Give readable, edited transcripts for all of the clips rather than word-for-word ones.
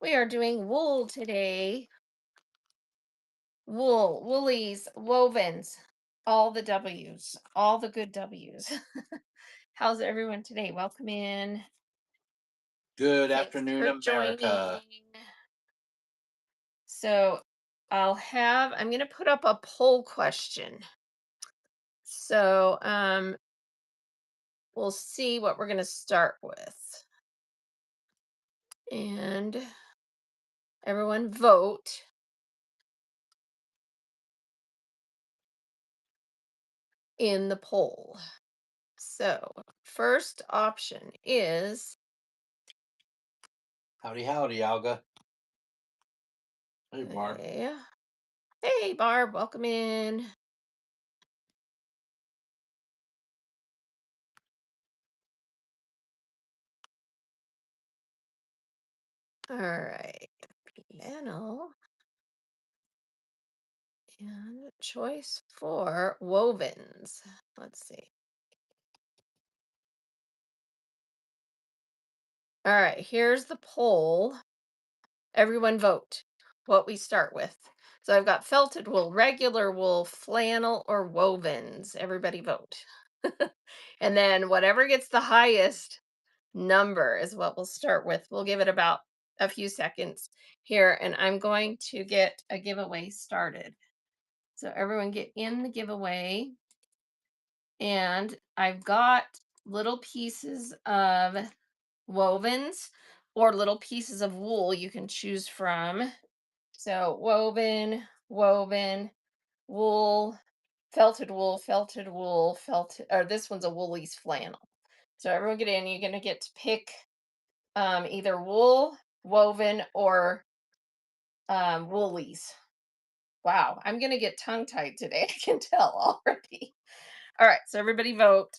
We are doing wool today. Wool, woolies, wovens, all the W's, all the good W's. How's everyone today? Welcome in. Good Thanks afternoon, for joining. America. So I'm going to put up a poll question. So we'll see what we're going to start with. And everyone vote in the poll. So, first option is Howdy, howdy, Alga. Hey, Bar. okay. Hey, Barb, welcome in. All right. Piano and choice for wovens. Let's see. All right, here's the poll. Everyone vote what we start with. So I've got felted wool, regular wool, flannel, or wovens. Everybody vote. And then whatever gets the highest number is what we'll start with. We'll give it about a few seconds here, and I'm going to get a giveaway started. So everyone get in the giveaway. And I've got little pieces of wovens or little pieces of wool you can choose from. So woven, woven, wool, felted wool, felted, or this one's a Woolies flannel. So everyone get in, you're gonna get to pick either wool, woven, or Woolies. Wow, I'm gonna get tongue tied today. I can tell already. All right, so everybody vote,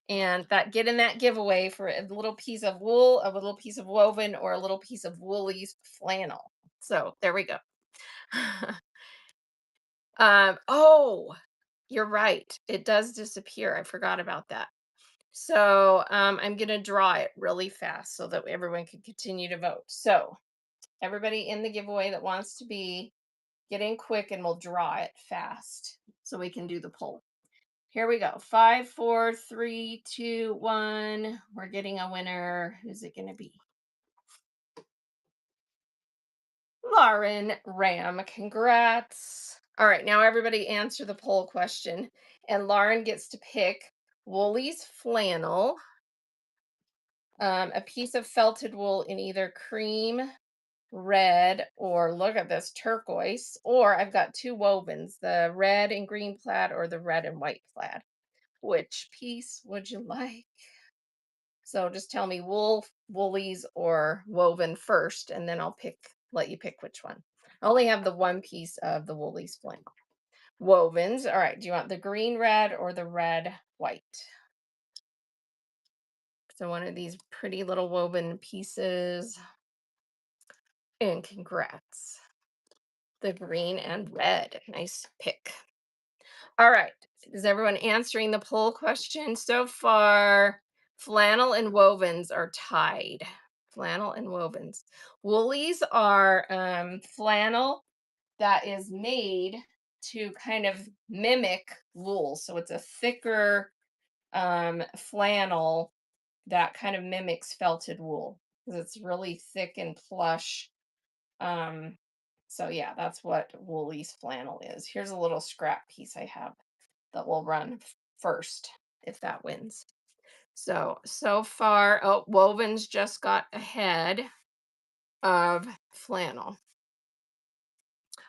and that get in that giveaway for a little piece of wool, a little piece of woven, or a little piece of Woolies flannel. So there we go. Oh, you're right. It does disappear. I forgot about that. So I'm gonna draw it really fast so that everyone can continue to vote. So everybody in the giveaway that wants to be, get in quick and we'll draw it fast so we can do the poll. Here we go. 5, 4, 3, 2, 1. We're getting a winner. Who's it going to be? Lauren Ram. Congrats. All right, now everybody answer the poll question. And Lauren gets to pick Woolies flannel, a piece of felted wool in either cream, red, or look at this, turquoise. Or I've got two wovens, the red and green plaid or the red and white plaid. Which piece would you like? So just tell me wool, woolies, or woven first, and then let you pick which one. I only have the one piece of the woolies flannel. Wovens. All right. Do you want the green red or the red white? So one of these pretty little woven pieces. And congrats. The green and red. Nice pick. All right. Is everyone answering the poll question so far? Flannel and wovens are tied. Flannel and wovens. Woolies are flannel that is made to kind of mimic wool. So it's a thicker flannel that kind of mimics felted wool because it's really thick and plush. Um, so yeah, that's what Woolies flannel is. Here's a little scrap piece I have that will run first if that wins. So far, oh, wovens just got ahead of flannel.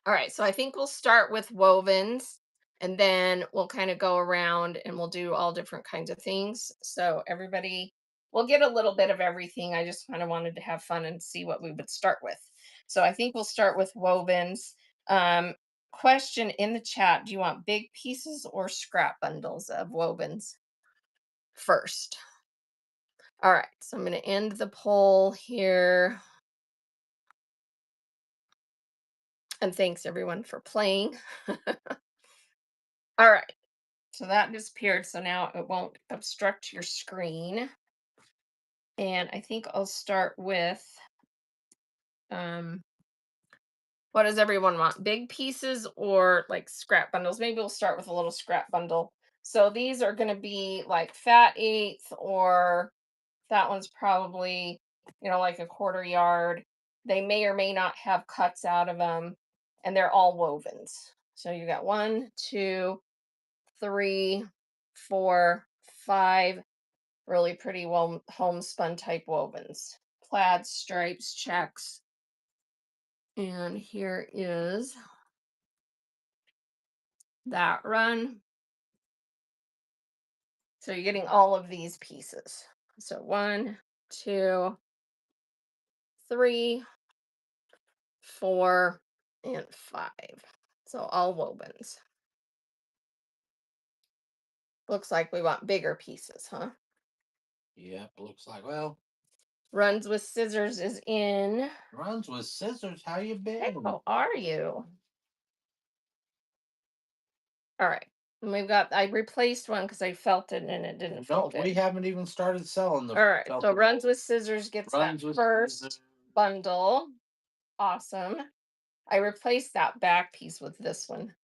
All right, so I think we'll start with wovens and then we'll kind of go around and we'll do all different kinds of things. So everybody will get a little bit of everything. I just kind of wanted to have fun and see what we would start with. So I think we'll start with wovens. Um, Question in the chat, do you want big pieces or scrap bundles of wovens first? All right, so I'm going to end the poll here. And thanks everyone for playing. All right. So that disappeared. So now it won't obstruct your screen. And I think I'll start with Um, what does everyone want? Big pieces or like scrap bundles? Maybe we'll start with a little scrap bundle. So these are going to be like fat eighth, or that one's probably, like a quarter yard. They may or may not have cuts out of them, and they're all wovens. So you got one, two, three, four, five really pretty well homespun type wovens. Plaid, stripes, checks. And here is that run. So you're getting all of these pieces. So one, two, three, four, and five. So all wovens. Looks like we want bigger pieces, huh? Yep, looks like, well, Runs with scissors is in. runs with scissors. How you Hey, been? how are you? All right. And I replaced one because I felt it and it didn't Nope, fold we in. haven't even started selling the All right. So felted runs wool. with scissors gets that Runs with first scissors. bundle. Awesome. I replaced that back piece with this one.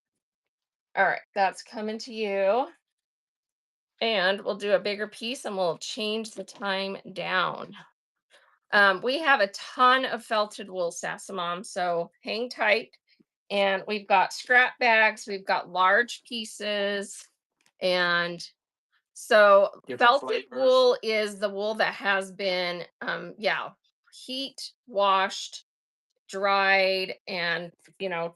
All right, that's coming to you. And we'll do a bigger piece and we'll change the time down. We have a ton of felted wool, Sassamom, so hang tight. And we've got scrap bags, we've got large pieces, and so Different felted flavors. wool is the wool that has been, yeah, heat washed, dried, and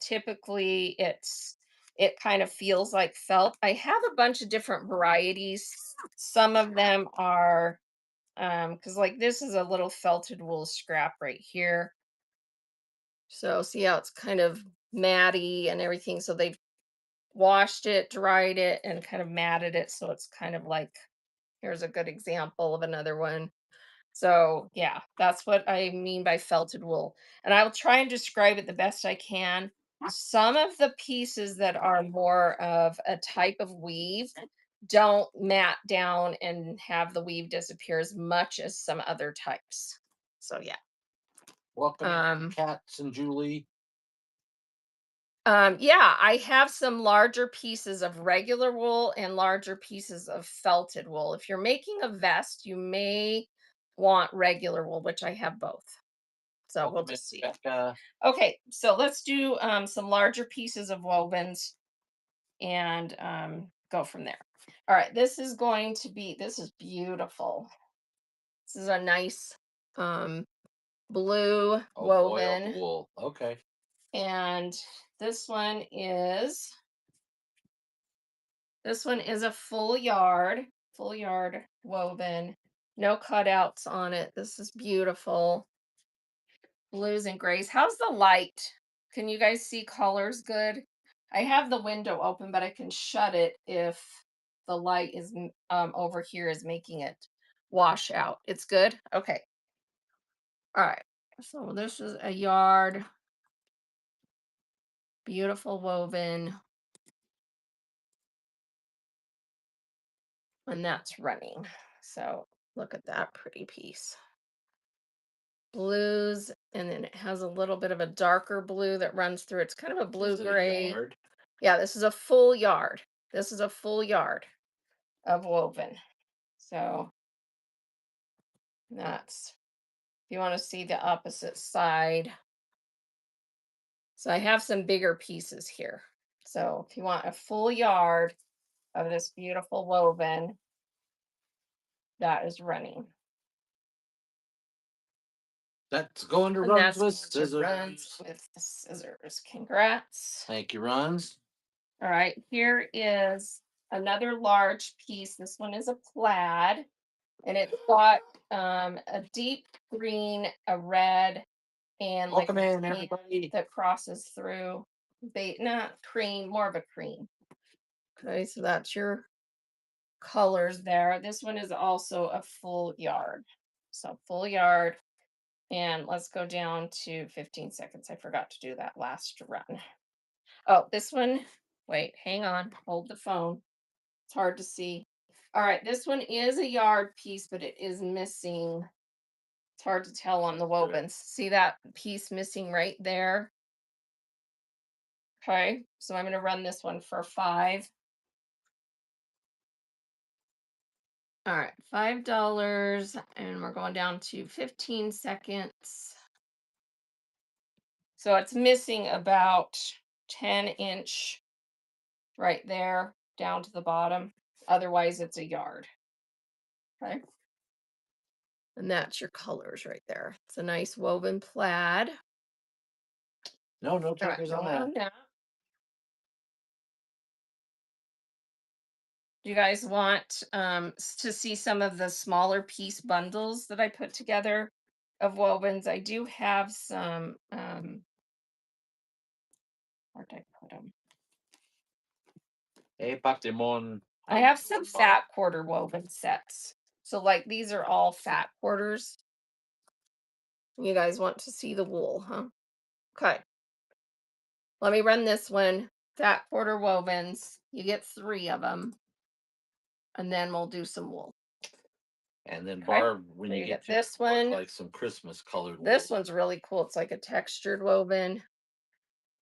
typically it kind of feels like felt. I have a bunch of different varieties. Some of them are because like this is a little felted wool scrap right here. So see how it's kind of matty and everything. So they've washed it, dried it, and kind of matted it. So it's kind of like, here's a good example of another one. So yeah, that's what I mean by felted wool. And I'll try and describe it the best I can. Some of the pieces that are more of a type of weave don't mat down and have the weave disappear as much as some other types. So yeah. Welcome in, Um, Cats and Julie. yeah, I have some larger pieces of regular wool and larger pieces of felted wool. If you're making a vest, you may want regular wool, which I have both. So we'll Welcome in, just see. Becca. Okay, so let's do some larger pieces of wovens and go from there. All right, this is beautiful. This is a nice um, blue Oh, boiled woven. wool. Okay. And this one is This one is a full yard woven, no cutouts on it. This is beautiful. Blues and grays. How's the light? Can you guys see colors good? I have the window open, but I can shut it if the light is over here is making it wash out. It's good? Okay. All right. So this is a yard, beautiful woven, and that's running. So look at that pretty piece. Blues, and then it has a little bit of a darker blue that runs through. It's kind of a blue Is it a gray. yard? Yeah, this is a full yard. This is a full yard of woven. So that's, if you want to see the opposite side. So I have some bigger pieces here. So if you want a full yard of this beautiful woven, that is running. That's going to And runs that's with going to runs scissors. with the scissors. Congrats. Thank you, runs. All right, here is another large piece. This one is a plaid, and it's got a deep green, a red, and like Welcome a in, pink everybody. that crosses through. Not cream, more of a cream. Okay, so that's your colors there. This one is also a full yard. So full yard. And let's go down to 15 seconds. I forgot to do that last run. Oh, this one, wait, hang on, hold the phone. It's hard to see. All right, this one is a yard piece, but it is missing It's hard to tell on the wovens. See that piece missing right there? Okay, so I'm gonna run this one for 5. All right, $5, and we're going down to 15 seconds. So it's missing about 10-inch right there down to the bottom. Otherwise, it's a yard. Okay. And that's your colors right there. It's a nice woven plaid. No, no All right, takers on going that. on now. Do you guys want to see some of the smaller piece bundles that I put together of wovens? I do have some, where'd I put them? Hey, Pokemon. I have some fat quarter woven sets. So like these are all fat quarters. You guys want to see the wool, huh? Okay. Let me run this one. Fat quarter wovens. You get 3 of them. And then we'll do some wool. And then Okay. Barb, when So you you get get your this one. like some Christmas colored This wool. one's really cool. It's like a textured woven.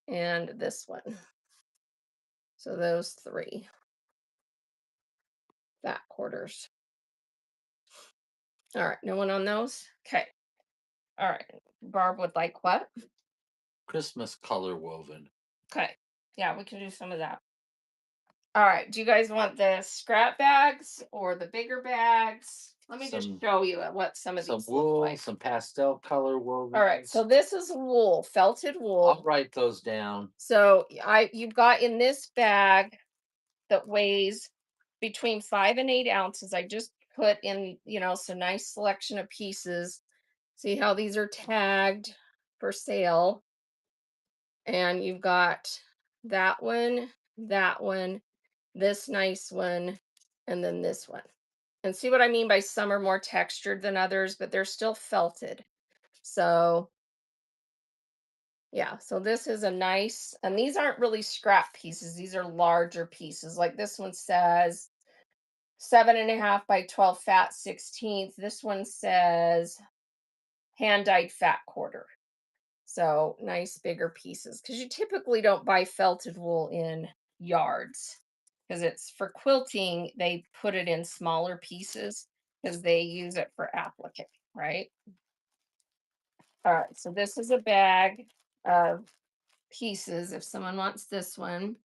And this one. So those 3 fat quarters. All right. No one on those? Okay. All right. Barb would like what? Christmas color woven. Okay. Yeah, we can do some of that. All right. Do you guys want the scrap bags or the bigger bags? Let me just Some show you what some of some these look wool, like. some pastel color All right. So wovens. this is wool, felted I'll wool. write those down. So you've got in this bag that weighs between 5 and 8 ounces. I just put in, some nice selection of pieces. See how these are tagged for sale. And you've got that one, this nice one, and then this one. And see what I mean by some are more textured than others, but they're still felted. So yeah, so this is a nice, and these aren't really scrap pieces. These are larger pieces. Like this one says 7.5 by 12 fat 16th. This one says hand dyed fat quarter. So nice bigger pieces because you typically don't buy felted wool in yards because it's for quilting. They put it in smaller pieces because they use it for applique, right? All right, so this is a bag of pieces if someone wants this one.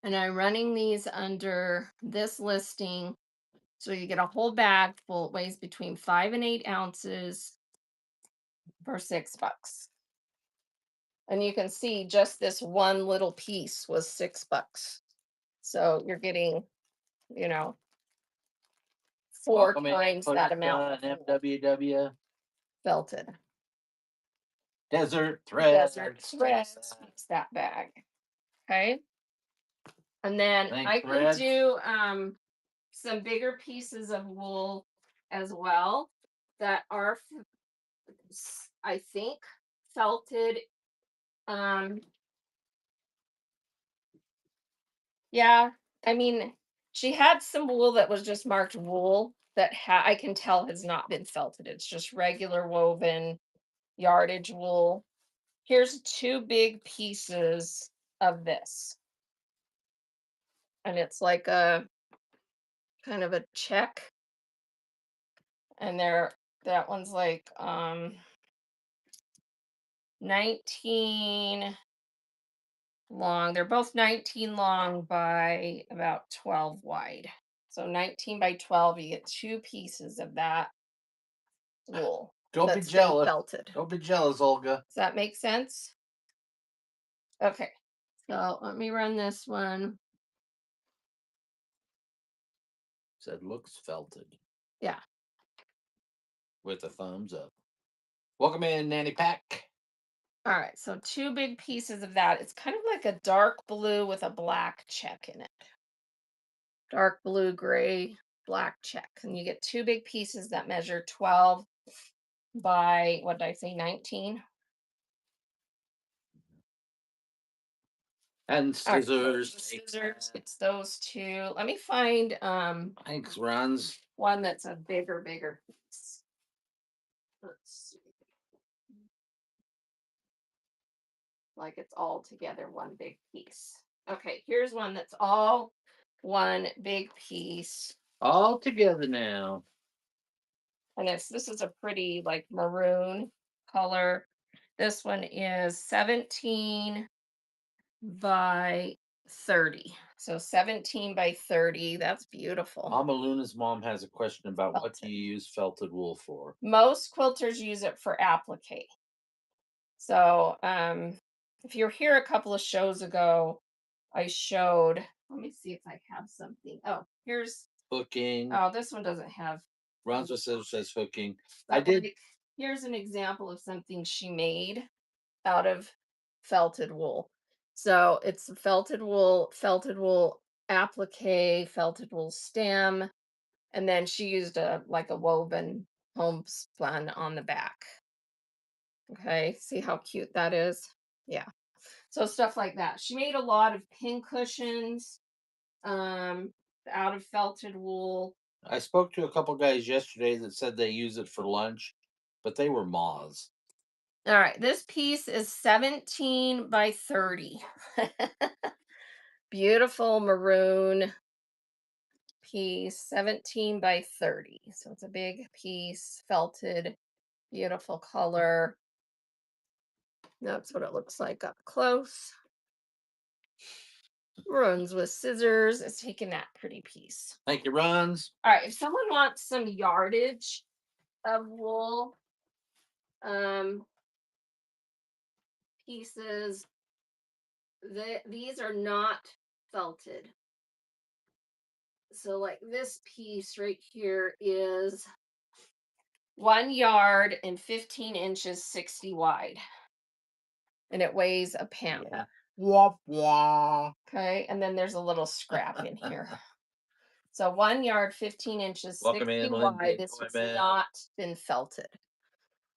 And I'm running these under this listing. So you get a whole bag full. It weighs between 5 and 8 ounces for $6. And you can see just this one little piece was $6. So you're getting, you know, four Welcome in, times that amount of wool MWW. felted. Desert Threads. Desert Threads makes that bag. Okay. And then Thank I can Threads. do some bigger pieces of wool as well that are, I think, felted. Um, yeah, I mean, she had some wool that was just marked wool that I can tell has not been felted. It's just regular woven yardage wool. Here's 2 big pieces of this. And it's like a kind of a check. And that one's like 19 long. They're both 19 long by about 12 wide. So 19 by 12, you get 2 pieces of that wool Don't be that's been jealous. felted. Don't be jealous, Olga. Does that make sense? Okay. So let me run this one. Said looks felted Yeah. with a thumbs up. Welcome in, Nanny Pack. All right. So 2 big pieces of that. It's kind of like a dark blue with a black check in it. Dark blue, gray, black check. And you get 2 big pieces that measure 12 by, what did I say, 19? And All right, so scissors. scissors, it's those 2. Let me find Thanks, runs. one that's a bigger piece. Let's see. Like it's all together one big piece. Okay, here's one that's all one big piece. All together now. And this is a pretty like maroon color. This one is 17 by 30. So 17 by 30. That's beautiful. Mama Luna's mom has a question about what do Felted. you use felted wool for? Most quilters use it for applique. So if you're here a couple of shows ago, I showed, let me see if I have something. Oh, here's, Hooking. oh, this one doesn't have, Ronzo says hooking. I but did. like, here's an example of something she made out of felted wool. So it's felted wool applique, felted wool stem, and then she used a like a woven homespun on the back. Okay, see how cute that is? Yeah. So stuff like that. She made a lot of pin cushions um out of felted wool. I spoke to a couple guys yesterday that said they use it for lunch, but they were moths. All right, this piece is 17 by 30. Beautiful maroon piece, 17 by 30. So it's a big piece, felted, beautiful color. That's what it looks like up close. Runs with scissors. It's taking that pretty piece. Thank you, Rons. All right, if someone wants some yardage of wool um pieces, these are not felted. So like this piece right here is 1 yard and 15 inches, 60 wide, and it weighs a pound. Yeah. Wah, wah. Okay, and then there's a little scrap in here. So 1 yard, 15 inches, Welcome 60 in, wide. Lindsay. This has Employment. not been felted.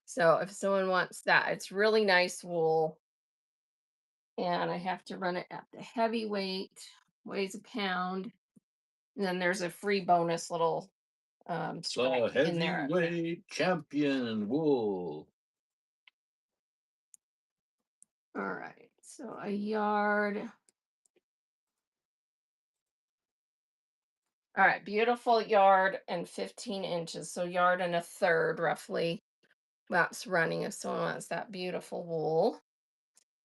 So if someone wants that, it's really nice wool. And I have to run it at the heavyweight, weighs a pound. And then there's a free bonus little The scrap in there. heavyweight champion wool. All right, so a yard. All right, beautiful yard and 15 inches. So yard and a third roughly. That's running if someone wants that beautiful wool.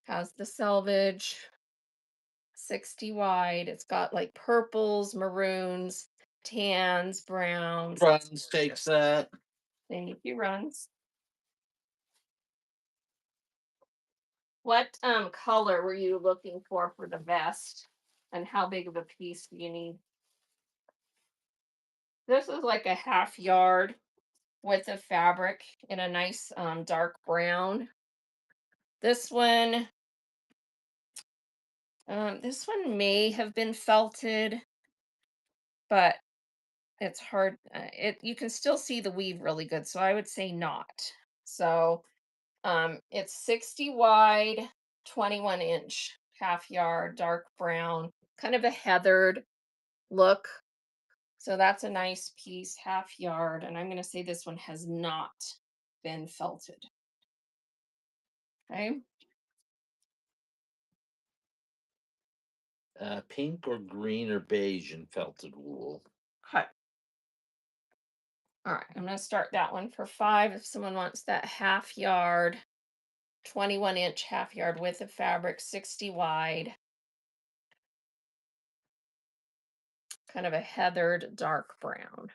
Has the selvage, 60 wide. It's got like purples, maroons, tans, browns. Runs takes that. Thank you, runs. What color were you looking for the vest? And how big of a piece do you need? This is like a half yard width of fabric in a nice dark brown. This one may have been felted, but it's hard. You can still see the weave really good, so I would say not. So it's 60 wide, 21 inch, half yard, dark brown, kind of a heathered look. So that's a nice piece, half yard, and I'm going to say this one has not been felted. Okay. Pink or green or beige in felted wool. Okay. All right, I'm going to start that one for 5 if someone wants that half yard, 21 inch half yard width of fabric, 60 wide, kind of a heathered dark brown.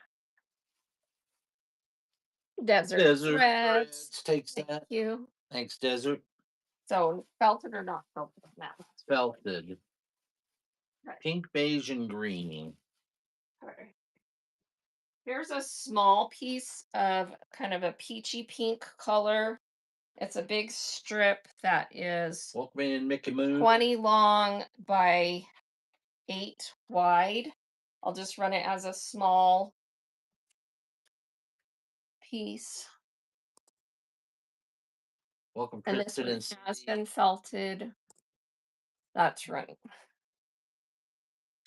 Desert Desert threads. Threads takes Thank that. you. Thanks, Desert. So felted or not felted on that one? Felted. Right. Pink, beige, and green. Okay. Here's a small piece of kind of a peachy pink color. It's a big strip that is Welcome in, Mickey Moon. 20 long by 8 wide. I'll just run it as a small piece. Welcome, And this Kristen one and has Steve. been felted. That's right.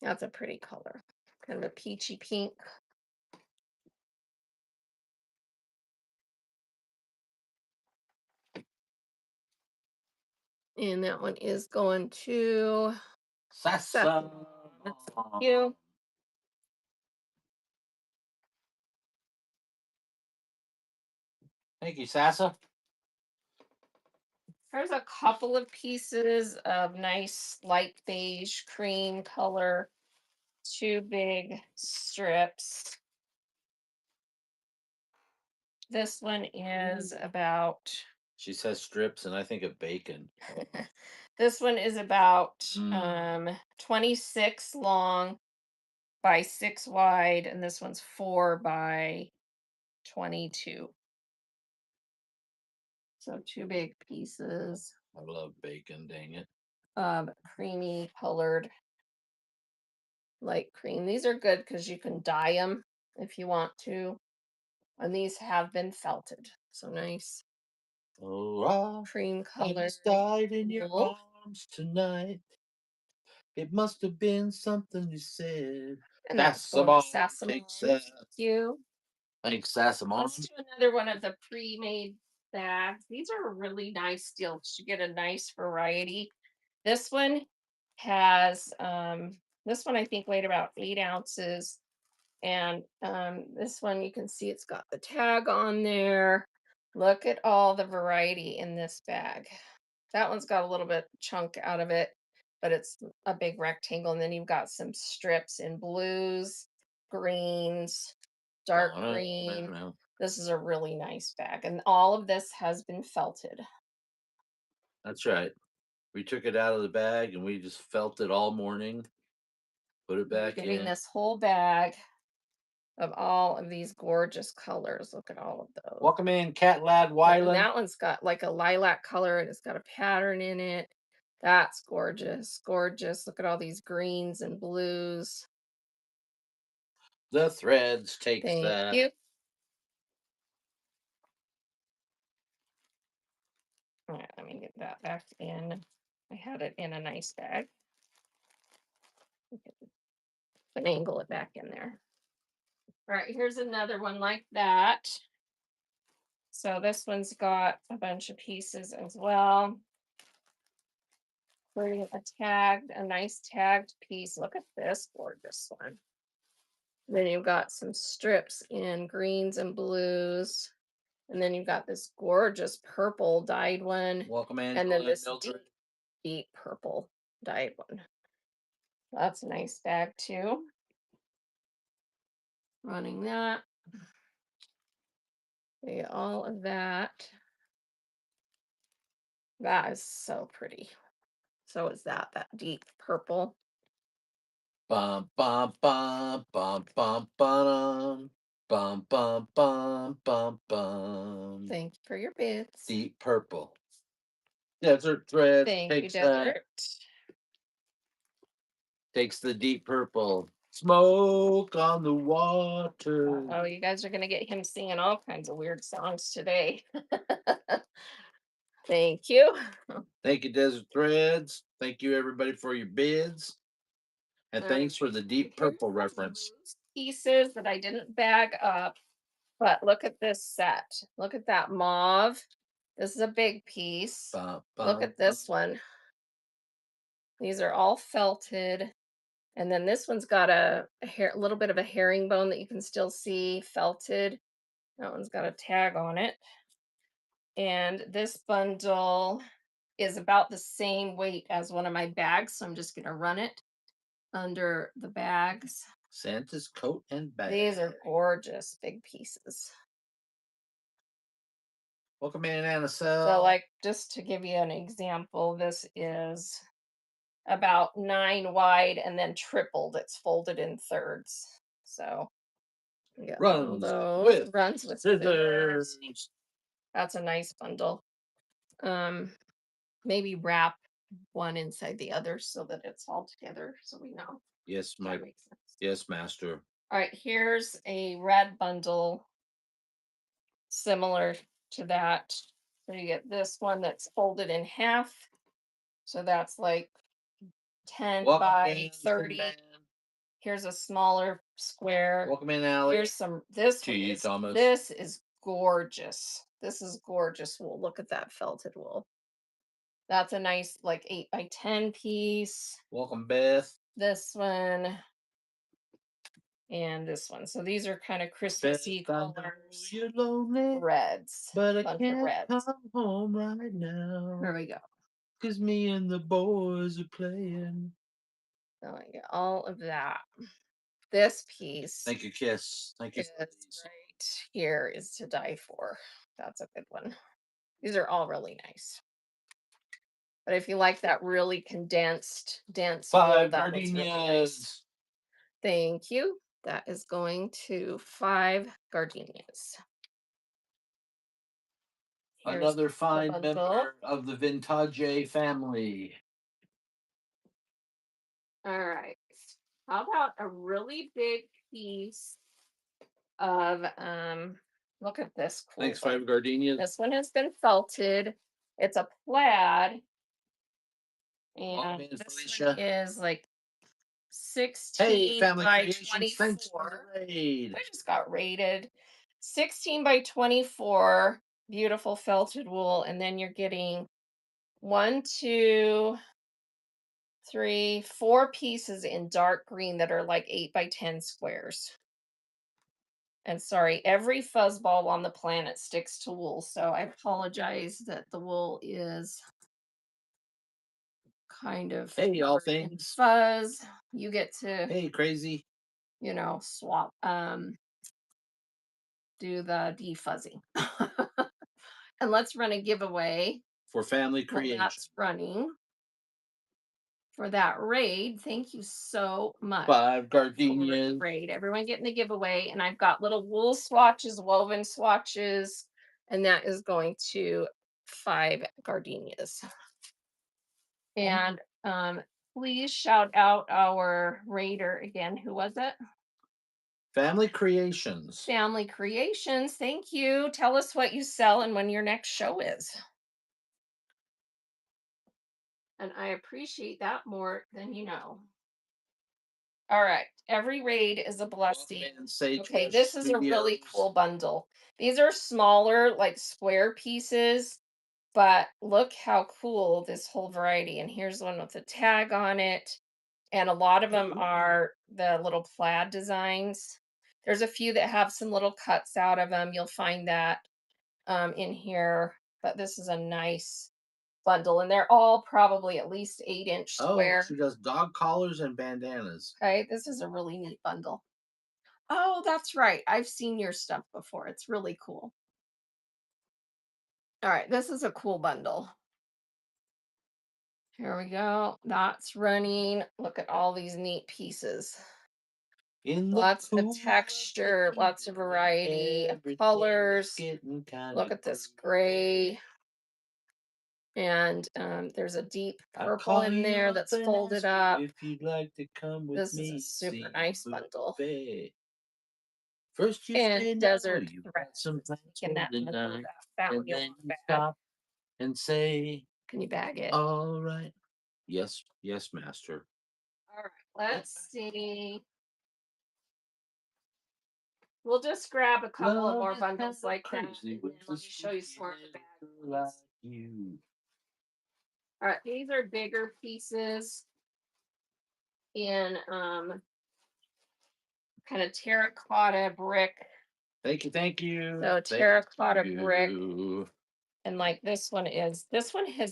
That's a pretty color. Kind of a peachy pink. And that one is going to Seth. Sasa. Thank you. Thank you, Sasa. There's a couple of pieces of nice light beige cream color, two big strips. This one is about She says strips, and I think of bacon. this one is about Mm. 26 long by 6 wide, and this one's 4 by 22. So two big pieces I love bacon, dang it. of creamy colored light cream. These are good because you can dye them if you want to. And these have been felted. So nice Oh, cream I color just died in your wool. arms tonight. It must have been something you said. And that's going to Sassamon Sassamon. takes Thank that. you. Thanks, Let's Sassamon. do another one of the pre-made bags. These are really nice deals. You get a nice variety. This one has this one I think weighed about 8 ounces. And this one you can see it's got the tag on there. Look at all the variety in this bag. That one's got a little bit chunk out of it, but it's a big rectangle. And then you've got some strips in blues, greens, dark green. This is a really nice bag. And all of this has been felted. That's right. We took it out of the bag and we just felt it all morning. Put it You're back getting in. this whole bag of all of these gorgeous colors. Look at all of those. Welcome in, Cat Lad And Wyland. that one's got like a lilac color and it's got a pattern in it. That's gorgeous. Gorgeous. Look at all these greens and blues. The threads takes Thank that. you. All right, let me get that back in. I had it in a nice bag. Finagle it back in there. All right, here's another one like that. So this one's got a bunch of pieces as well. Bring a tagged, a nice tagged piece. Look at this gorgeous one. Then you've got some strips in greens and blues. And then you've got this gorgeous purple dyed one. Welcome, And then Angela and this Mildred. deep purple dyed one. That's a nice bag too. Running that. Okay, all of that. That is so pretty. So is that deep purple. Bum bum bum bum bum bum bum bum bum bum bum. Thank you for your bids. Deep purple. Desert threads Thank you, takes that. Desert. Takes the deep purple. Smoke on the water. Oh, you guys are gonna get him singing all kinds of weird songs today. Thank you. Thank you, Desert Threads. Thank you, everybody, for your bids. And All right, thanks for the deep here's purple some reference. loose pieces that I didn't bag up, but look at this set. Look at that mauve. This is a big piece. Bum, Look bum, at this one. These are all felted. And then this one's got a little bit of a herringbone that you can still see felted. That one's got a tag on it. And this bundle is about the same weight as one of my bags. So I'm just going to run it under the bags. Santa's coat and bag. These are gorgeous big pieces. Welcome in, So, Anacel. like, just to give you an example, this is about 9 wide and then tripled. It's folded in thirds. So, we got one of Runs those. with Runs with scissors. scissors. That's a nice bundle. Maybe wrap one inside the other so that it's all together so we know. Yes, That makes sense. yes, master. All right, here's a red bundle similar to that. So you get this one that's folded in half. So that's like 10 Welcome by in, 30. man. Here's a smaller square. Welcome in, Alex. Here's some this To one you, is Thomas. this is gorgeous. This is gorgeous wool. Look at that felted wool. That's a nice like 8 by 10 piece. Welcome, Beth. This one and this one. So these are kind of Beth, Christmassy I know colors. you're lonely, Reds. but I Bunch of can't reds. come home right now. Here we go. 'Cause me and the boys are playing. So I get all of that. This piece Thank you, Kiss. Thank you is for these. right here is to die for. That's a good one. These are all really nice. But if you like that really condensed, dense wool, Five that one's really nice. gardenias. Thank you. That is going to 5 gardenias. Here's Another the fine bundle. member of the Vintage family. All right. How about a really big piece of look at this cool Thanks, one. five gardenias. This one has been felted. It's a plaid, Welcome and in, this one Felicia. is like Hey, 16 Family by Creations. Thanks for the 24. raid. I just got rated 16 by 24, beautiful felted wool. And then you're getting one, two, three, 4 pieces in dark green that are like 8 by 10 squares. And sorry, every fuzzball on the planet sticks to wool. So I apologize that the wool is kind of Hey, all covered in things. fuzz. You get to, Hey, crazy. swap, do the defuzzing. And let's run a giveaway For Family while Creation. that's running for that raid. Thank you so much Five for the gardenias. raid. Everyone getting the giveaway. And I've got little wool swatches, woven swatches, and that is going to 5 gardenias. And please shout out our raider again. Who was it? Family Creations. Family Creations. Thank you. Tell us what you sell and when your next show is. And I appreciate that more than you know. All right. Every raid is a Welcome blessing. in, Sage Okay, Rush this is a really Studios. cool bundle. These are smaller, like square pieces, but look how cool this whole variety. And here's one with a tag on it. And a lot of them are the little plaid designs. There's a few that have some little cuts out of them. You'll find that in here, but this is a nice bundle, and they're all probably at least 8-inch Oh, square. she does dog collars and bandanas. Okay, this is a really neat bundle. Oh, that's right. I've seen your stuff before. It's really cool. All right, this is a cool bundle. Here we go. That's running. Look at all these neat pieces. In the Lots of cool of the texture, lots of evening, variety of everything's colors. getting kind Look of at this groovy. gray. And there's a deep I purple call in you there up that's and folded ask you up. if you'd like to come with This is a me and super see nice a bundle. movie. First you And say no, desert you've got threads. some It's plans taking for that the in the night, that one and you'll then want you to bag. stop and say, Can you bag it? all right. Yes, yes, master. All right, let's see. We'll just grab a couple of Love more is kind bundles of like that, crazy and then with a let me show you some more of sweet the like bag. you. All right, these are bigger pieces in kind of terracotta brick. Thank you, thank you, So thank terracotta brick, you. and like this one has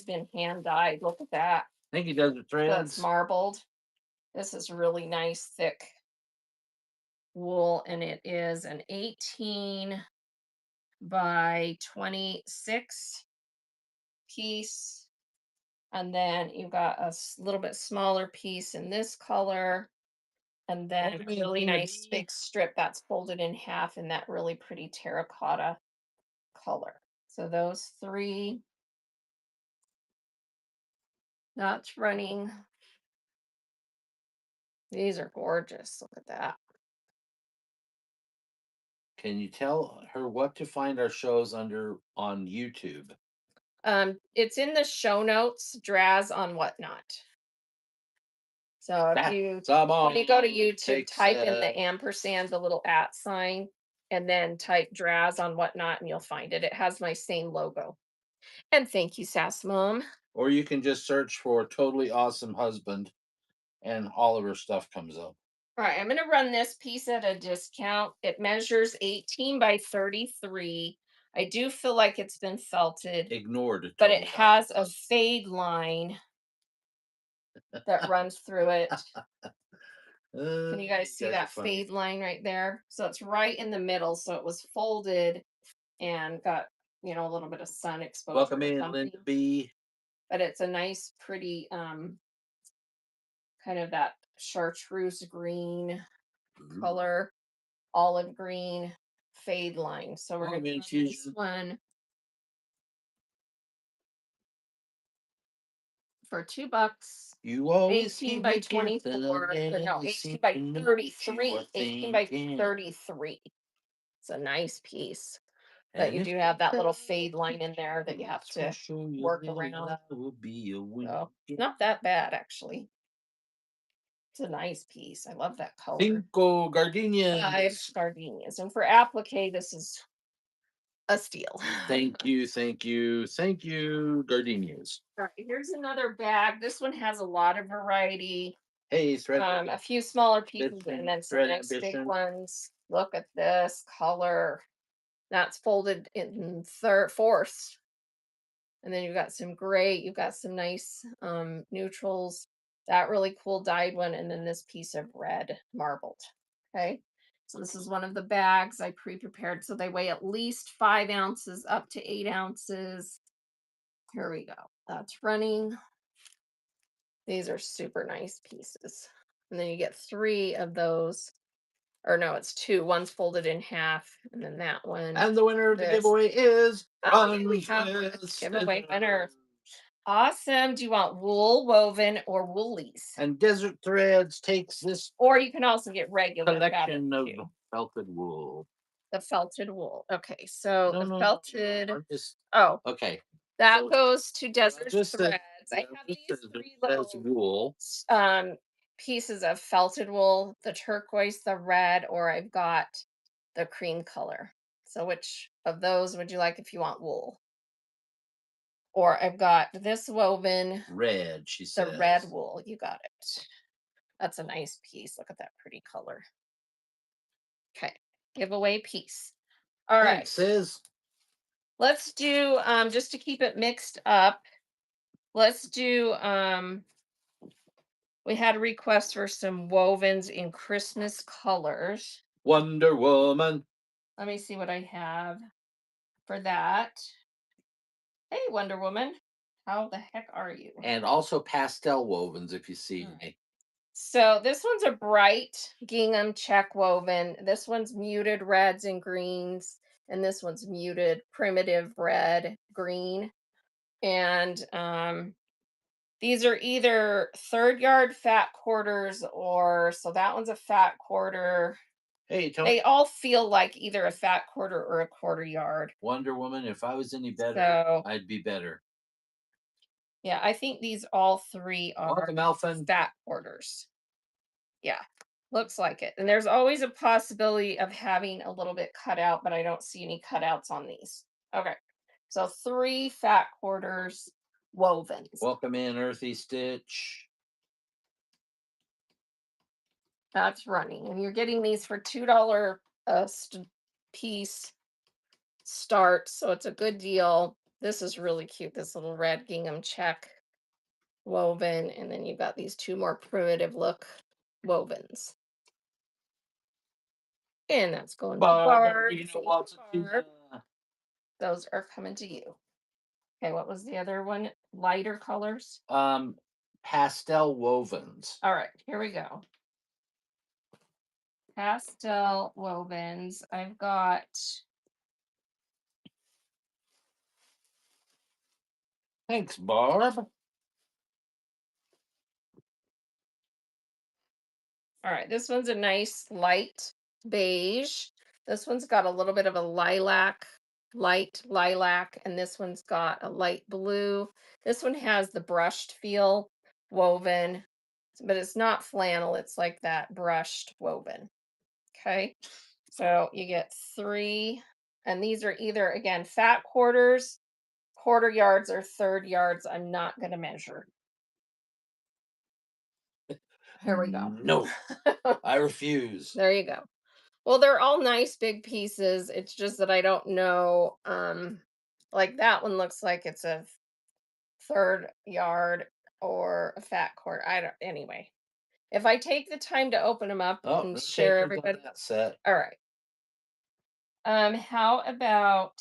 been hand dyed. Look at that. Thank you, Desert So it's Threads. marbled. This is really nice, thick wool, and it is an 18 by 26 piece. And then you've got a little bit smaller piece in this color, and then Welcome a in, really Tina nice B. big strip that's folded in half in that really pretty terracotta color. So those three, that's running. These are gorgeous. Look at that. Can you tell her what to find our shows under on YouTube? It's in the show notes, Draz on Whatnot. So if That you when you go to someone YouTube, takes type in the ampersand, the little at sign, and then type Draz on Whatnot, and you'll find it. It has my same logo. And thank you, Sass Mom. Or you can just search for totally awesome husband and all of her stuff comes up. All right, I'm going to run this piece at a discount. It measures 18 by 33. I do feel like it's been felted, Ignored but it totally has a awesome. fade line that runs through it. Can you guys You see guys are that funny. fade line right there? So it's right in the middle. So it was folded and got, a little bit of sun exposure Welcome or in, Linda something. B. But it's a nice, pretty, kind of that chartreuse green Ooh. color, olive green fade line. So we're going Welcome to in, run this Fusion. one for $2. You always 18 keep by me guessing, 24, or no, always 18 seem by to know what you are 33, 18 by thinking. 33. It's a nice piece, but And you if do the have that little fade past line in there that you have begins, will to show you work that around. I will be a So winner. not that bad, actually. It's a nice piece. I love that color. Cinco Five gardenias. gardenias. And for applique, this is a steal. Thank you, thank you, thank you, gardenias. All right, here's another bag. This one has a lot of variety. Hey, thread A few smaller pieces and ambition, then some thread nice big ambition. ones. Look at this color. That's folded in third, fourths. And then you've got some gray, you've got some nice neutrals, that really cool dyed one, and then this piece of red marbled. Okay. So this is one of the bags I pre-prepared. So they weigh at least 5 ounces up to 8 ounces. Here we go. That's running. These are super nice pieces. And then you get three of those. Or no, it's two. One's folded in half, and then that one. And the winner of the This. giveaway is Oh, yeah, we Runs have with giveaway winner. Scissors. Awesome. Do you want wool, woven, or woolies? And Desert Threads takes this Or you can also get regular fabric collection of too. felted wool. The felted wool. Okay, so No, the no, no, no. felted. I'm just Oh, okay. that So goes to Desert just says Threads. I have just these says it three says little wool. um pieces of felted wool: the turquoise, the red, or I've got the cream color. So which of those would you like if you want wool? Or I've got this woven, Red, she the red says. wool. You got it. That's a nice piece. Look at that pretty color. Okay. Giveaway piece. All Thanks, right. says. Let's do just to keep it mixed up. Let's do we had a request for some wovens in Christmas colors. Wonder Woman. Let me see what I have for that. Hey, Wonder Woman. How the heck are you? And also pastel wovens, if you see All right. me. So this one's a bright gingham check woven. This one's muted reds and greens, and this one's muted primitive red, green. And these are either third yard fat quarters, or so that one's a fat quarter. Hey, Tony. They all feel like either a fat quarter or a quarter yard. Wonder Woman, if I was any better, So I'd be better. yeah, I think these all three are Welcome, Elfin. fat quarters. Yeah, looks like it. And there's always a possibility of having a little bit cut out, but I don't see any cutouts on these. Okay. So three fat quarters wovens. Welcome in, Earthy Stitch. That's running. And you're getting these for $2 a piece start. So it's a good deal. This is really cute. This little red gingham check woven. And then you've got these two more primitive look wovens. And that's going to Barb. Wants a Barb. pizza. Those are coming to you. Okay, what was the other one? Lighter colors. Pastel wovens. All right, here we go. Pastel wovens. I've got Thanks, Barb. all right, this one's a nice light beige. This one's got a little bit of a light lilac, and this one's got a light blue. This one has the brushed feel woven, but it's not flannel, it's like that brushed woven. Okay. So you get three, and these are either again fat quarters, quarter yards or third yards. I'm not going to measure. Here we go. No, I refuse. There you go. Well, they're all nice big pieces. It's just that I don't know. Like that one looks like it's a third yard or a fat quarter. I don't. Anyway, if I take the time to open them up Oh, and no share takers on everybody. that set. All right. How about?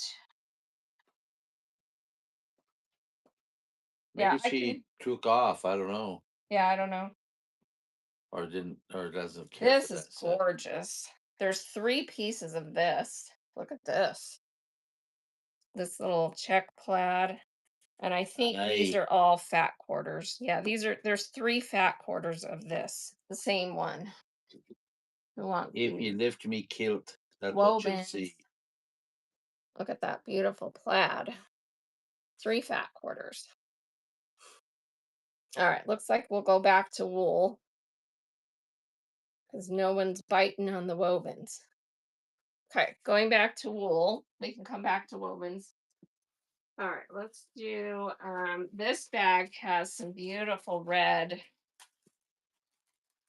Yeah, Maybe I can. she took off. I don't know, Yeah, I don't know. or didn't, or doesn't care for This is that set. gorgeous. There's three pieces of this. Look at this. This little check plaid. And I think these I are all fat quarters. Yeah, there's three fat quarters of this. The same one. Who want if you these? lift me kilt, that's what you'll Wovens. see. Look at that beautiful plaid. Three fat quarters. All right, looks like we'll go back to wool because no one's biting on the wovens. Okay, going back to wool. We can come back to wovens. All right, let's do this bag has some beautiful red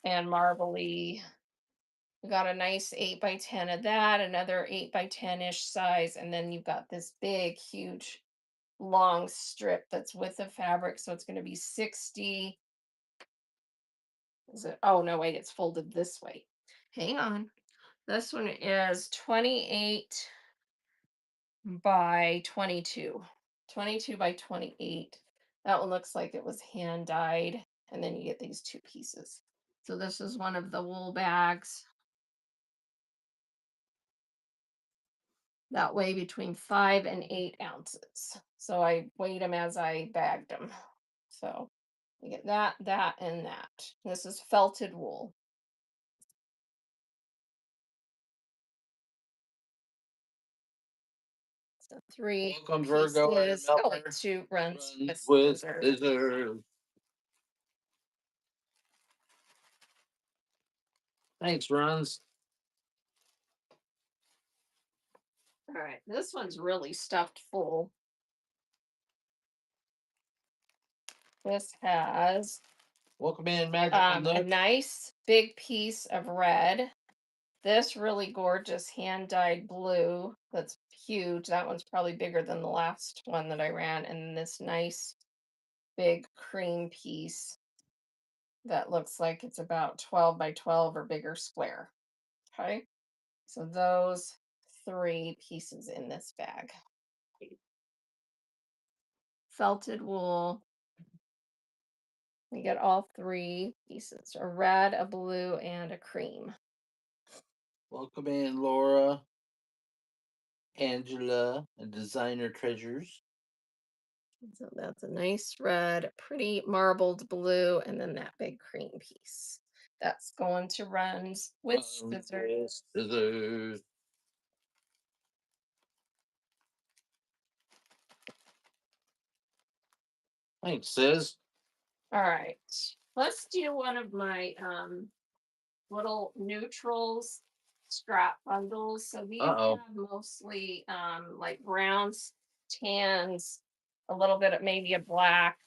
and marbly. We got a nice 8 by 10 of that, another 8 by 10-ish size, and then you've got this big, huge, long strip that's with the fabric. So it's going to be 60. Is it? Oh, no, wait, it's folded this way. Hang on. This one is 28 by 22. 22 by 28. That one looks like it was hand dyed. And then you get these two pieces. So this is one of the wool bags that weigh between 5 and 8 ounces. So I weighed them as I bagged them. So you get that, that, and that. This is felted wool. So three Welcome, Virgo and pieces. Oh, wait, Melker. two runs Runs with with scissors. scissors. Thanks, runs. All right, this one's really stuffed full. This has Welcome in, Magical a Nook. nice big piece of red. This really gorgeous hand dyed blue that's huge. That one's probably bigger than the last one that I ran. And this nice big cream piece that looks like it's about 12 by 12 or bigger square. Okay. So those three pieces in this bag. Felted wool. We get all three pieces, a red, a blue, and a cream. Welcome in, Laura, Angela, and Designer Treasures. So that's a nice red, pretty marbled blue, and then that big cream piece. That's going to runs with scissors. Scissors. Thanks, sis. All right. Let's do one of my little neutrals scrap bundles. So these Uh-oh. have mostly like browns, tans, a little bit of maybe a black.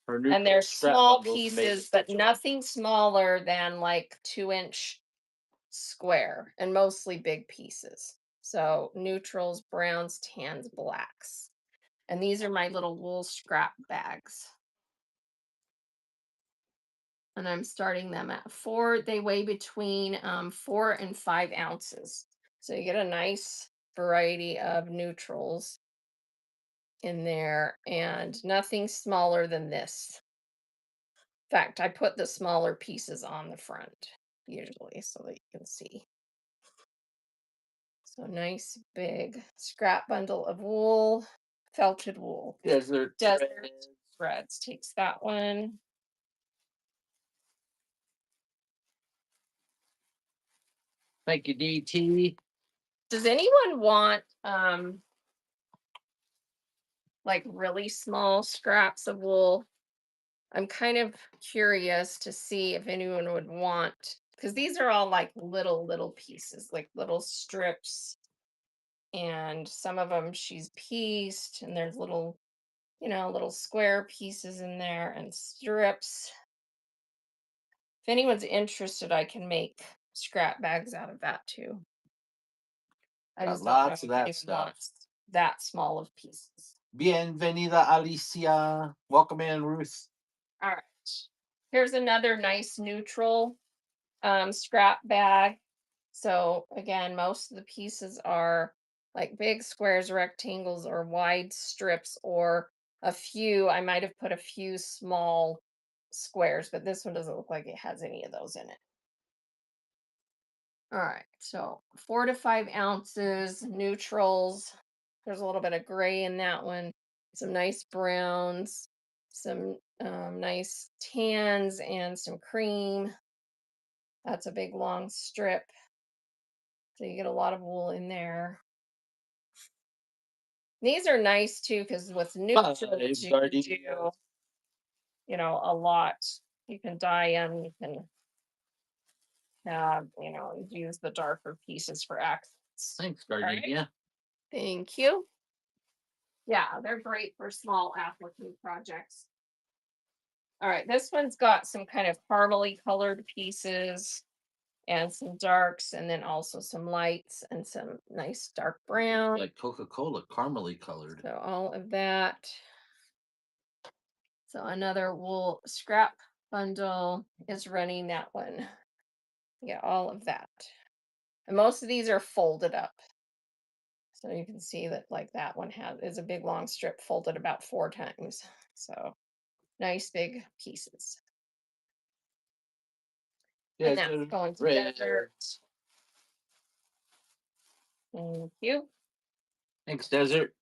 Her And neutral they're scrap small bundles made pieces, but special. nothing smaller than like 2-inch square and mostly big pieces. So neutrals, browns, tans, blacks. And these are my little wool scrap bags. And I'm starting them at 4. They weigh between 4 and 5 ounces. So you get a nice variety of neutrals in there and nothing smaller than this. In fact, I put the smaller pieces on the front usually so that you can see. So nice big scrap bundle of wool, felted wool. Desert Desert threads. threads takes that one. Thank you, DT. Does anyone want like really small scraps of wool? I'm kind of curious to see if anyone would want because these are all like little pieces, like little strips, and some of them she's pieced, and there's little little square pieces in there and strips. If anyone's interested, I can make scrap bags out of that too. I Got just don't know lots if of that anyone stuff. wants that small of pieces. Bienvenida, Alicia. Welcome in, Ruth. All right. Here's another nice neutral scrap bag. So again, most of the pieces are like big squares, rectangles, or wide strips, or a few. I might have put a few small squares, but this one doesn't look like it has any of those in it. All right, so 4 to 5 ounces, neutrals. There's a little bit of gray in that one, some nice browns, some nice tans, and some cream. That's a big long strip. So you get a lot of wool in there. These are nice too, because with neutrals, Five you can gardenias. do, a lot. You can dye them, you can have, use the darker pieces for accents. Thanks, All right. gardenia. Thank you. Yeah, they're great for small applique projects. All right, this one's got some kind of caramely colored pieces and some darks, and then also some lights and some nice dark brown. Like Coca-Cola, caramely colored. So all of that. So another wool scrap bundle is running that one. Yeah, all of that. And most of these are folded up. So you can see that like that one is a big long strip folded about 4 times. So nice big pieces. And that's Desert going to red. desert. Thank you. Thanks, Desert.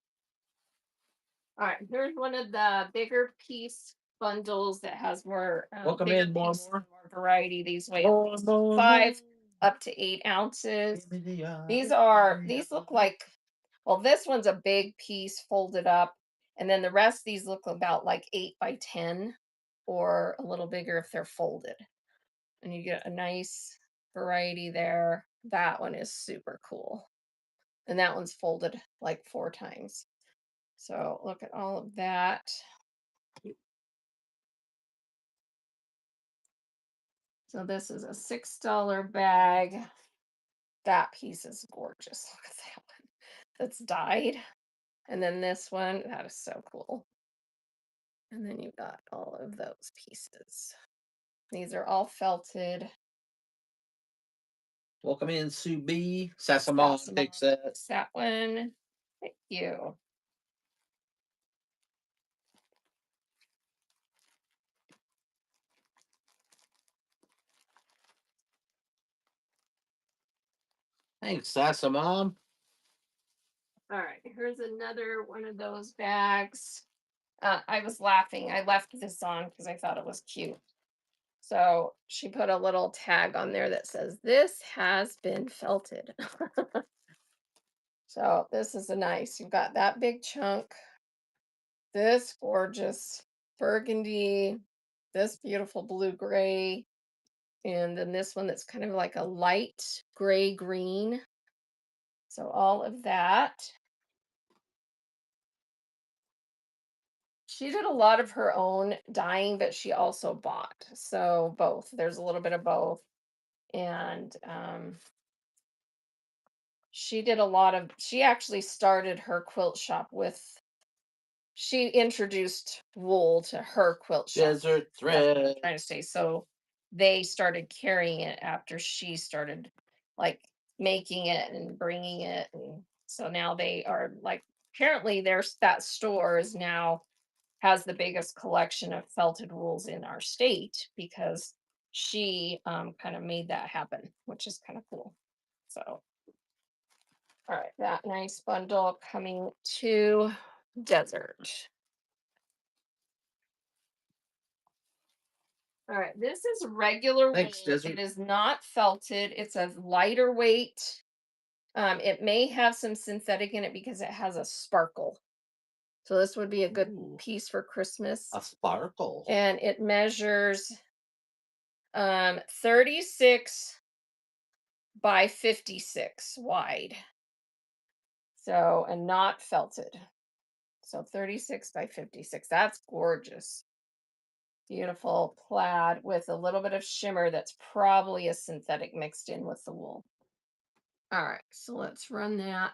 All right, here's one of the bigger piece bundles that has more Welcome bigger in, more, piece, more. more variety. These weigh at More, least more, more. 5 up to 8 ounces. Give me the eye, These look like, well, this one's a big piece folded up, and then the rest of these look about like 8 by 10 or a little bigger if they're folded. And you get a nice variety there. That one is super cool. And that one's folded like 4 times. So look at all of that. So this is a $6 bag. That piece is gorgeous. Look at that one. That's dyed. And then this one, that is so cool. And then you've got all of those pieces. These are all felted. Welcome in, Sue B. Sassamon Sassamon takes that. takes that one. Thank you. Thanks, Sassamon. All right, here's another one of those bags. I was laughing. I left this on because I thought it was cute. So she put a little tag on there that says, "This has been felted." So this is a nice, you've got that big chunk, this gorgeous burgundy, this beautiful blue gray, and then this one that's kind of like a light gray green. So all of that. She did a lot of her own dyeing, but she also bought. So both. There's a little bit of both. And she actually started her quilt shop with, she introduced wool to her quilt shop. Desert That's what I'm thread. trying to say. So they started carrying it after she started like making it and bringing it. And so now they are like, apparently there's that store is now has the biggest collection of felted wools in our state because she kind of made that happen, which is kind of cool. So, all right, that nice bundle coming to desert. All right, this is regular wool. Thanks, Desert. It is not felted. It's a lighter weight. It may have some synthetic in it because it has a sparkle. So this would be a good Ooh, piece for Christmas. a sparkle. And it measures 36 by 56 wide. So, and not felted. So 36 by 56. That's gorgeous. Beautiful plaid with a little bit of shimmer that's probably a synthetic mixed in with the wool. All right, so let's run that.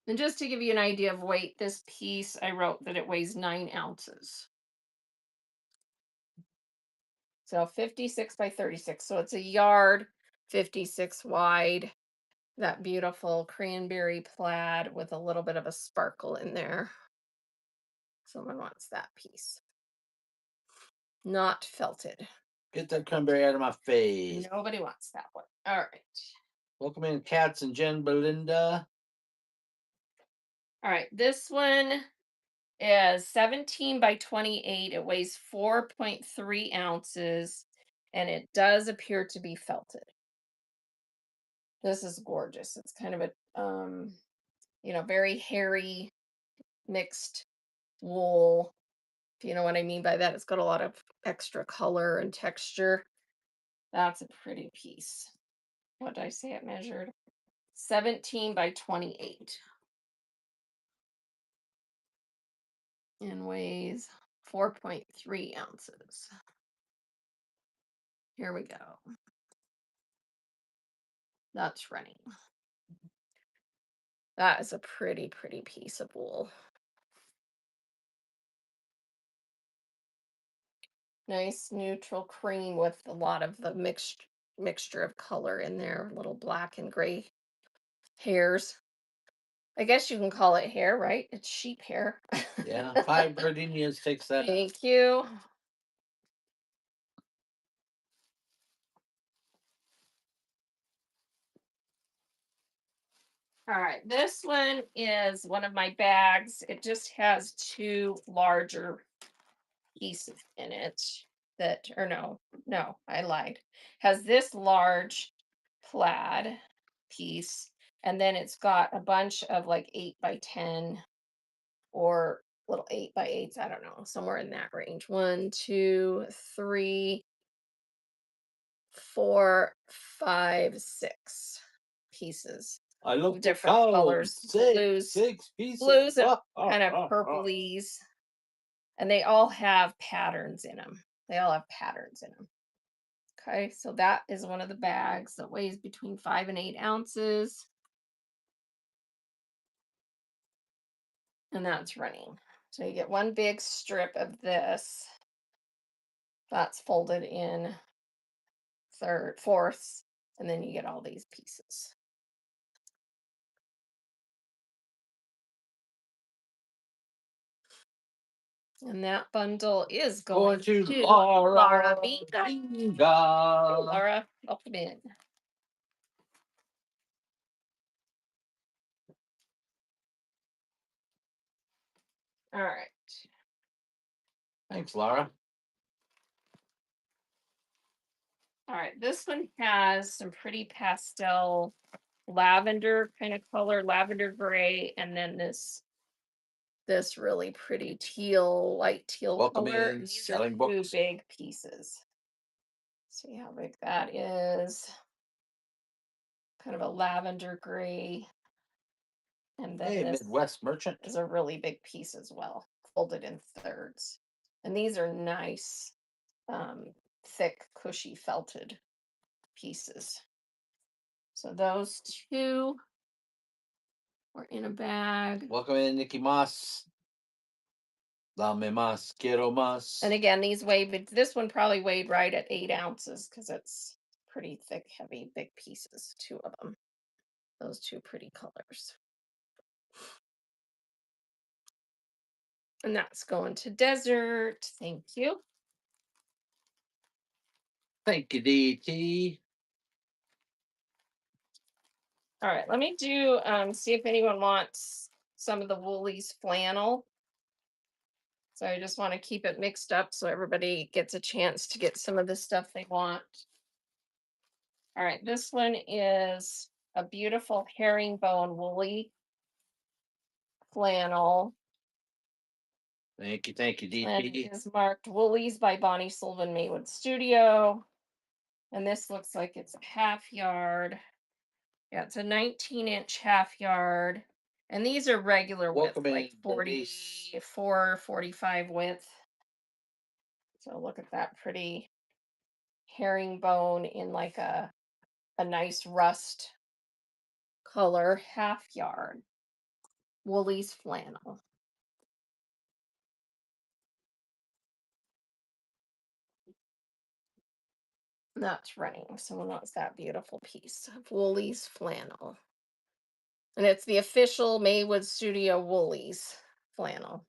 And just to give you an idea of weight, this piece, I wrote that it weighs 9 ounces. So 56 by 36. So it's a yard, 56 wide. That beautiful cranberry plaid with a little bit of a sparkle in there. Someone wants that piece. Not felted. Get that cranberry out of my face. Nobody wants that one. All right. Welcome in, Cats and Jen Belinda. All right. This one is 17 by 28. It weighs 4.3 ounces and it does appear to be felted. This is gorgeous. It's kind of a very hairy mixed wool. If you know what I mean by that, it's got a lot of extra color and texture. That's a pretty piece. What did I say it measured? 17 by 28. And weighs 4.3 ounces. Here we go. That's running. That is a pretty, pretty piece of wool. Nice neutral cream with a lot of the mixture of color in there, little black and gray hairs. I guess you can call it hair, right? It's sheep hair. Yeah, 5 gardenias takes that. Thank you. All right, this one is one of my bags. It just has two larger pieces in it or no, I lied. Has this large plaid piece, and then it's got a bunch of like 8 by 10 or little 8 by 8s. I don't know, somewhere in that range. 1, 2, 3, 4, 5, 6 pieces I of love the different colors, six pieces. blues and kind of purplies, and they all have patterns in them. They all have patterns in them. Okay, so that is one of the bags that weighs between 5 and 8 ounces, and that's running. So you get one big strip of this that's folded in fourths, and then you get all these pieces. And that bundle is going to Laura Binga. Hey, Laura, welcome in. All right. Thanks, Laura. All right. This one has some pretty pastel lavender kind of color, lavender gray, and then this really pretty light teal Welcome color. in, These are selling two books. big pieces. See how big that is. Kind of a lavender gray. And then Hey, this Midwest Merchant. is a really big piece as well, folded in thirds. And these are nice, thick, cushy felted pieces. So those two were in a bag. Welcome in, Nikki Moss. Dame más, quiero más. And again, these weighed, this one probably weighed right at 8 ounces because it's pretty thick, heavy, big pieces, two of them. Those two pretty colors. And that's going to Desert. Thank you. Thank you, DT. All right, let me do see if anyone wants some of the Woolies flannel. So I just want to keep it mixed up so everybody gets a chance to get some of the stuff they want. All right, this one is a beautiful herringbone woolly flannel. Thank you, DT. And it is marked Woolies by Bonnie Sullivan Maywood Studio. And this looks like it's a half yard. Yeah, it's a 19-inch half yard. And these are regular width, Welcome like in, Denise. 44, 45 width. So look at that pretty herringbone in like a nice rust color, half yard. Woolies flannel. That's running. Someone wants that beautiful piece of Woolies flannel. And it's the official Maywood Studio Woolies flannel.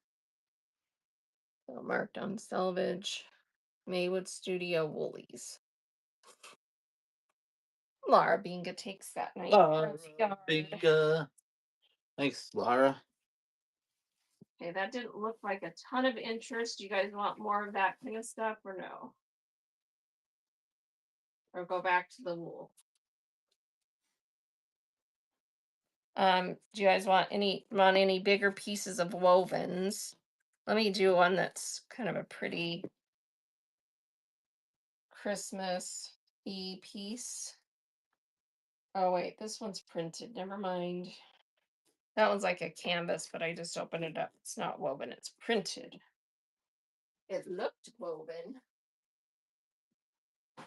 So marked on selvage, Maywood Studio Woolies. Laura Binga takes that nice Laura yard. Binga. Thanks, Laura. Okay, that didn't look like a ton of interest. You guys want more of that kind of stuff or no? Or go back to the wool? Do you guys want any bigger pieces of wovens? Let me do one that's kind of a pretty Christmas y piece. Oh wait, this one's printed. Never mind. That one's like a canvas, but I just opened it up. It's not woven, it's printed. It looked woven.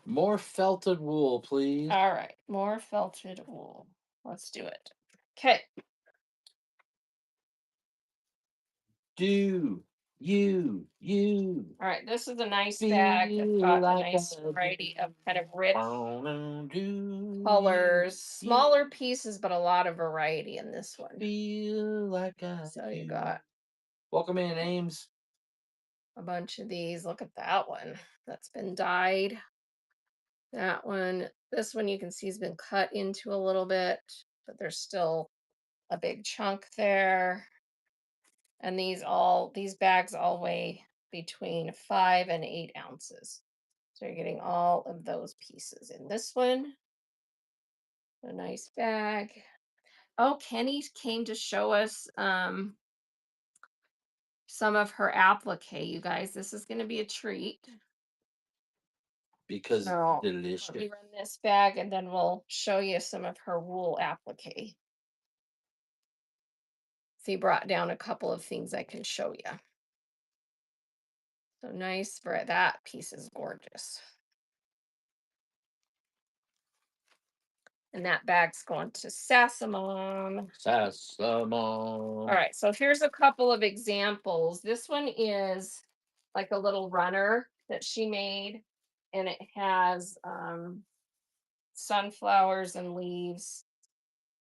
More felted wool, please. All right, more felted wool. Let's do it. Okay. Do you All right, this is a nice bag that's feel got a like I nice variety of do? kind of rich Do colors, you smaller pieces, but a lot of variety in this one. feel like I So you do? got Welcome in, Ames. a bunch of these. Look at that one that's been dyed. That one, this one you can see has been cut into a little bit, but there's still a big chunk there. And these bags all weigh between 5 and 8 ounces. So you're getting all of those pieces in this one. A nice bag. Oh, Kenny came to show us some of her applique, you guys. This is going to be a treat. Because it's So let delicious. me run this bag and then we'll show you some of her wool applique. He brought down a couple of things I can show you. So nice for that piece is gorgeous. And that bag's going to Sassamon. All Sassamon. right, so here's a couple of examples. This one is like a little runner that she made, and it has sunflowers and leaves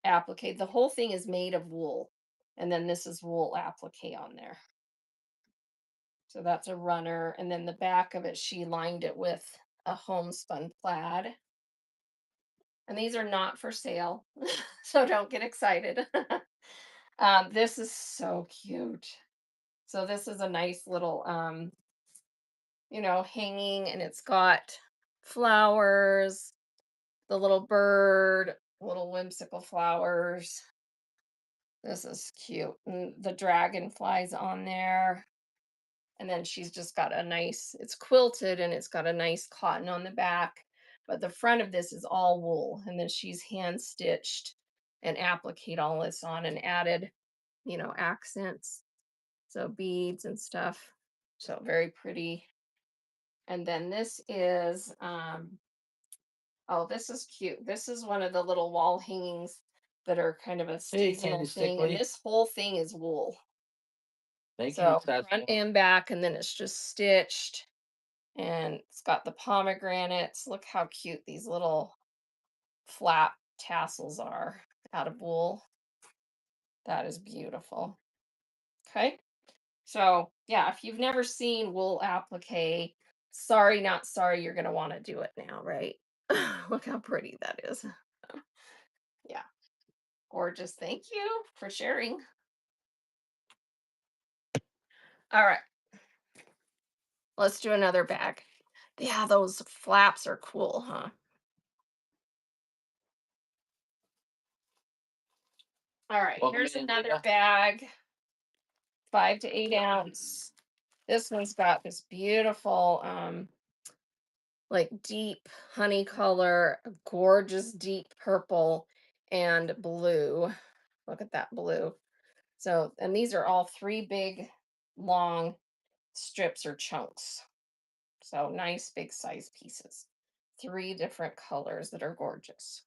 applique. The whole thing is made of wool, and then this is wool applique on there. So that's a runner, and then the back of it, she lined it with a homespun plaid. And these are not for sale, so don't get excited. This is so cute. So this is a nice little, hanging, and it's got flowers, the little bird, little whimsical flowers. This is cute. And the dragonflies on there. And then she's just got it's quilted and it's got a nice cotton on the back. But the front of this is all wool. And then she's hand stitched and appliqued all this on and added, accents. So beads and stuff. So very pretty. And then this is, oh, this is cute. This is one of the little wall hangings that are kind of a Hey, seasonal Candy thing. And Stickley. this whole thing is wool. Thank you, So front Sassamon. and back, and then it's just stitched. And it's got the pomegranates. Look how cute these little flap tassels are out of wool. That is beautiful. Okay. So, yeah, if you've never seen wool applique, sorry, not sorry, you're going to want to do it now, right? Look how pretty that is. Yeah, gorgeous. Thank you for sharing. All right, let's do another bag. Yeah, those flaps are cool, huh? All right, Welcome here's in, another Leah. bag, 5 to 8 ounce. This one's got this beautiful, like deep honey color, a gorgeous deep purple and blue. Look at that blue. So, and these are all three big, long strips or chunks. So nice big size pieces. Three different colors that are gorgeous.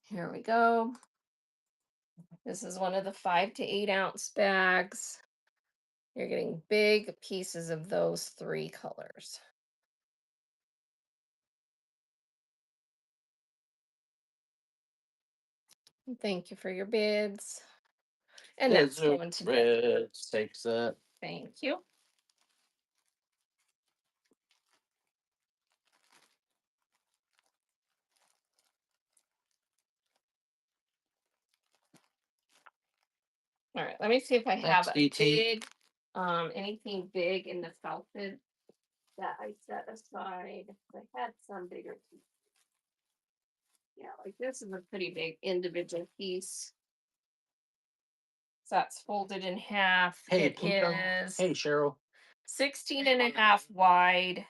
Here we go. This is one of the 5 to 8 ounce bags. You're getting big pieces of those three colors. And thank you for your bids. And that's Desert going to Red takes that. thank you. All right, let me see if I have Thanks, a DT. big, anything big in the felted that I set aside. I had some bigger pieces. Yeah, like this is a pretty big individual piece. So that's folded in half. Hey, It Pluto. is Hey, Cheryl. 16 and a half wide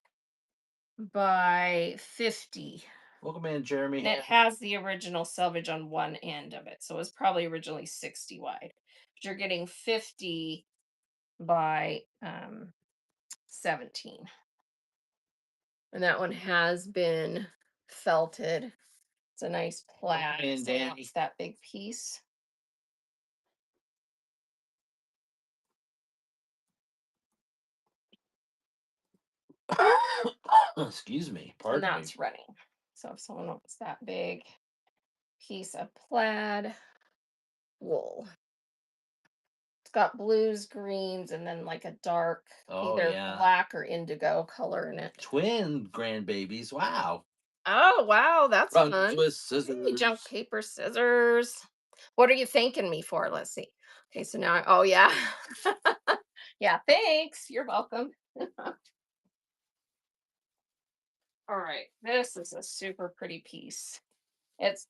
by 50. Welcome in, Jeremy. And it has the original selvage on one end of it. So it was probably originally 60 wide. But you're getting 50 by 17. And that one has been felted. It's a nice plaid. Welcome in, So Danny. it's that big piece. Excuse me. And Pardon me. that's running. So if someone wants that big piece of plaid wool, it's got blues, greens, and then like a dark, Oh, either yeah. black or indigo color in it. Twin grandbabies. Wow. Oh, wow, that's Runs fun. with Hey, junk, scissors. paper, scissors. What are you thanking me for? Let's see. Okay, so now, oh, yeah. Yeah, thanks. You're welcome. All right, this is a super pretty piece. It's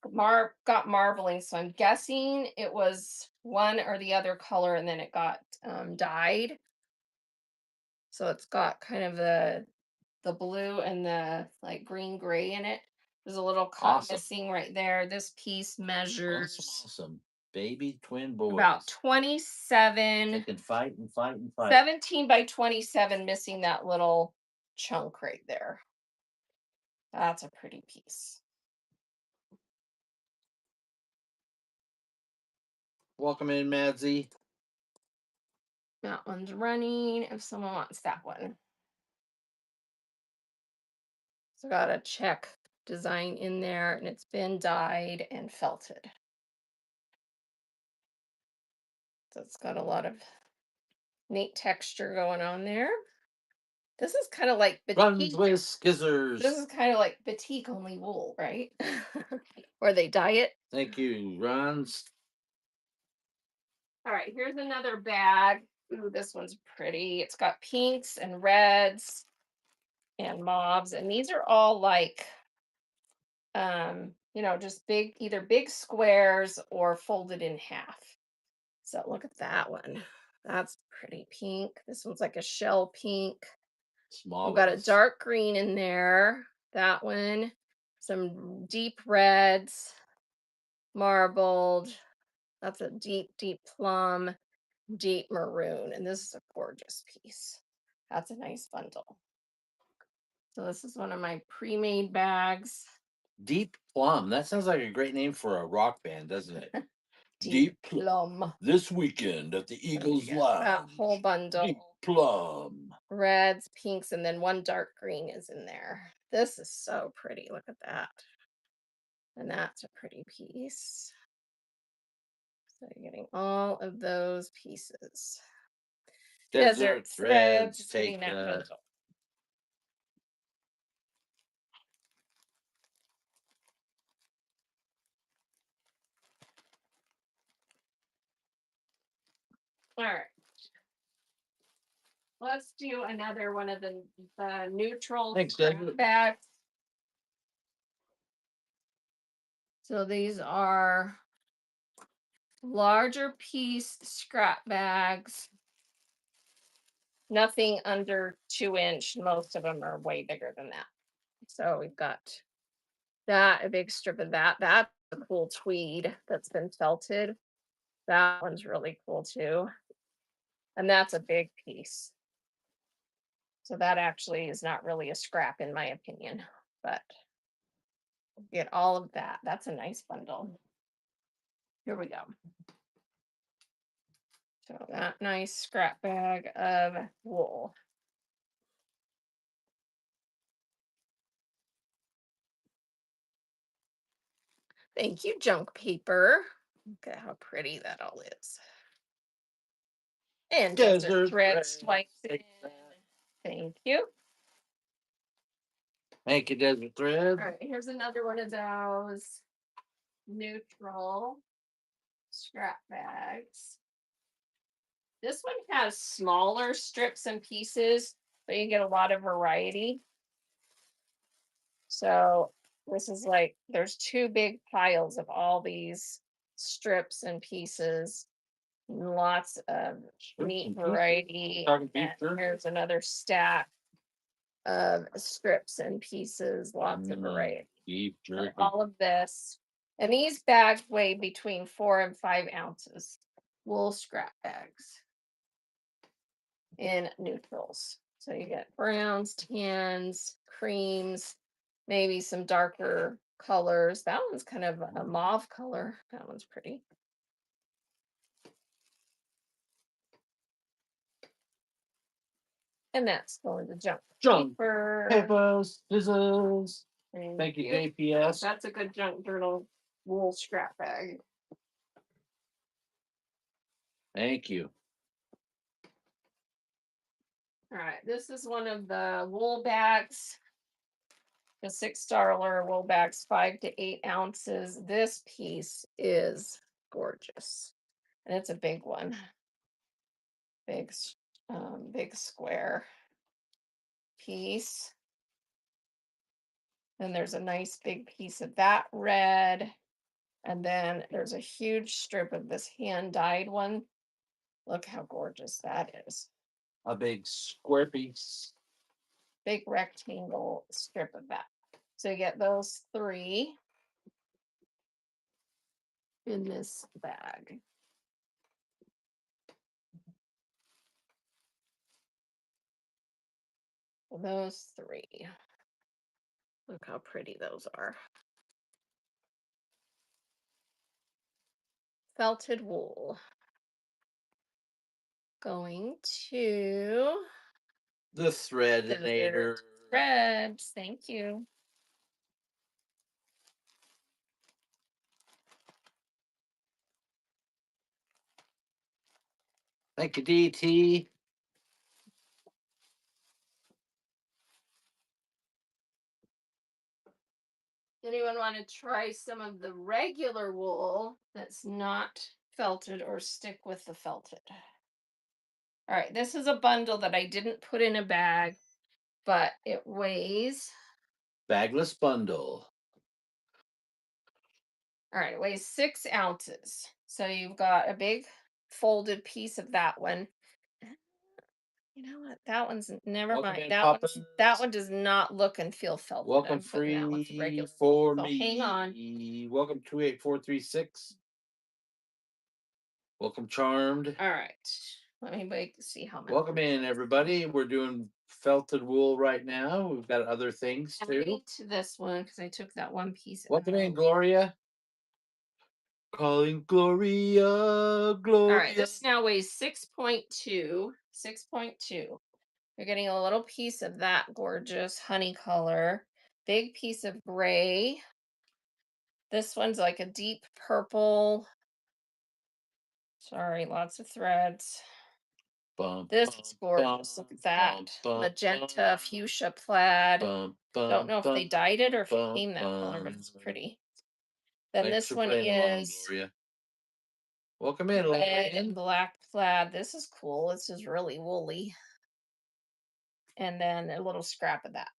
got marbling, so I'm guessing it was one or the other color, and then it got dyed. So it's got kind of the blue and the like green gray in it. There's a little cut Awesome. missing right there. This piece Awesome. measures Awesome. Baby twin about boys. 27, They can fight and fight and fight. 17 by 27, missing that little chunk right there. That's a pretty piece. Welcome in, Madsy. That one's running if someone wants that one. So got a check design in there, and it's been dyed and felted. So it's got a lot of neat texture going on there. This is kind of like Runs batik. with This scissors. is kind of like batik only wool, right? Where they dye it. Thank you, Runs. All right, here's another bag. Ooh, this one's pretty. It's got pinks and reds and mauves, and these are all like just big, either big squares or folded in half. So look at that one. That's pretty pink. This one's like a shell pink. We've got a Smallest. dark green in there. That one. Some deep reds, marbled. That's a deep, deep plum, deep maroon. And this is a gorgeous piece. That's a nice bundle. So this is one of my pre-made bags. Deep Plum. That sounds like a great name for a rock band, doesn't it? Deep Deep Plum. plum. This weekend at the So you Eagles get that whole Lounge. bundle. Deep Plum. Reds, pinks, and then one dark green is in there. This is so pretty. Look at that. And that's a pretty piece. So you're getting all of those pieces. Desert Desert threads, Threads just getting take that that. bundle. All right. Let's do another one of the neutral Thanks, scrap Desert. bags. So these are larger piece scrap bags. Nothing under 2 inch. Most of them are way bigger than that. So we've got that, a big strip of that. That's a cool tweed that's been felted. That one's really cool too. And that's a big piece. So that actually is not really a scrap in my opinion, but get all of that. That's a nice bundle. Here we go. So that nice scrap bag of wool. Thank you, junk paper. Look at how pretty that all is. And desert Desert thread thread. swipes in. Take that. Thank you. Thank you, Desert All Thread. right, here's another one of those neutral scrap bags. This one has smaller strips and pieces, but you get a lot of variety. So this is like there's two big piles of all these strips and pieces, lots of neat variety. Talking beef And jerky. here's another stack of strips and pieces, lots of variety. Beef So jerky. all of this. And these bags weigh between 4 and 5 ounces. Wool scrap bags in neutrals. So you get browns, tans, creams, maybe some darker colors. That one's kind of a mauve color. That one's pretty. And that's going to junk Junk paper. papers, scissors. Thank Thank you, you. JPS. That's a good junk journal wool scrap bag. Thank you. All right, this is one of the wool bags, the $6 wool bags, 5 to 8 ounces. This piece is gorgeous, and it's a big one, big square piece. Then there's a nice big piece of that red, and then there's a huge strip of this hand dyed one. Look how gorgeous that is. A big square piece. Big rectangle strip of that. So you get those three in this bag. Those three. Look how pretty those are. Felted wool. Going to The Threadinator. threads. Thank you. Thank you, DT. Anyone want to try some of the regular wool that's not felted or stick with the felted? All right, this is a bundle that I didn't put in a bag, but it weighs. Bagless bundle. All right, it weighs 6 ounces. So you've got a big folded piece of that one. You know what? That one's never Welcome mind. in, That Poppins. one does not look and feel felted. Welcome I'm putting that with the free regular. for So me. hang on. Welcome 28436. Welcome Charmed. All right. Let me wait to see how much. Welcome in, everybody. We're doing felted wool right now. We've got other things too. Adding to this one because I took that one piece. Welcome in, Gloria. Calling Gloria, Gloria. All right, this now weighs 6.2. 6.2. You're getting a little piece of that gorgeous honey color. Big piece of gray. This one's like a deep purple. Sorry, lots of threads. This is gorgeous. Look at that. Magenta fuchsia plaid. Don't know if they dyed it or if it came that color, but it's pretty. Then Thanks this for one playing along, is Gloria. Welcome in, red and black plaid. This is cool. This is really woolly. And then a little scrap of that.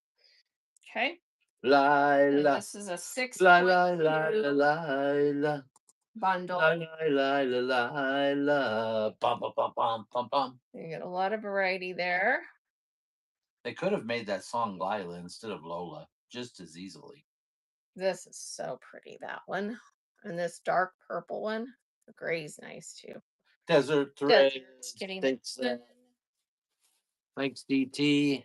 Okay. And Lila. this is a 6 La la la la la la. bundle. La la la la la la. Bum bum bum bum bum bum. You get a lot of variety there. They could have made that song Lila instead of Lola just as easily. This is so pretty, that one. And this dark purple one. The gray's nice too. Desert Desert's Threads. getting that Thanks, one. thanks, DT.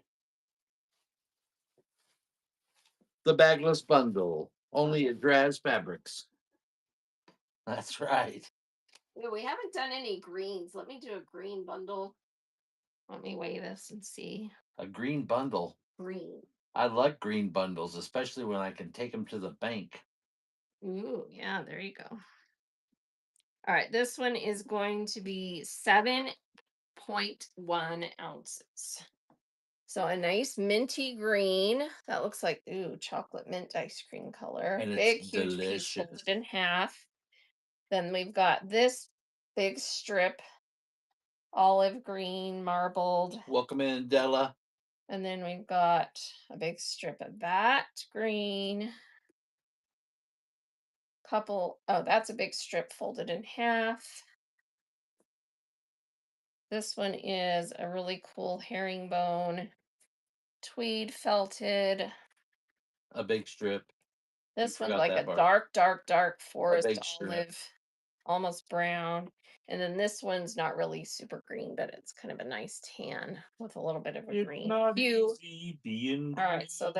The bagless bundle. Only at Draz Fabrics. That's right. Ooh, we haven't done any greens. Let me do a green bundle. Let me weigh this and see. A green bundle. Green. I like green bundles, especially when I can take them to the bank. Ooh, yeah, there you go. All right, this one is going to be 7.1 ounces. So a nice minty green. That looks like, ooh, chocolate mint ice cream color. And it's Big, huge piece delicious. folded in half. Then we've got this big strip, olive green, marbled. Welcome in, Della. And then we've got a big strip of that green. Couple, oh, that's a big strip folded in half. This one is a really cool herringbone, tweed felted. A big strip. You This one's forgot like that a part. dark, dark, dark A forest big strip. olive, almost brown. And then this one's not really super green, but it's kind of a nice tan with a little bit of a It's green not hue. easy being All right, so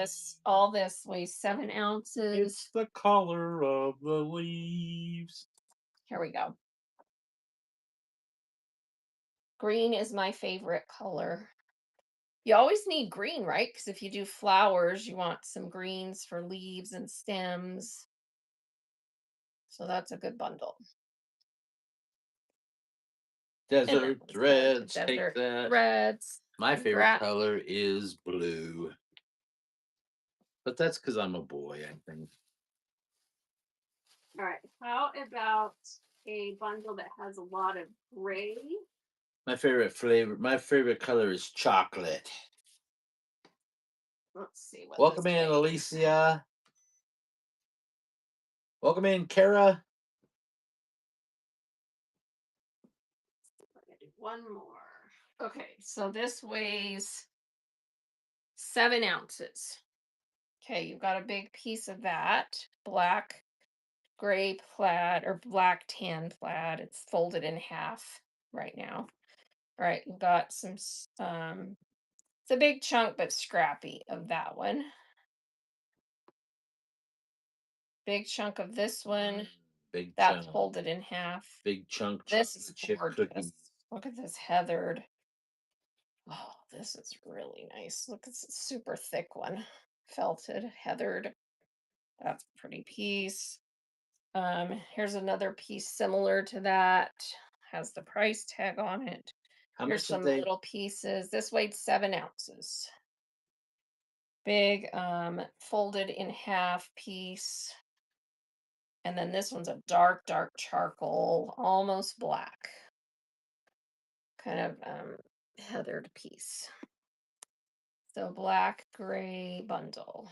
all this weighs 7 ounces. It's the color of the leaves. Here we go. Green is my favorite color. You always need green, right? Because if you do flowers, you want some greens for leaves and stems. So that's a good bundle. And that Desert was going to Threads. Take Desert that. Threads. My favorite Congrats. color is blue. But that's because I'm a boy, I think. All right. How about a bundle that has a lot of gray? My favorite color is chocolate. Let's see what Welcome this in, weighs. Alicia. Welcome in, Kara. I'm gonna do one more. Okay, so this weighs 7 ounces. Okay, you've got a big piece of that black gray plaid or black tan plaid. It's folded in half right now. All right, we've got it's a big chunk but scrappy of that one. Big chunk of this one. Big That's chunk. folded in half. Big chunk This chocolate is chip gorgeous. cookie. Look at this heathered. Oh, this is really nice. Look, it's a super thick one. Felted, heathered. That's a pretty piece. Here's another piece similar to that. Has the price tag on it. How Here's much did some they? little pieces. This weighed 7 ounces. Big, folded in half piece. And then this one's a dark, dark charcoal, almost black. Kind of heathered piece. So black, gray bundle.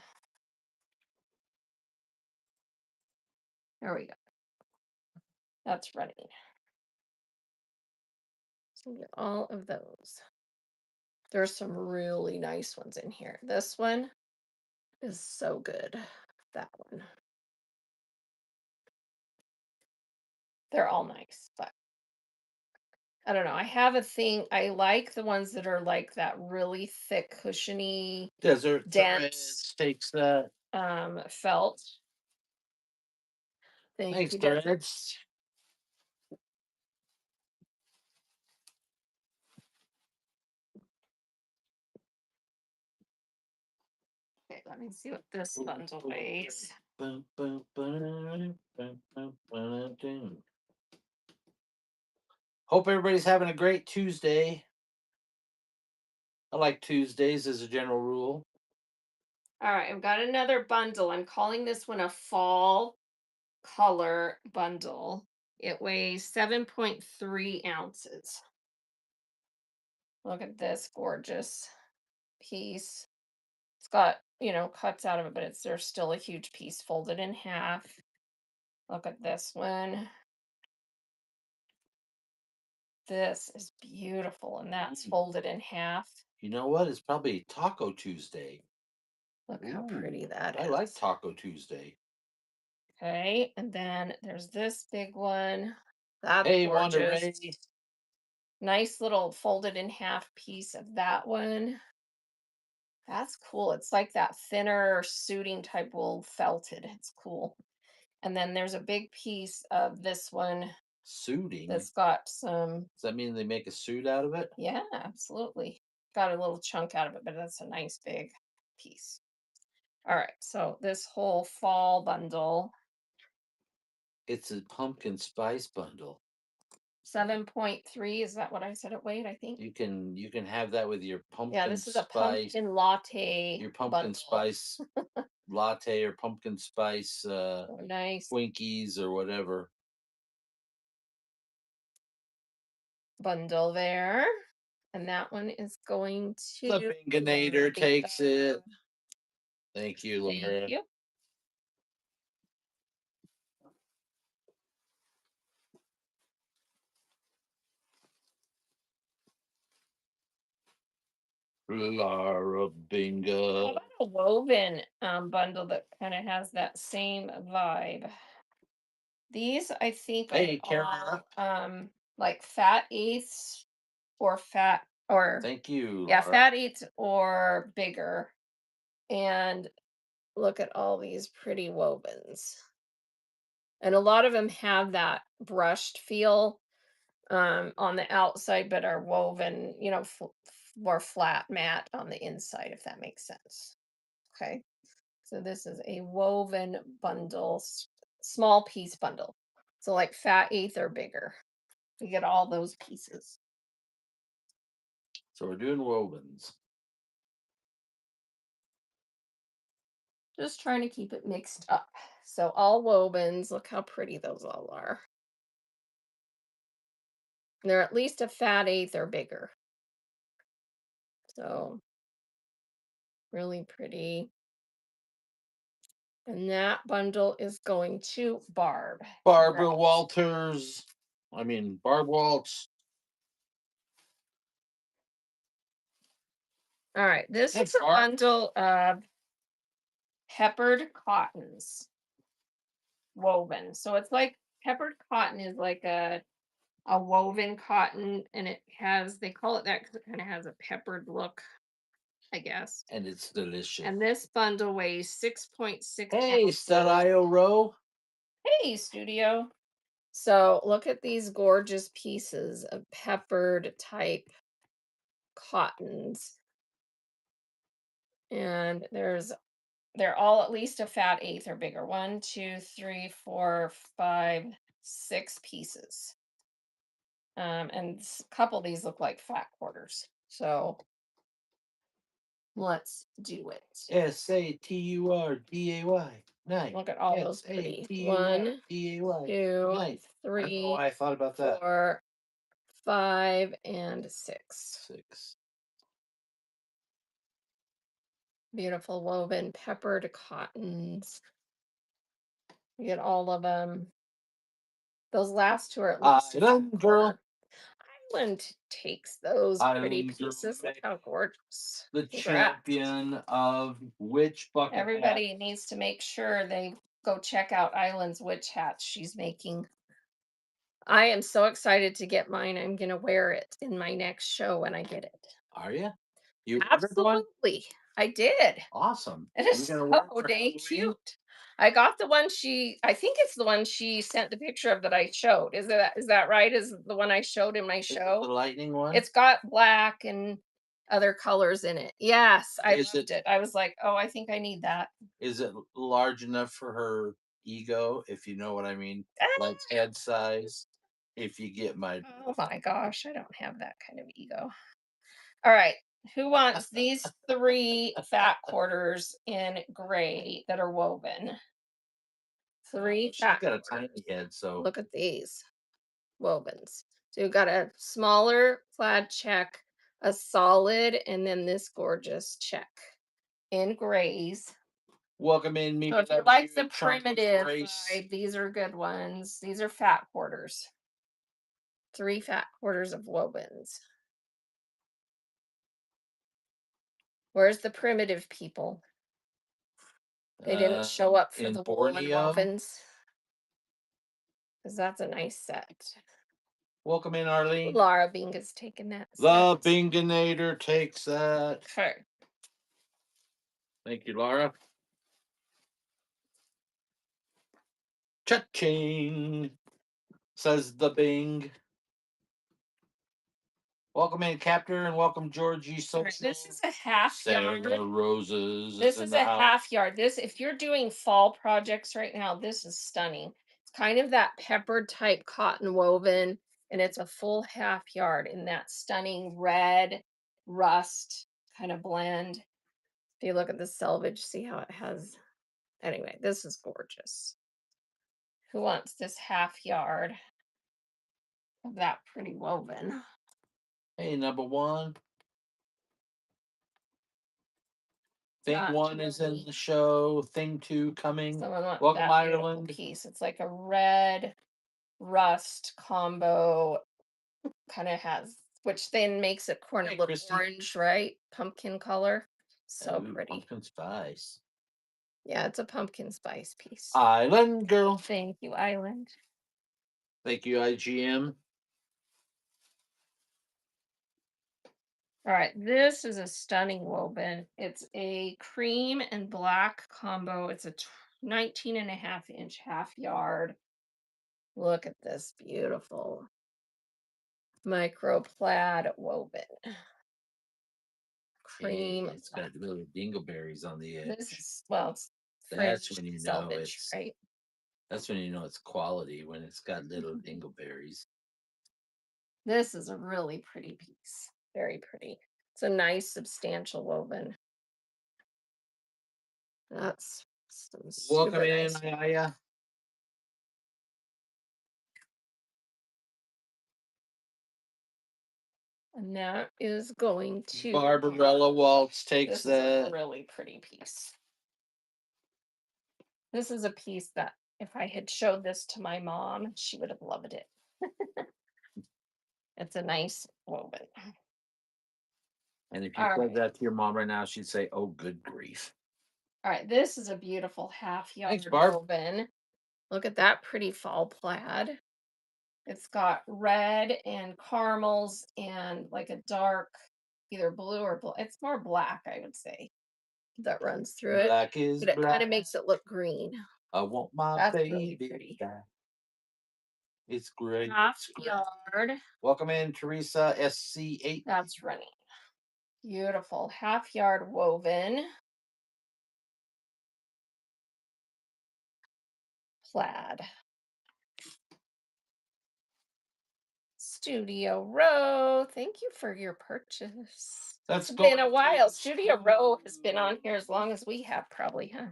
There we go. That's ready. So we get all of those. There's some really nice ones in here. This one is so good. That one. They're all nice, but I don't know. I have a thing. I like the ones that are like that really thick, cushiony, Desert dense Threads takes that. felt. Thank Thanks, you, Desert. Threads. Okay, let me see what this bundle weighs. Hope everybody's having a great Tuesday. I like Tuesdays as a general rule. All right, I've got another bundle. I'm calling this one a fall color bundle. It weighs 7.3 ounces. Look at this gorgeous piece. It's got, cuts out of it, but there's still a huge piece folded in half. Look at this one. This is beautiful, and that's folded in half. You know what? It's probably Taco Tuesday. Look how pretty Ooh, that I is. like Taco Tuesday. Okay, and then there's this big one. That's Hey, Wanda gorgeous. Ray. Nice little folded in half piece of that one. That's cool. It's like that thinner suiting type wool felted. It's cool. And then there's a big piece of this one Suiting? that's got some, Does that mean they make a suit out of it? yeah, absolutely. Got a little chunk out of it, but that's a nice big piece. All right. So this whole fall bundle, It's a pumpkin spice bundle. 7.3. Is that what I said it weighed? I think. You can have that with Yeah, this is a pumpkin latte your pumpkin bundle. spice latte or pumpkin spice So nice Twinkies or whatever. bundle there. And that one is going The to Binganator Bingo. takes it. Thank you, Thank Laura. you. Laura How Bingo. about a woven bundle that kind of has that same vibe? These I think are Hey, Kara. all like fat eighths or fat or Thank you, yeah, Laura. fat eighths or bigger. And look at all these pretty wovens. And a lot of them have that brushed feel on the outside, but are woven, more flat matte on the inside, if that makes sense. Okay. So this is a woven bundle, small piece bundle. So like fat eighth or bigger. You get all those pieces. So we're doing wovens. Just trying to keep it mixed up. So all wovens, look how pretty those all are. They're at least a fat eighth or bigger. So really pretty. And that bundle is going to Barb. Barbara Congrats. Walters. I mean, Barb Waltz. All right. This Hey, is a Barb. bundle of peppered cottons woven. So it's like peppered cotton is like a woven cotton, and it has, they call it that because it kind of has a peppered look, I guess. And it's delicious. And this bundle weighs 6.6 Hey, ounces. Stud.io Row. Hey, studio. So look at these gorgeous pieces of peppered type cottons. And they're all at least a fat eighth or bigger. One, two, three, four, five, 6 pieces. And a couple of these look like fat quarters. So let's do it. SATURDAY. Nice. Look at all those pretty. One, SATURDAY. two, Nice. I don't know three, why I thought about that. 4, 5, and 6. 6. Beautiful woven peppered cottons. You get all of them. Those last two are at least a fat Island girl. quarter. Island takes those pretty Island girl. pieces. Look how gorgeous. The Congrats. champion of which bucket hat? Everybody needs to make sure they go check out Island's witch hats she's making. I am so excited to get mine. I'm going to wear it in my next show when I get it. Are you? You ordered one? Absolutely. I did. Awesome. It You're is gonna wear it so for dang Halloween? cute. I got the one I think it's the one she sent the picture of that I showed. Is that right? Is the one I showed in my Is it the show? lightning one? It's got black and other colors in it. Yes, I Is loved it it. I was like, "Oh, I think I need that." is it large enough for her ego, if you know what I mean? Like Ah, head size, if you get my oh my gosh, I don't have that kind of ego. All right. Who wants these 3 fat quarters in gray that are woven? 3 she's fat got a tiny quarters. head, so Look at these wovens. So you've got a smaller plaid check, a solid, and then this gorgeous check in grays. welcome in me. So if you like the Trump primitive race. vibe, these are good ones. These are fat quarters. 3 fat quarters of wovens. Where's the primitive people? They didn't show up for In the woolen Borneo. wovens. because that's a nice set. Welcome in, Arlene. Laura Binga's taking that The set. Binganator takes that. Okay. Thank you, Laura. Cha-ching, says the Bing. Welcome in, Captain, and welcome, Georgie. All right, this is a half Sarah yard. Roses This is in is the a house. half yard. This, if you're doing fall projects right now, this is stunning. It's kind of that peppered type cotton woven, and it's a full half yard in that stunning red rust kind of blend. If you look at the selvage, see how it has. Anyway, this is gorgeous. Who wants this half yard of that pretty woven? Hey, number one. Thing That's one is in really. the show. Thing two coming. Someone wants Welcome, that beautiful Ireland. piece. It's like a red rust combo, kind of has, which then makes it corn a Hey, little Christy. orange, right? Pumpkin color. So Ooh, pretty. pumpkin spice. Yeah, it's a pumpkin spice piece. Island girl. Thank you, Island. Thank you, IGM. All right, this is a stunning woven. It's a cream and black combo. It's a 19 and a half inch half yard. Look at this beautiful micro plaid woven. Cream. It's got little dingleberries on the This edge. is, well, it's That's fringe when you know selvage, it's right? that's when you know it's quality when it's got little dingleberries. This is a really pretty piece. Very pretty. It's a nice, substantial woven. That's some Welcome super in, nice. Aya. And that is going to. Barbarella Waltz takes This is a that. really pretty piece. This is a piece that if I had showed this to my mom, she would have loved it. It's a nice woven. And if you All said right. that to your mom right now, she'd say, "Oh, good grief." All right. This is a beautiful half Thanks, yard Barb. woven. Look at that pretty fall plaid. It's got red and caramels and like a dark, either blue or black. It's more black, I would say, that runs through it. Black is But it kind black. of makes it look green. I want my That's really baby pretty. back. It's great. Half It's great. yard. Welcome in, Teresa SC8. That's running. Beautiful. Half yard woven plaid. Studio Row. Thank you for your purchase. That's It's been a while. Studio Row has been on here as long as we have, probably, huh?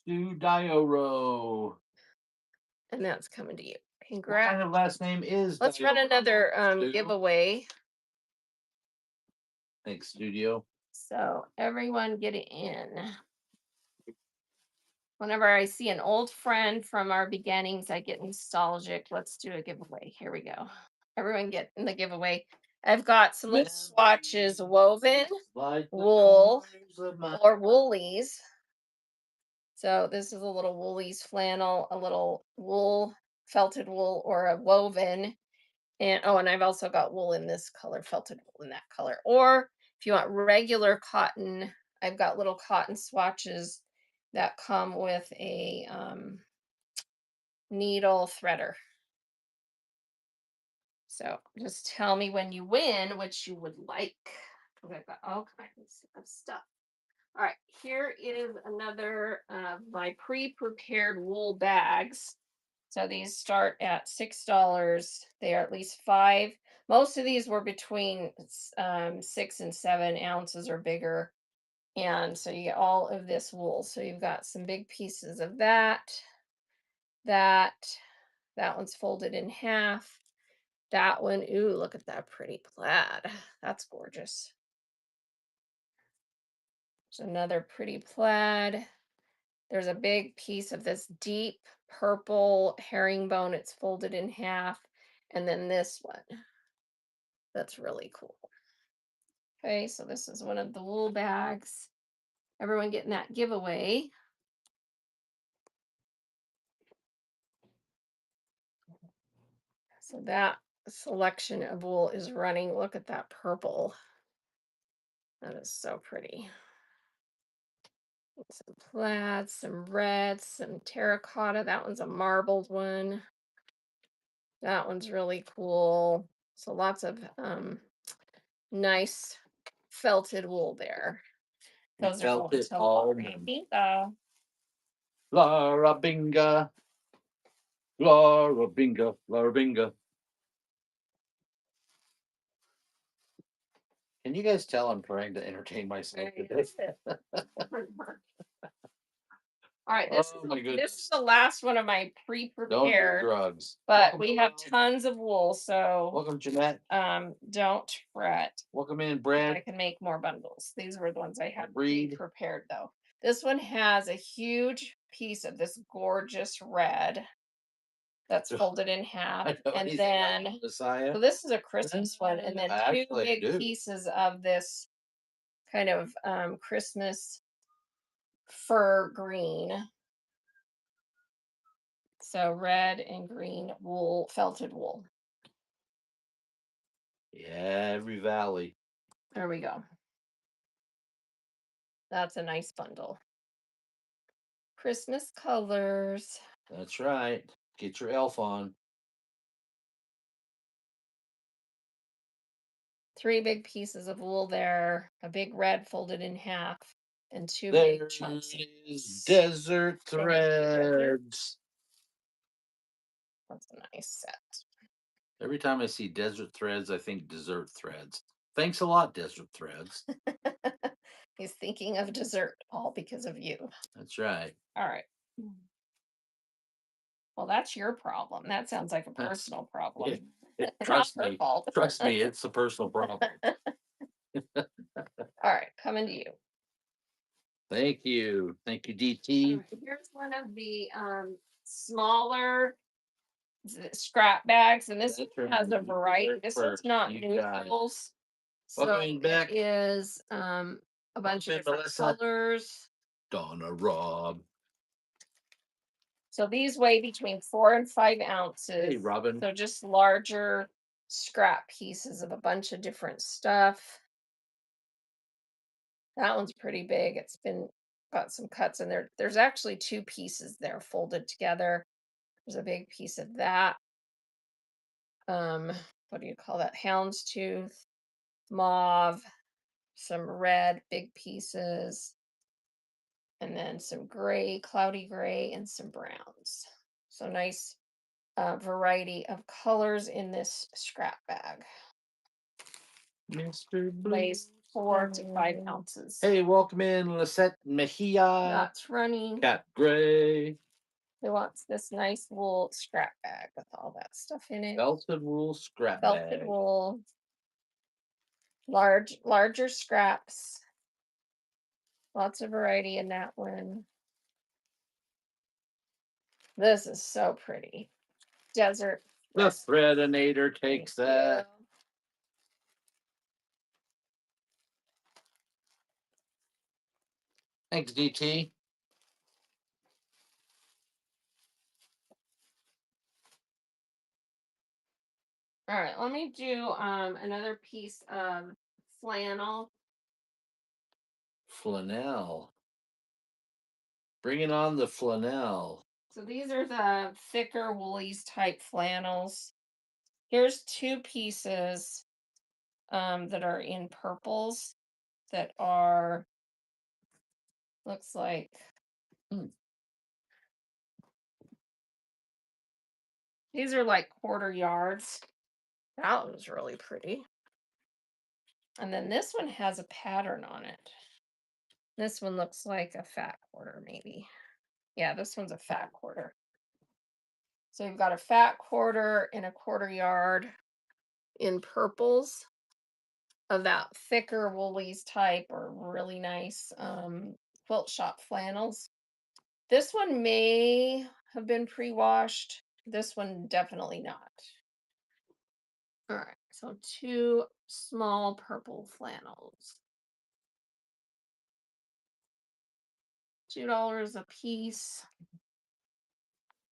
Studioro. And that's coming to you. What Congrats. kind of last name is Let's run Dioro? another Stu? giveaway. Thanks, Studio. So everyone get it in. Whenever I see an old friend from our beginnings, I get nostalgic. Let's do a giveaway. Here we go. Everyone get in the giveaway. I've got some little swatches woven, Like wool, or Woolies. So this is a little Woolies flannel, a little wool, felted wool, or a woven. And oh, and I've also got wool in this color, felted wool in that color. Or if you want regular cotton, I've got little cotton swatches that come with a needle threader. So just tell me when you win which you would like. Because I've got all kinds of stuff. All right, here is another of my pre-prepared wool bags. So these start at $6. They are at least 5. Most of these were between 6 and 7 ounces or bigger. And so you get all of this wool. So you've got some big pieces of that, that one's folded in half. That one, ooh, look at that pretty plaid. That's gorgeous. There's another pretty plaid. There's a big piece of this deep purple herringbone. It's folded in half. And then this one. That's really cool. Okay, so this is one of the wool bags. Everyone getting that giveaway. So that selection of wool is running. Look at that purple. That is so pretty. Some plaid, some red, some terracotta. That one's a marbled one. That one's really cool. So lots of nice felted wool there. We Those are felt going it to all Laura morning. Bingo. Laura Binga, Laura Binga, Laura Binga. Can you guys tell I'm trying to entertain myself today? All right, Oh my this is goodness. the last one of my Don't do pre-prepared, drugs. but Welcome, we have Joelle. tons of wool, so Welcome, Jeanette. don't fret. Welcome in, I Brad. can make more bundles. These were the ones I had Breed. prepared though. This one has a huge piece of this gorgeous red that's folded in half, I know and anything about then Messiah. so this is a Christmas one, and then two Actually, I big do. pieces of this kind of Christmas fur green. So red and green wool, felted wool. Yeah, every valley. There we go. That's a nice bundle. Christmas colors. That's right. Get your elf on. Three big pieces of wool there, a big red folded in half, and two There big chunks of is desert threads. That's a nice set. Every time I see desert threads, I think dessert threads. Thanks a lot, desert threads. He's thinking of dessert all because of you. That's right. All right. Well, that's your problem. That sounds like a personal problem. Not Trust her me. fault. Trust me, it's a personal problem. All right, coming to you. Thank you. Thank you, All DT. right, here's one of the smaller scrap bags, and this That's one right. has a variety. This one's First, not you got it. neutrals, Welcome so in, it Beck. is a bunch of Welcome in, different Melissa. colors. Donna Rob. So these weigh between 4 and 5 ounces. Hey, Robin. So just larger scrap pieces of a bunch of different stuff. That one's pretty big. It's been got some cuts in there. There's actually two pieces there folded together. There's a big piece of that. What do you call that? Houndstooth, mauve, some red big pieces, and then some gray, cloudy gray, and some browns. So nice variety of colors in this scrap bag. Mr. Blue. Weighs 4 to 5 ounces. Hey, welcome in, Lisette Mejia. That's running. Cat Gray. Who wants this nice wool scrap bag with all that stuff in it? Felted wool scrap Felted bag. wool, larger scraps. Lots of variety in that one. This is so pretty. Desert. The West. Threadinator takes that. Yeah. Thanks, DT. All right, let me do another piece of flannel. Flannel. Bringing on the flannel. So these are the thicker Woolies type flannels. Here's two pieces that are in purples that are looks like Hmm. these are like quarter yards. That was really pretty. And then this one has a pattern on it. This one looks like a fat quarter, maybe. Yeah, this one's a fat quarter. So you've got a fat quarter and a quarter yard in purples of that thicker Woolies type or really nice quilt shop flannels. This one may have been pre-washed. This one definitely not. All right, so two small purple flannels. $2 a piece.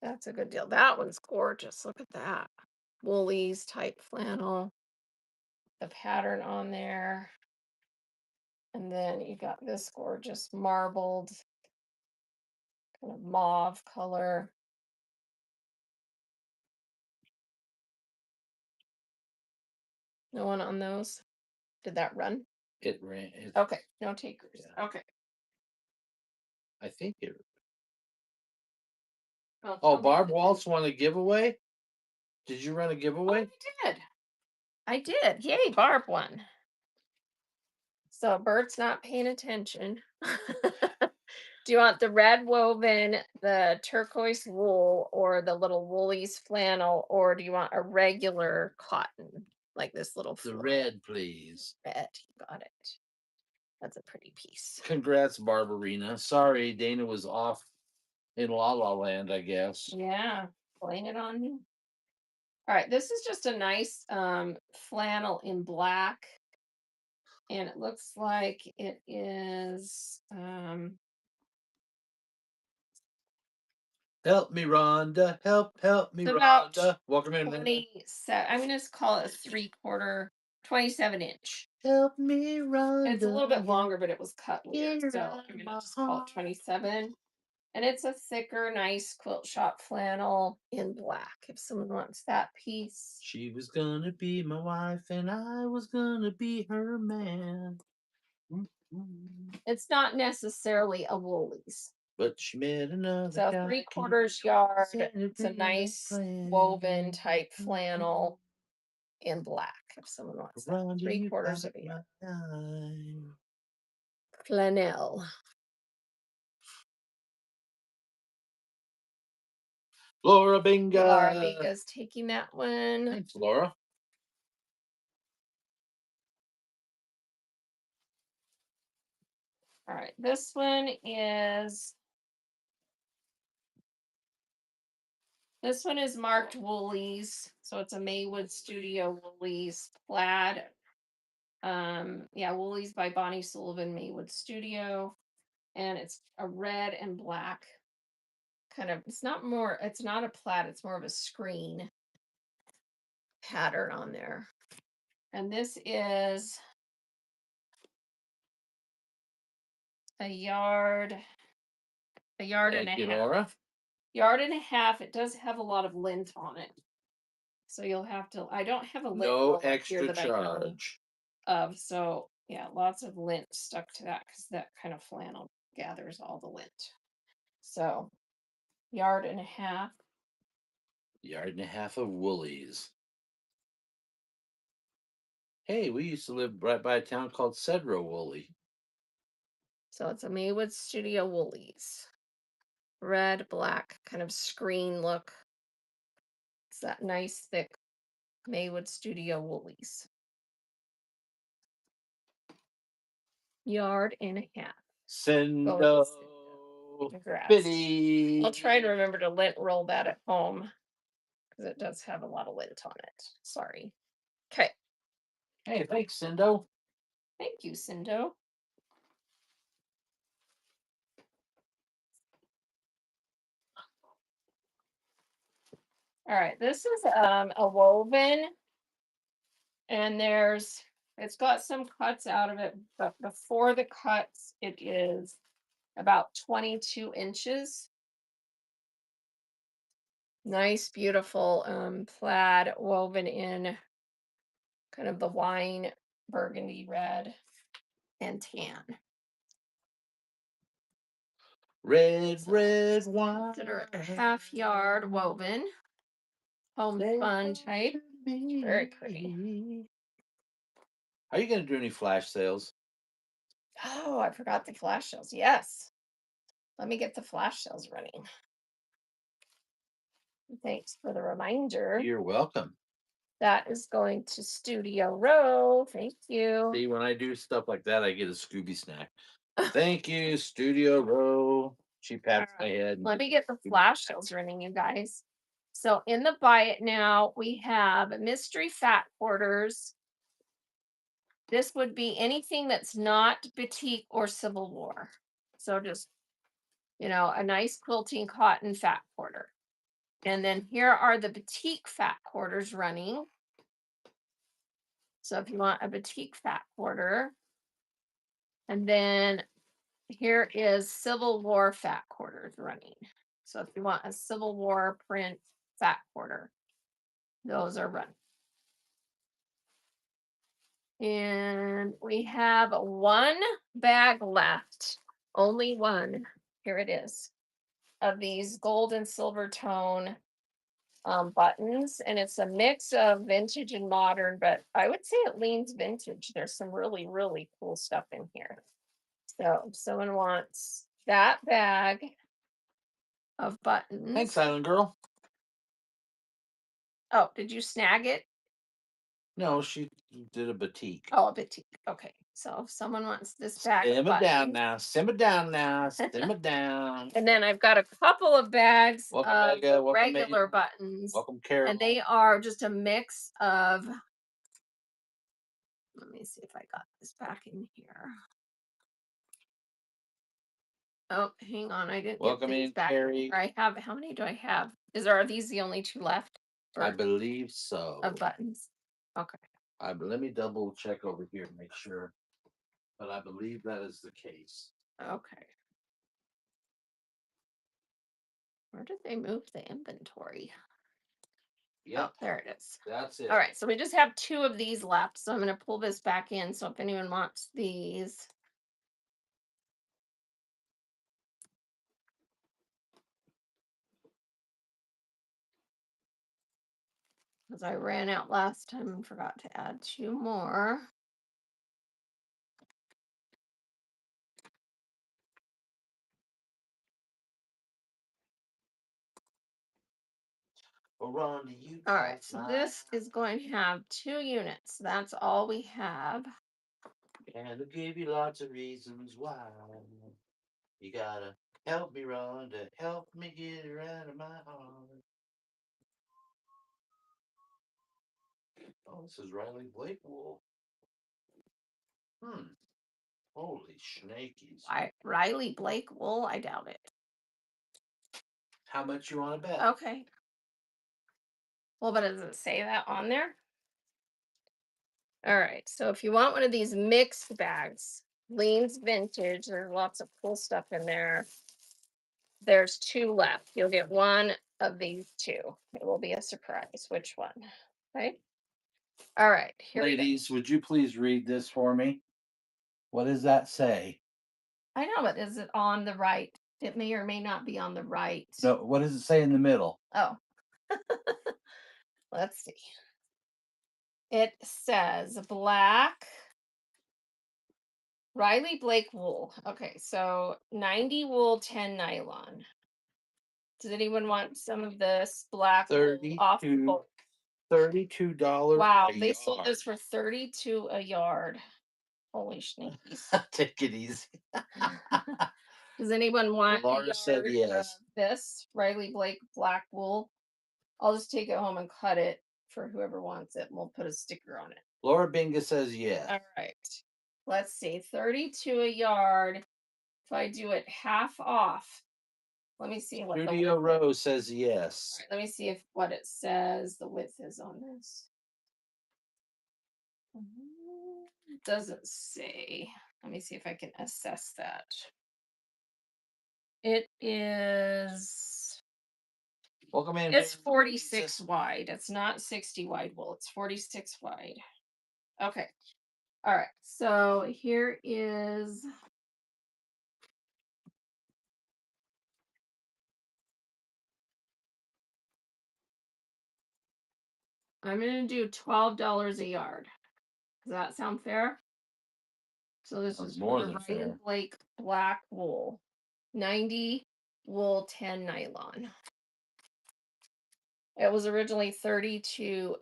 That's a good deal. That one's gorgeous. Look at that. Woolies type flannel, the pattern on there. And then you got this gorgeous marbled kind of mauve color. No one on those? Did that run? It ran. It, Okay, no takers. yeah, Okay. I think it. Well, Oh, tell me Barb if it did. Waltz won a giveaway. Did you run a Oh, giveaway? I did. I did. Yay, Barb won. So Bert's not paying attention. Do you want the red woven, the turquoise wool, or the little Woolies flannel, or do you want a regular cotton, like this little The floral red, please. red? You got it. That's a pretty piece. Congrats, Barbarina. Sorry, Dana was off in La La Land, I guess. Yeah, blame it on me. All right, this is just a nice flannel in black, and it looks like it is Help me, Rhonda. Help me, about Rhonda. Welcome in, Linda. 27. I'm gonna just call it a 3/4, 27 inch. Help me, It's a little Rhonda. bit longer, but it was cut weird, Get so out I'm of gonna my just call it heart. 27. And it's a thicker, nice quilt shop flannel in black. If someone wants that piece, She was gonna be my wife, and I was gonna be her man. it's not necessarily a Woolies. But she met another So guy. 3/4 yard. It's a Celebrating a nice woven plan. type flannel in black. If someone wants that, Rhonda, three you quarters got of a my yard. eye. Flannel. Laura Laura Binga. Miga's taking that one. Thanks, Laura. All right, this one is marked Woolies, so it's a Maywood Studio Woolies plaid. Yeah, Woolies by Bonnie Sullivan, Maywood Studio, and it's a red and black kind of. It's not a plaid. It's more of a screen pattern on there. And this is a yard, and a Thank you, half. Laura. Yard and a half. It does have a lot of lint on it. So you'll have to, I don't have a lint No roller here extra that I know charge. of. So yeah, lots of lint stuck to that because that kind of flannel gathers all the lint. So yard and a half. Yard and a half of Woolies. Hey, we used to live right by a town called Cedro Woolley. So it's a Maywood Studio Woolies. Red, black, kind of screen look. It's that nice thick Maywood Studio Woolies. Yard and a half. Sendo. Congrats. Bitty. I'll try to remember to lint roll that at home because it does have a lot of lint on it. Sorry. Okay. Hey, thanks, Sendo. Thank you, Cindo. All right, this is a woven, and it's got some cuts out of it, but before the cuts, it is about 22 inches. Nice, beautiful plaid woven in kind of the wine burgundy red and tan. Red, So red wine. consider it a half yard woven, homespun type. Very pretty. Are you going to do any flash sales? Oh, I forgot the flash sales. Yes. Let me get the flash sales running. Thanks for the reminder. You're welcome. That is going to Studio Row. Thank you. See, when I do stuff like that, I get a Scooby snack. Thank you, Studio Row. She pats my head. Let me get the flash sales running, you guys. So in the buy it now, we have mystery fat quarters. This would be anything that's not batik or Civil War. So just, a nice quilting cotton fat quarter. And then here are the batik fat quarters running. So if you want a batik fat quarter, and then here is Civil War fat quarters running. So if you want a Civil War print fat quarter, those are running. And we have one bag left, only one. Here it is, of these gold and silver tone buttons. And it's a mix of vintage and modern, but I would say it leans vintage. There's some really, really cool stuff in here. So if someone wants that bag of Thanks, buttons. Island Girl. Oh, did you snag it? No, she did a batik. Oh, a batik. Okay. So if someone wants this bag of Simmer down buttons, now. Simmer down now. Simmer down. and then I've got a couple of bags Welcome, of Mega. the Welcome, Maiden. regular buttons, Welcome, and Carol. they are just a mix of. Let me see if I got this back in here. Oh, hang on. I didn't get Welcome these in, back in Carrie. here. I have, how many do I have? Are these the only two left I or believe so. of buttons? Okay. Let me double check over here to make sure, but I believe that is the case. Okay. Where did they move the inventory? Yep, Oh, there it is. that's it. All right, so we just have two of these left. So I'm going to pull this back in. So if anyone wants these, because I ran out last time and forgot to add two more. Well, Ron, do you All right, so this is going to have 2 units. That's all we have. and I gave you lots of reasons why. You gotta help me, Ron, to help me get it out of my heart. Oh, this is Riley Blake wool. Hmm. Holy schnakies. Riley Blake wool? I doubt it. How much you want to bet? Okay. Well, but does it say that on there? All right. So if you want one of these mixed bags, Lean's Vintage, there's lots of cool stuff in there. There's two left. You'll get one of these two. It will be a surprise. Which one? Okay. All right. Here we go. Ladies, would you please read this for me? What does that say? I know, but is it on the right? It may or may not be on the right. No, what does it say in the middle? Oh, let's see. It says black Riley Blake wool. Okay, so 90 wool, 10 nylon. Does anyone want some of this black wool off the 32 boat? $32 Wow, a they sold yard. this for 32 a yard. Holy shnikes. Take it easy. Does anyone want a Laura said yard of yes. this Riley Blake black wool? I'll just take it home and cut it for whoever wants it, and we'll put a sticker on it. Laura Binga says yes. All right. Let's see. 32 a yard. If I do it half off, let me see what the Studio width is. Rose says yes. All right, let me see if what it says the width is on this. It doesn't say. Let me see if I can assess that. It is. Welcome in. It's 46 wide. It's not 60 wide wool. It's 46 wide. Okay. All right. So here is. I'm going to do $12 a yard. Does that sound fair? So this Sounds is more for the than Riley fair. Blake black wool. 90 wool, 10 nylon. It was originally $32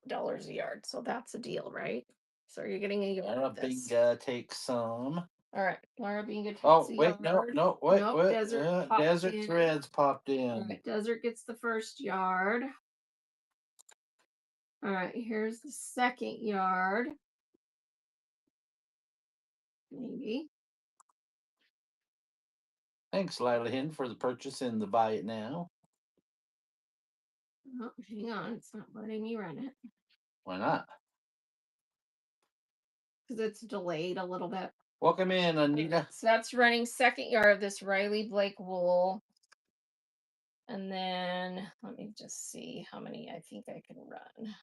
a yard, so that's a deal, right? So you're getting a yard Laura of this. Binga take some. All right, Laura being good. Oh, wait, no, no, wait, Nope, what? Desert popped Desert in. Threads popped All in. right, Desert gets the first yard. All right, here's the second yard. Maybe. Thanks, Lila Hen, for the purchase and the buy it now. Oh, hang on, it's not letting me run it Why not? because it's delayed a little bit. Welcome in, Anita. So that's running second yard of this Riley Blake wool. And then let me just see how many I think I can run.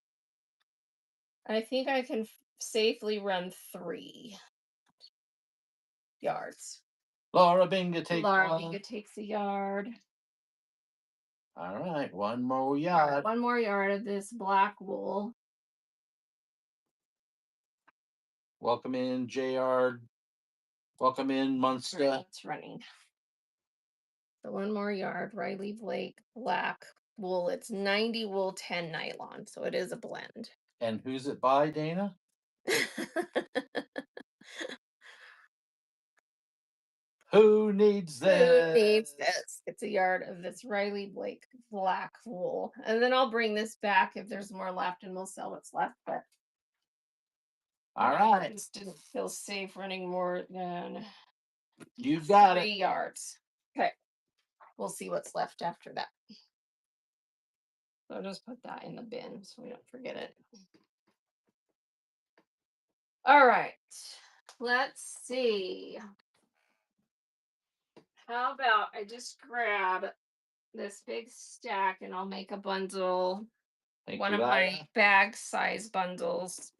I think I can safely run 3 yards. Laura Binga takes Laura one. Binga takes a yard. All right, one more All yard. right, 1 more yard of this black wool. Welcome in, JR. Welcome in, All right, Munster. it's running. So 1 more yard, Riley Blake black wool. It's 90 wool, 10 nylon. So it is a blend. And who's it by, Dana? Who needs Who needs this? this? It's a yard of this Riley Blake black wool. And then I'll bring this back if there's more left and we'll sell what's left. But All I right, just didn't feel safe running more than you got 3 yards. Okay. We'll see what's left after that. So I'll just put that in the bin so we don't forget it. All right. Let's see. How about I just grab this big stack and I'll make a bundle, Thank one you, of my Lila. bag size bundles.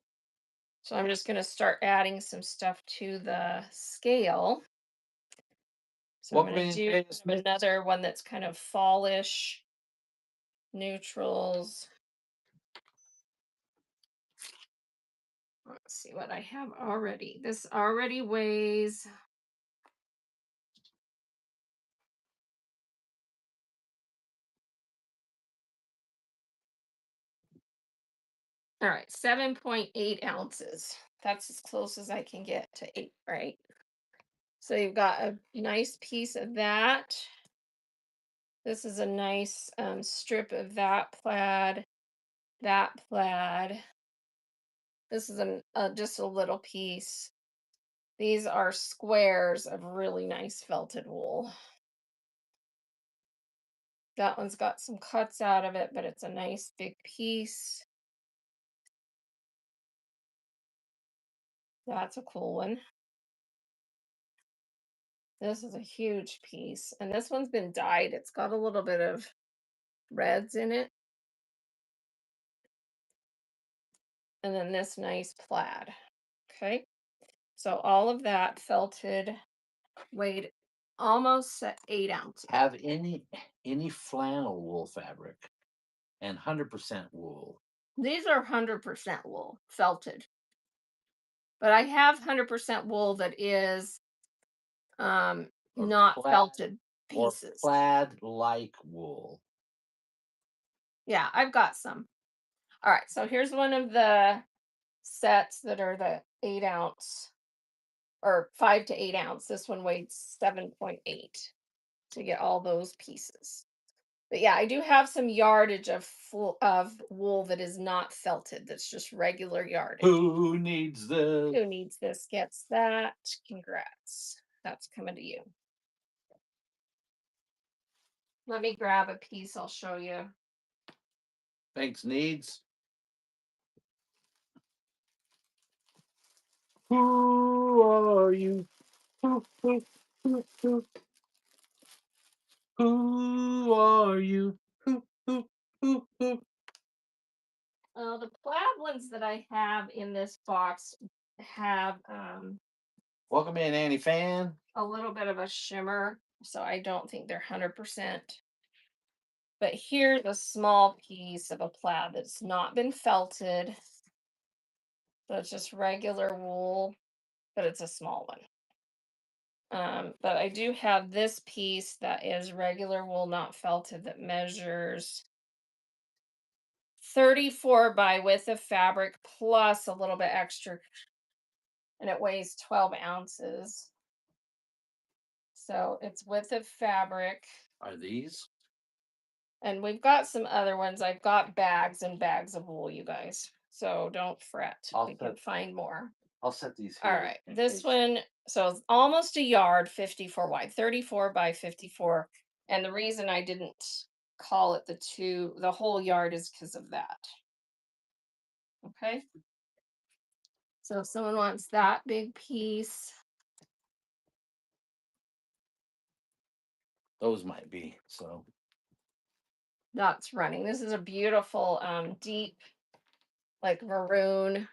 So I'm just going to start adding some stuff to the scale. So I'm Welcome going in, to do Jada Smith. another one that's kind of fallish, neutrals. Let's see what I have already. This already weighs all right, 7.8 ounces. That's as close as I can get to 8, right? So you've got a nice piece of that. This is a nice strip of that plaid, that plaid. This is just a little piece. These are squares of really nice felted wool. That one's got some cuts out of it, but it's a nice big piece. That's a cool one. This is a huge piece. And this one's been dyed. It's got a little bit of reds in it. And then this nice plaid. Okay. So all of that felted weighed almost 8 ounces. Have any flannel wool fabric and 100% wool. These are 100% wool, felted. But I have 100% wool that is Or not plaid, felted or pieces. plaid like wool. Yeah, I've got some. All right, so here's one of the sets that are the 8 ounce or 5 to 8 ounce. This one weighed 7.8 to get all those pieces. But yeah, I do have some yardage of wool that is not felted. That's just regular yardage. Who needs this? Who needs this gets that. Congrats. That's coming to you. Let me grab a piece. I'll show you. Thanks, needs. Who are you? Who? Who are you? Who? The plaid ones that I have in this box have Welcome in, Annie Fan. a little bit of a shimmer, so I don't think they're 100%. But here's a small piece of a plaid that's not been felted. So it's just regular wool, but it's a small one. But I do have this piece that is regular wool, not felted, that measures 34 by width of fabric plus a little bit extra, and it weighs 12 ounces. So it's width of fabric. Are these? And we've got some other ones. I've got bags and bags of wool, you guys. So don't fret. We can find more. I'll set these All here. right. This one, so it's almost a yard, 54 wide, 34 by 54. And the reason I didn't call it the whole yard is because of that. Okay. So if someone wants that big piece, Those might be. So that's running. This is a beautiful, deep, like maroon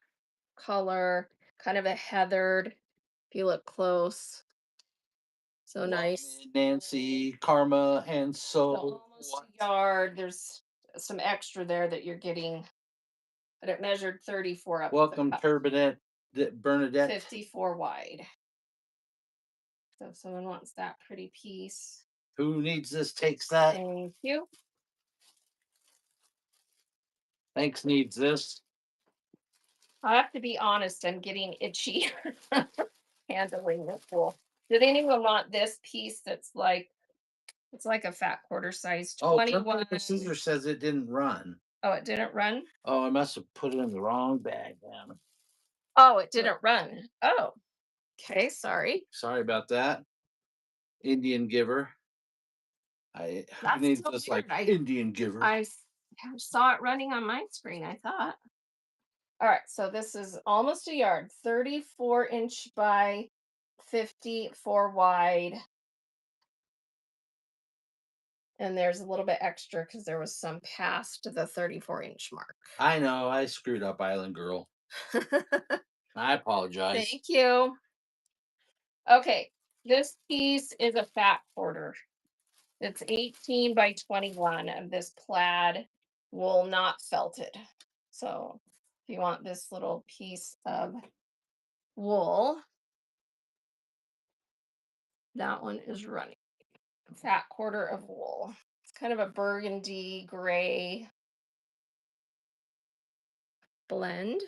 color, kind of a heathered, if you look close. So nice. Nancy, Karma, and So so almost what? a yard. There's some extra there that you're getting, but it measured 34 up to the Welcome, cup, Bernadette. 54 wide. So if someone wants that pretty piece, Who needs this takes that. thank you. Thanks needs this. I have to be honest, I'm getting itchy handling this wool. Did anyone want this piece that's like it's like a fat quarter size Oh, 21? the scissor says it didn't run. Oh, it didn't run? Oh, I must have put it in the wrong bag. Damn. Oh, it didn't run. Oh, okay, sorry. Sorry about that. Indian giver. Who That's needs so this weird. like Indian giver? I saw it running on my screen, I thought. All right, so this is almost a yard, 34-inch by 54 wide. And there's a little bit extra because there was some past the 34-inch mark. I know I screwed up, Island Girl. I apologize. Thank you. Okay, this piece is a fat quarter. It's 18 by 21 of this plaid wool, not felted. So if you want this little piece of wool, that one is running. Fat quarter of wool. It's kind of a burgundy gray blend.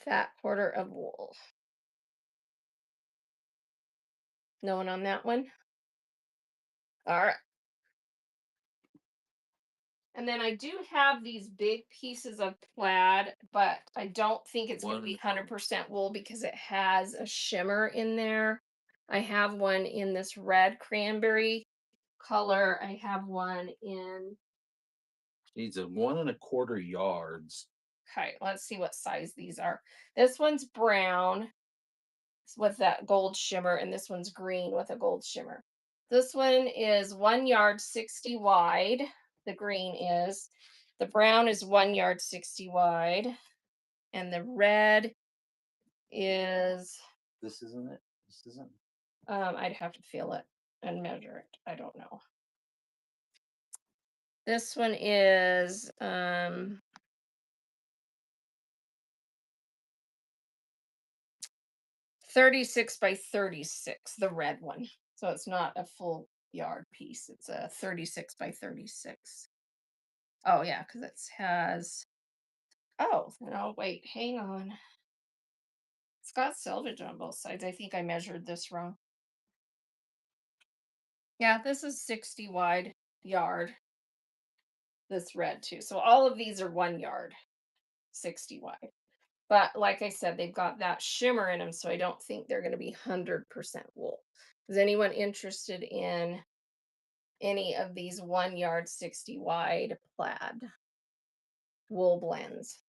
Fat quarter of wool. No one on that one? All right. And then I do have these big pieces of plaid, but I don't think it's going to be 100% wool because it has a shimmer in there. I have one in this red cranberry color. I have one in, Needs a 1 1/4 yards. okay, let's see what size these are. This one's brown with that gold shimmer, and this one's green with a gold shimmer. This one is 1 yard 60 wide. The green is. The brown is 1 yard 60 wide. And the red is, This isn't it. This isn't. I'd have to feel it and measure it. I don't know. This one is 36 by 36, the red one. So it's not a full yard piece. It's a 36 by 36. Oh yeah, because it has, oh no, wait, hang on. It's got selvage on both sides. I think I measured this wrong. Yeah, this is 60 wide yard. This red too. So all of these are 1 yard, 60 wide. But like I said, they've got that shimmer in them, so I don't think they're going to be 100% wool. Is anyone interested in any of these 1 yard 60 wide plaid wool blends?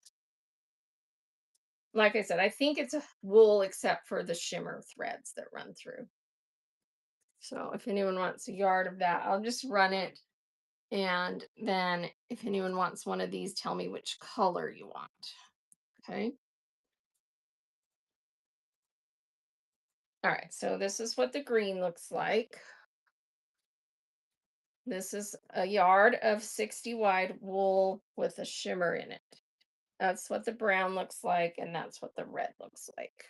Like I said, I think it's a wool except for the shimmer threads that run through. So if anyone wants a yard of that, I'll just run it. And then if anyone wants one of these, tell me which color you want. Okay. All right. So this is what the green looks like. This is a yard of 60 wide wool with a shimmer in it. That's what the brown looks like, and that's what the red looks like.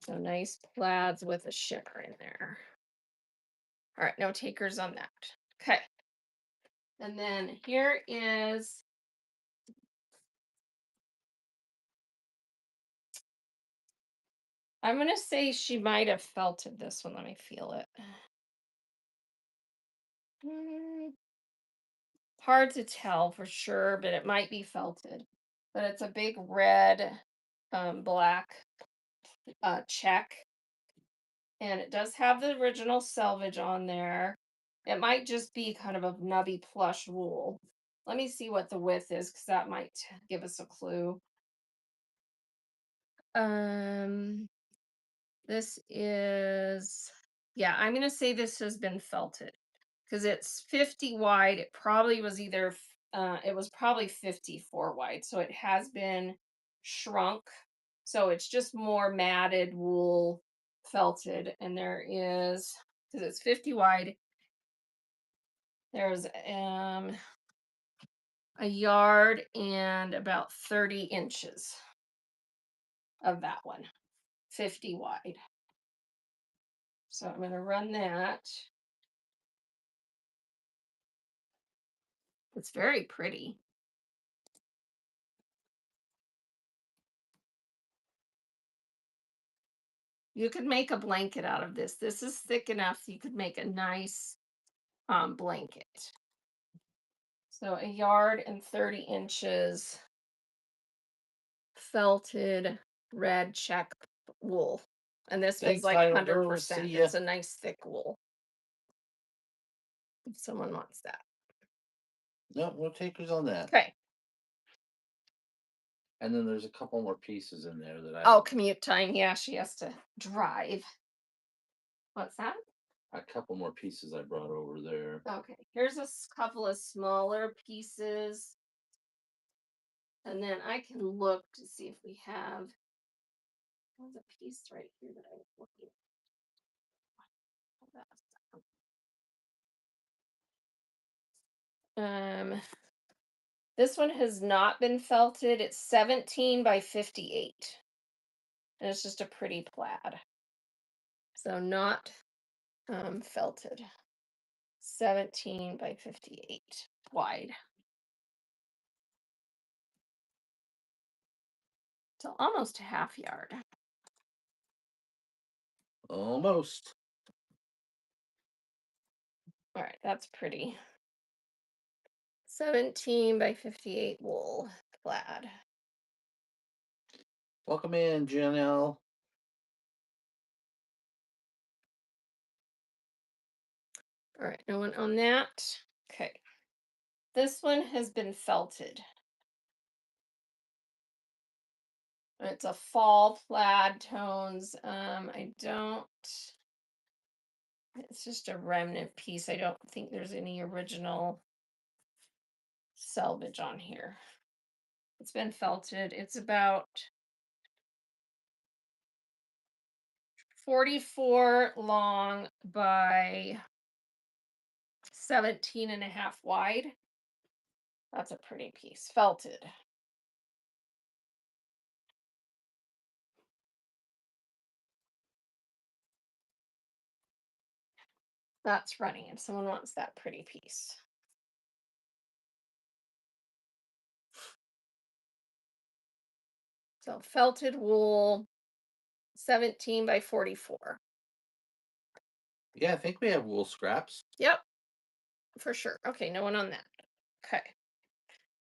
So nice plaids with a shimmer in there. All right, no takers on that. Okay. And then here is, I'm going to say she might have felted this one. Let me feel it. Mm, hard to tell for sure, but it might be felted. But it's a big red, black check. And it does have the original selvage on there. It might just be kind of a nubby plush wool. Let me see what the width is because that might give us a clue. Um, this is, yeah, I'm going to say this has been felted because it's 50 wide. It probably was either, it was probably 54 wide. So it has been shrunk. So it's just more matted wool felted. And there is, because it's 50 wide, there's a yard and about 30 inches of that one, 50 wide. So I'm going to run that. It's very pretty. You could make a blanket out of this. This is thick enough you could make a nice blanket. So a yard and 30 inches felted red check wool. And this one's Thanks, like little girl. See 100%. ya. It's a nice thick wool if someone wants that. No, no takers on that. Okay. And then there's a couple more pieces in there that Oh, commute time. Yeah, she has to drive. What's that? a couple more pieces I brought over there. Okay. Here's a couple of smaller pieces. And then I can look to see if we have. There's a piece right here that I was looking at. This one has not been felted. It's 17 by 58. And it's just a pretty plaid. So not felted. 17 by 58 wide. So almost a half yard. Almost. All right, that's pretty. 17 by 58 wool plaid. Welcome in, Janelle. All right, no one on that. Okay. This one has been felted. It's a fall plaid tones. I don't, it's just a remnant piece. I don't think there's any original selvage on here. It's been felted. It's about 44 long by 17 and a half wide. That's a pretty piece. Felted. That's running if someone wants that pretty piece. So felted wool, 17 by 44. Yeah, I think we have wool scraps. Yep, for sure. Okay, no one on that. Okay.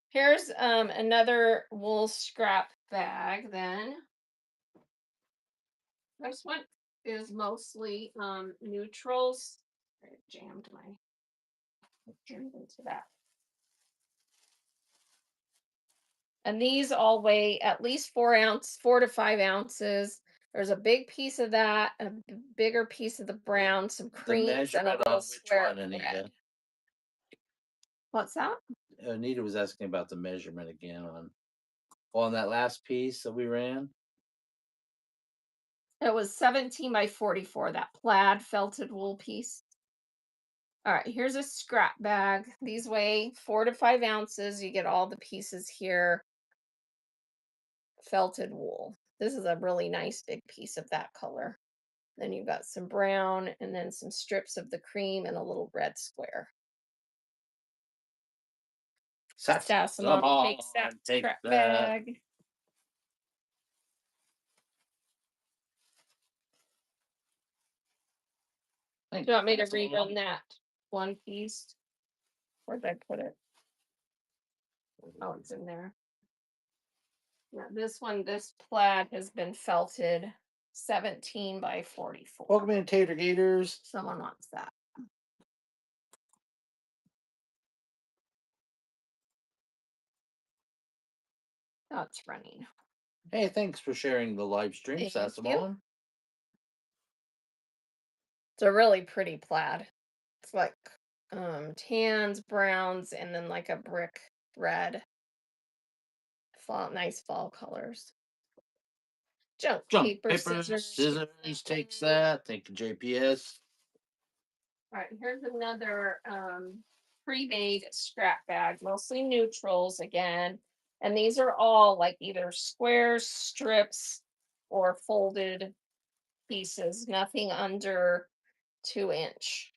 Here's another wool scrap bag then. This one is mostly neutrals. I jammed into that. And these all weigh at least 4 to 5 ounces. There's a big piece of that, a bigger piece of the brown, some The creams, and a measurement little on which square one, of Anita? red. What's that? Anita was asking about the measurement again on that last piece that we ran. It was 17 by 44, that plaid felted wool piece. All right, here's a scrap bag. These weigh 4 to 5 ounces. You get all the pieces here. Felted wool. This is a really nice big piece of that color. Then you've got some brown and then some strips of the cream and a little red square. Sassamon takes that Take scrap that. bag. Do you want me to rerun that one piece? Where'd I put it? Oh, it's in there. Yeah, this one, this plaid has been felted. 17 by 44. Welcome in, Tater Gators. Someone wants that. That's running. Hey, thanks for sharing the live stream, Thank you. Sassamon. It's a really pretty plaid. It's like tans, browns, and then like a brick red. Fall, nice fall colors. Junk Junk paper, paper, scissors. scissors takes that. Thank you, JPS. All right, here's another pre-made scrap bag, mostly neutrals again. And these are all like either squares, strips, or folded pieces, nothing under 2 inch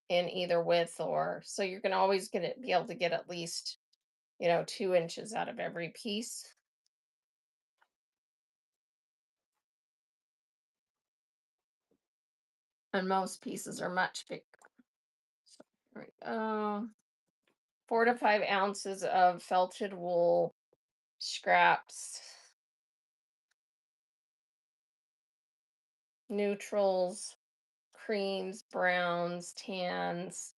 in either width or so you can always get it be able to get at least 2 inches out of every piece. And most pieces are much bigger. So here we go. 4 to 5 ounces of felted wool scraps, neutrals, creams, browns, tans.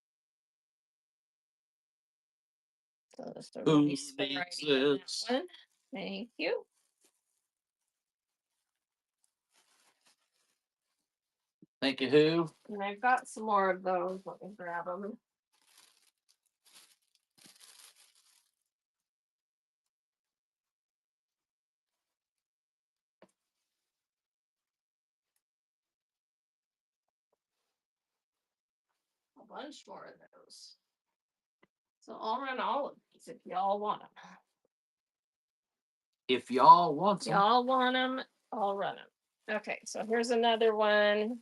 So just a Who nice needs variety in that this? one. Thank you. Thank you, who? And I've got some more of those. Let me grab them. A bunch more of those. So I'll run all of these if y'all want them. If y'all want some. Y'all want them, I'll run them. Okay, so here's another one.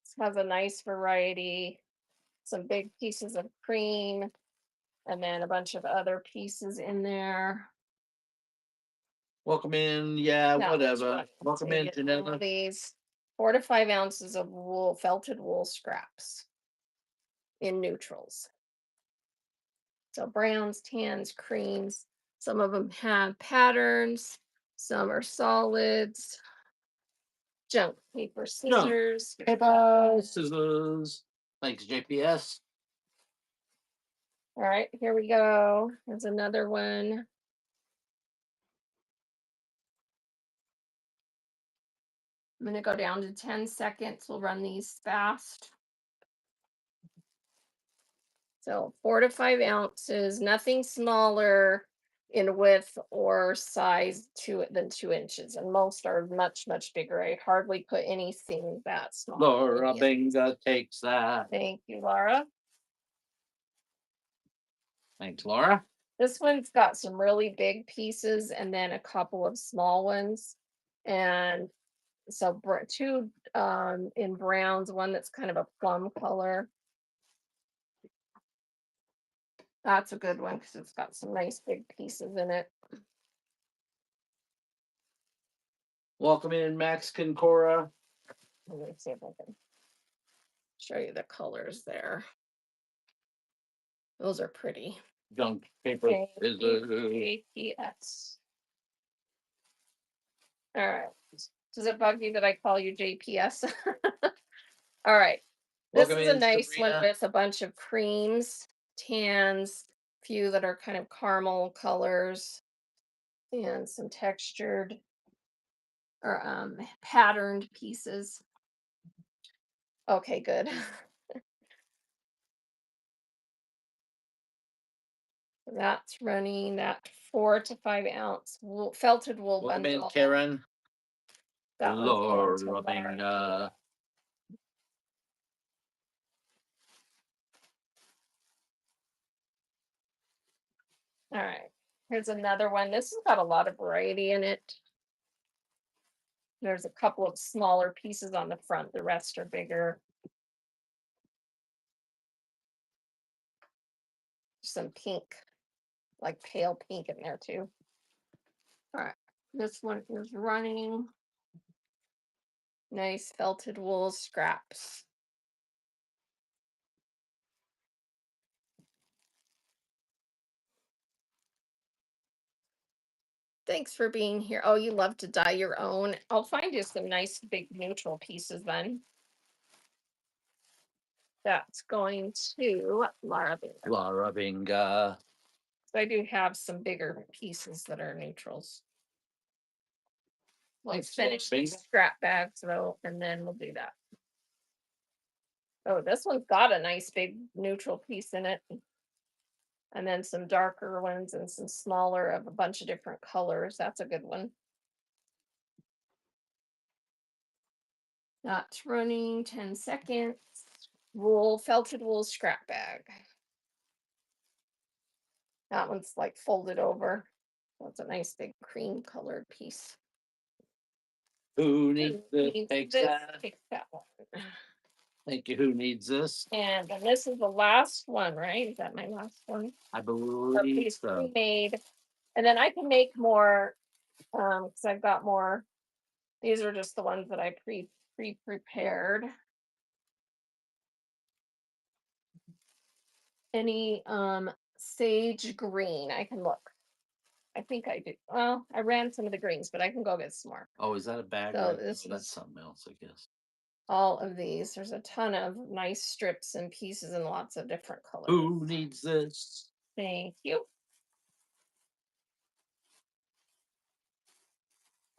This has a nice variety. Some big pieces of cream, and then a bunch of other pieces in there. Welcome in, yeah, Now let's whatever. run. Welcome So you in, get all Janetta. of these 4 to 5 ounces of wool, felted wool scraps in neutrals. So browns, tans, creams. Some of them have patterns. Some are solids. Junk paper, Junk scissors. paper, scissors. Thanks, JPS. All right, here we go. There's another one. I'm going to go down to 10 seconds. We'll run these fast. So 4 to 5 ounces, nothing smaller in width or size than 2 inches. And most are much, much bigger. I hardly put anything that small. Laura Benga takes that. Thank you, Laura. Thanks, Laura. This one's got some really big pieces and then a couple of small ones. And so two in browns, one that's kind of a plum color. That's a good one because it's got some nice big pieces in it. Welcome in, Mexican Cora. Let me see if I can show you the colors there. Those are pretty. Junk paper, scissors. JPS. All right. Does it bug you that I call you JPS? All right. This Welcome is a in, nice Sabrina. one with a bunch of creams, tans, few that are kind of caramel colors, and some textured or patterned pieces. Okay, good. That's running that 4 to 5 ounce wool, felted wool Welcome in, bundle. Karen. That one's going to Laura Benga. All right, here's another one. This has got a lot of variety in it. There's a couple of smaller pieces on the front. The rest are bigger. Some pink, like pale pink in there too. All right, this one is running. Nice felted wool scraps. Thanks for being here. Oh, you love to dye your own. I'll find you some nice big neutral pieces then. That's going to Laura Bingham. Laura Binga. So I do have some bigger pieces that are neutrals. Let's Thanks, Laura finish these Binga. scrap bags though, and then we'll do that. Oh, this one's got a nice big neutral piece in it. And then some darker ones and some smaller of a bunch of different colors. That's a good one. That's running 10 seconds. Wool, felted wool scrap bag. That one's like folded over. That's a nice big cream colored piece. Who needs Who this? needs Takes this? that. Take that one. Thank you. Who needs this? And then this is the last one, right? Is that my last one? I Of believe these so. pre-made. And then I can make more because I've got more. These are just the ones that I pre-prepared. Any sage green? I can look. I think I do. Well, I ran some of the greens, but I can go get some more. Oh, is that a bag So right this there? That's is something else, I guess. all of these. There's a ton of nice strips and pieces in lots of different colors. Who needs this? Thank you.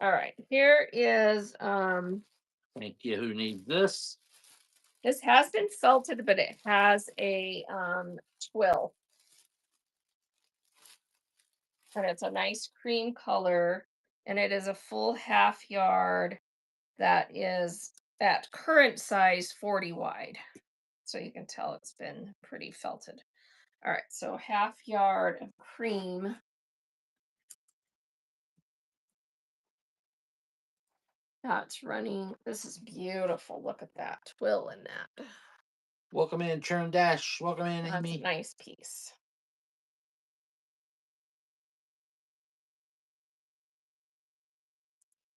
All right, here is Thank you. Who needs this? this has been felted, but it has a twill. And it's a nice cream color, and it is a full half yard that is at current size 40 wide. So you can tell it's been pretty felted. All right, so half yard of cream. That's running. This is beautiful. Look at that twill in that. Welcome in, Churn Dash. Welcome in, That's a Amy. nice piece.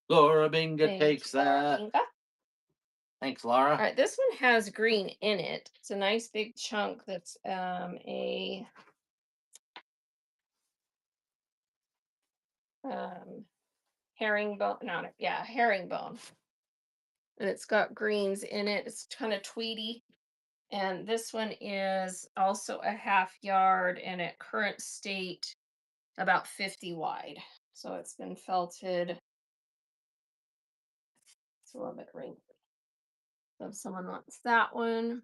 Laura Binga Thank takes you, Laura that. Inga. Thanks, All Laura. right, this one has green in it. It's a nice big chunk that's a um herringbone, not yeah, herringbone. And it's got greens in it. It's kind of tweedy. And this one is also a half yard and at current state about 50 wide. So it's been felted. It's a little bit wrinkly. So if someone wants that one,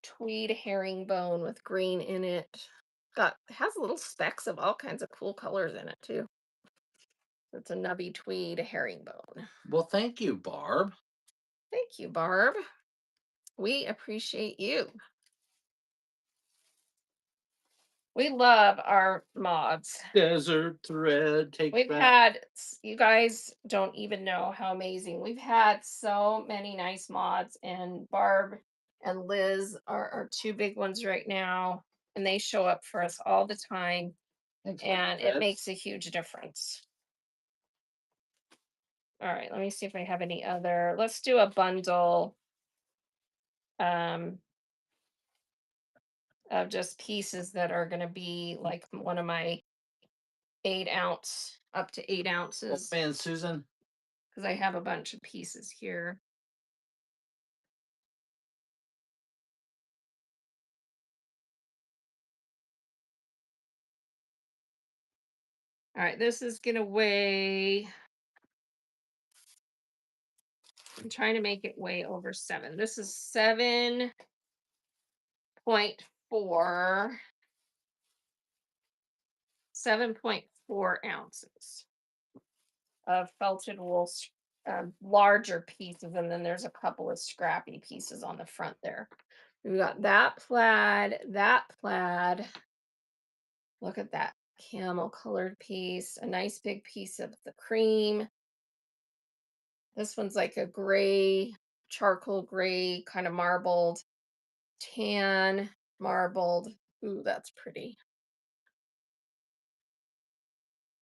tweed herringbone with green in it. Got has little specks of all kinds of cool colors in it too. It's a nubby tweed herringbone. Well, thank you, Barb. Thank you, Barb. We appreciate you. We love our mods. Desert Thread takes We've that. had, you guys don't even know how amazing. We've had so many nice mods, and Barb and Liz are our two big ones right now, and they show up for us all the time, Thanks, and it Threads. makes a huge difference. All right, let me see if I have any other. Let's do a bundle um, of just pieces that are going to be like one of my 8 ounce, up to 8 ounces, Welcome in, Susan. because I have a bunch of pieces here. All right, this is gonna weigh. I'm trying to make it weigh over 7. This is 7.4, 7.4 ounces of felted wool, larger pieces, and then there's a couple of scrappy pieces on the front there. We got that plaid, that plaid. Look at that camel colored piece, a nice big piece of the cream. This one's like a gray, charcoal gray, kind of marbled, tan, marbled. Ooh, that's pretty.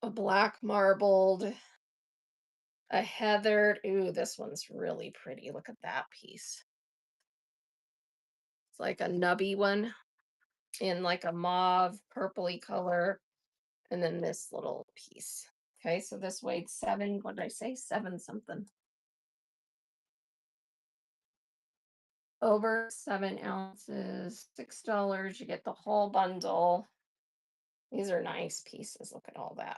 A black marbled, a heathered. Ooh, this one's really pretty. Look at that piece. It's like a nubby one. in like a mauve purpley color, and then this little piece. Okay, so this weighed seven, what did I say? Seven something. Over 7 ounces, $6. You get the whole bundle. These are nice pieces. Look at all that.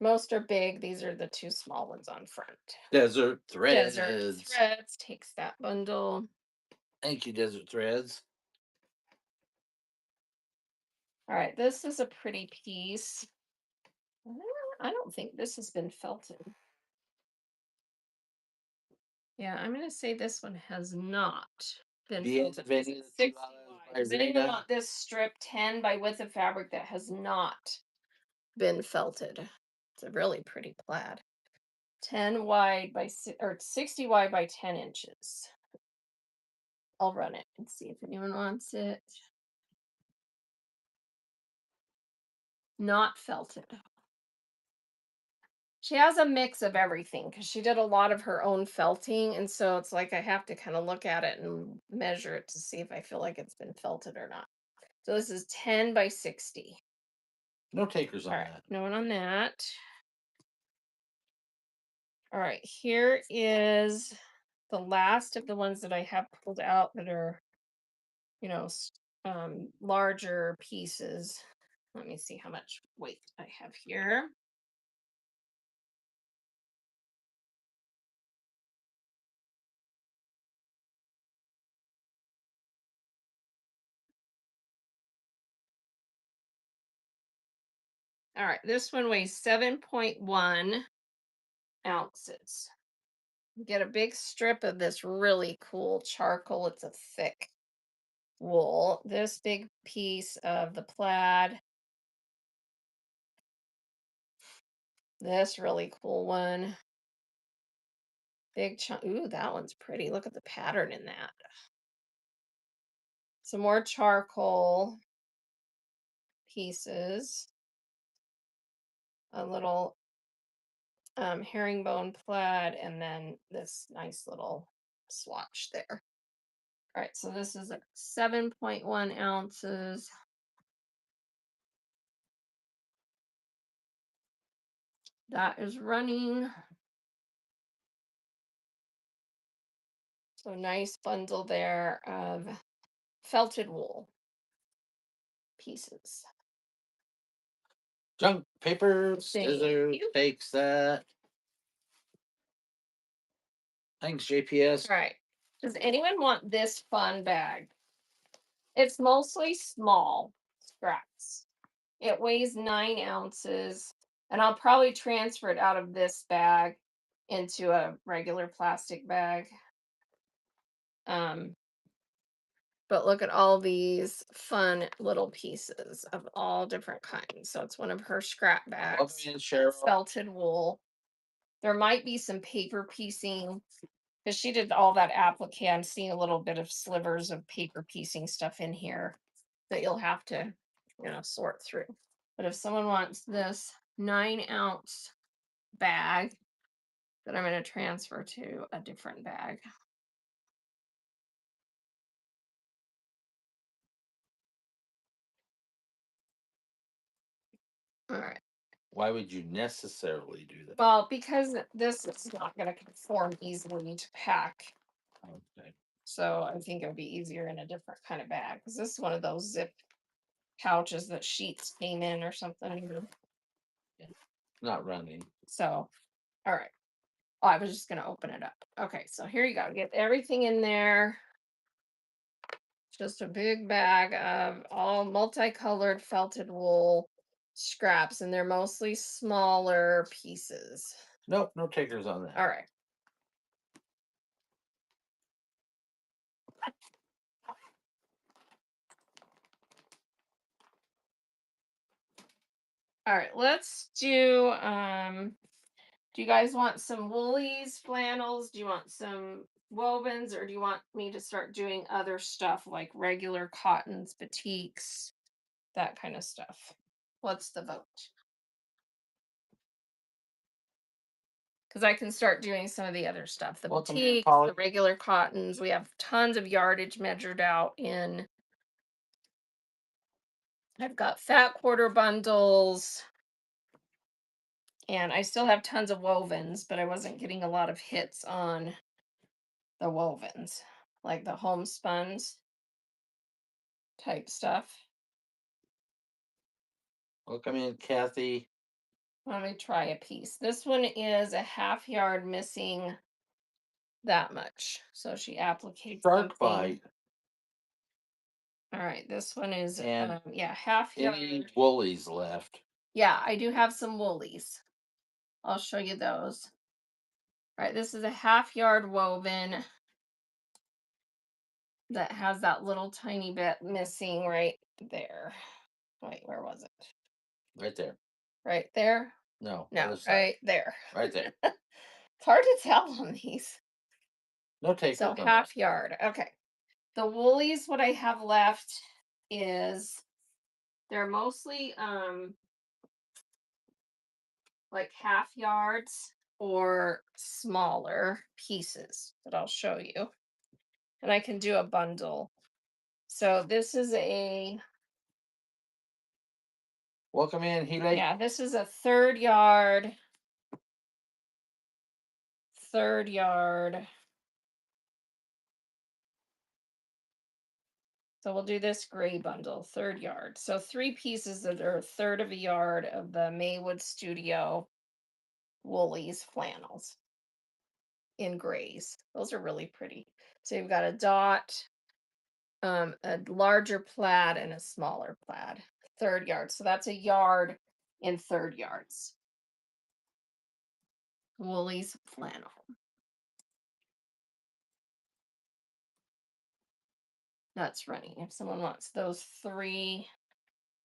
Most are big. These are the two small ones on front. Desert Desert Threads. Threads takes that bundle. Thank you, Desert Threads. All right, this is a pretty piece. I don't think this has been felted. Yeah, I'm going to say this one has not been felted. This is 60 wide. Does anyone want this strip 10 by width of fabric that has not been felted? It's a really pretty plaid. 10 wide by or 60 wide by 10 inches. I'll run it and see if anyone wants it. Not felted. She has a mix of everything because she did a lot of her own felting. And so it's like I have to kind of look at it and measure it to see if I feel like it's been felted or not. So this is 10 by 60. No takers on All right, that. no one on that. All right, here is the last of the ones that I have pulled out that are, you know, larger pieces. Let me see how much weight I have here. All right, this one weighs 7.1 ounces. Get a big strip of this really cool charcoal. It's a thick wool. This big piece of the plaid. This really cool one. Big chunk. Ooh, that one's pretty. Look at the pattern in that. Some more charcoal pieces. A little herringbone plaid, and then this nice little swatch there. All right, so this is 7.1 ounces. That is running. So nice bundle there of felted wool pieces. Junk paper, Thank scissors, you. takes that. Thanks, JPS. All right. Does anyone want this fun bag? It's mostly small scraps. It weighs 9 ounces, and I'll probably transfer it out of this bag into a regular plastic bag. Um, but look at all these fun little pieces of all different kinds. So it's one of her scrap bags. Welcome in, Cheryl. Felted wool. There might be some paper piecing because she did all that applique. I'm seeing a little bit of slivers of paper piecing stuff in here that you'll have to, sort through. But if someone wants this 9-ounce bag that I'm going to transfer to a different bag. All right. Why would you necessarily do that? Well, because this is not going to conform easily to pack. Okay. So I think it would be easier in a different kind of bag because this is one of those zip pouches that sheets came in or something. Not running. So, all right. Oh, I was just going to open it up. Okay, so here you go. Get everything in there. Just a big bag of all multicolored felted wool scraps, and they're mostly smaller pieces. Nope, no takers on that. All right. All right, let's do you guys want some woolies, flannels? Do you want some wovens, or do you want me to start doing other stuff like regular cottons, batiks, that kind of stuff? What's the vote? because I can start doing some of the other stuff. The Welcome in, batiks, Polly. the regular cottons. We have tons of yardage measured out in. I've got fat quarter bundles, and I still have tons of wovens, but I wasn't getting a lot of hits on the wovens, like the homespuns type stuff. Welcome in, Kathy. Let me try a piece. This one is a half yard missing that much. So she appliques Shark something. bite. All right, this one is And yeah, half any yard. woolies left? Yeah, I do have some woolies. I'll show you those. All right, this is a half yard woven that has that little tiny bit missing right there. Wait, where was it? Right there. Right there? No, No, other side. right there. Right there. It's hard to tell on these. No So takers, no nothing. half yard. Okay. The woolies, what I have left is they're mostly like half yards or smaller pieces that I'll show you. And I can do a bundle. So this is a, Welcome in, Healy. yeah, this is a third yard. So we'll do this gray bundle, third yard. So three pieces that are a third of a yard of the Maywood Studio Woolies flannels in grays. Those are really pretty. So you've got a dot, a larger plaid, and a smaller plaid. Third yard. So that's a yard in third yards. Woolies flannel. That's running. If someone wants those three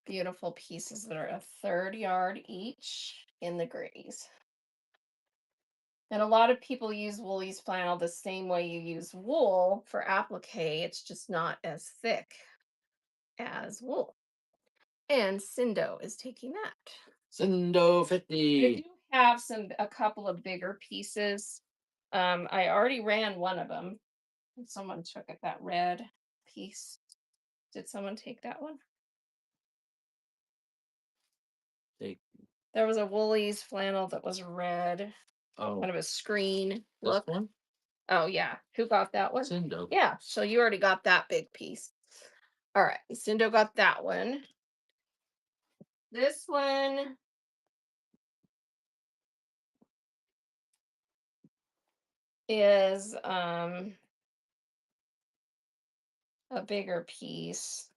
beautiful pieces that are a third yard each in the grays. And a lot of people use Woolies flannel the same way you use wool for applique. It's just not as thick as wool. And Cindo is taking that. Cindo I 50. do have a couple of bigger pieces. I already ran one of them. Someone took it, that red piece. Did someone take that one? Take, There was a Woolies flannel that was red, oh, kind of a screen this look. one? Oh yeah, who got that one? Cindo. Yeah, so you already got that big piece. All right, Cindo got that one. This one is a bigger piece.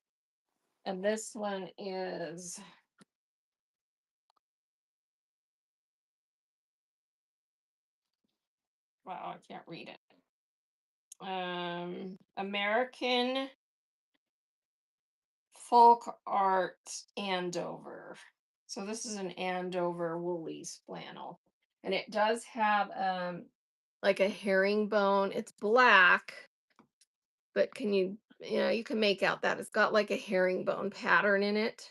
And this one is, wow, I can't read it. American Folk Art Andover. So this is an Andover Woolies flannel. And it does have like a herringbone. It's black, but you can make out that it's got like a herringbone pattern in it.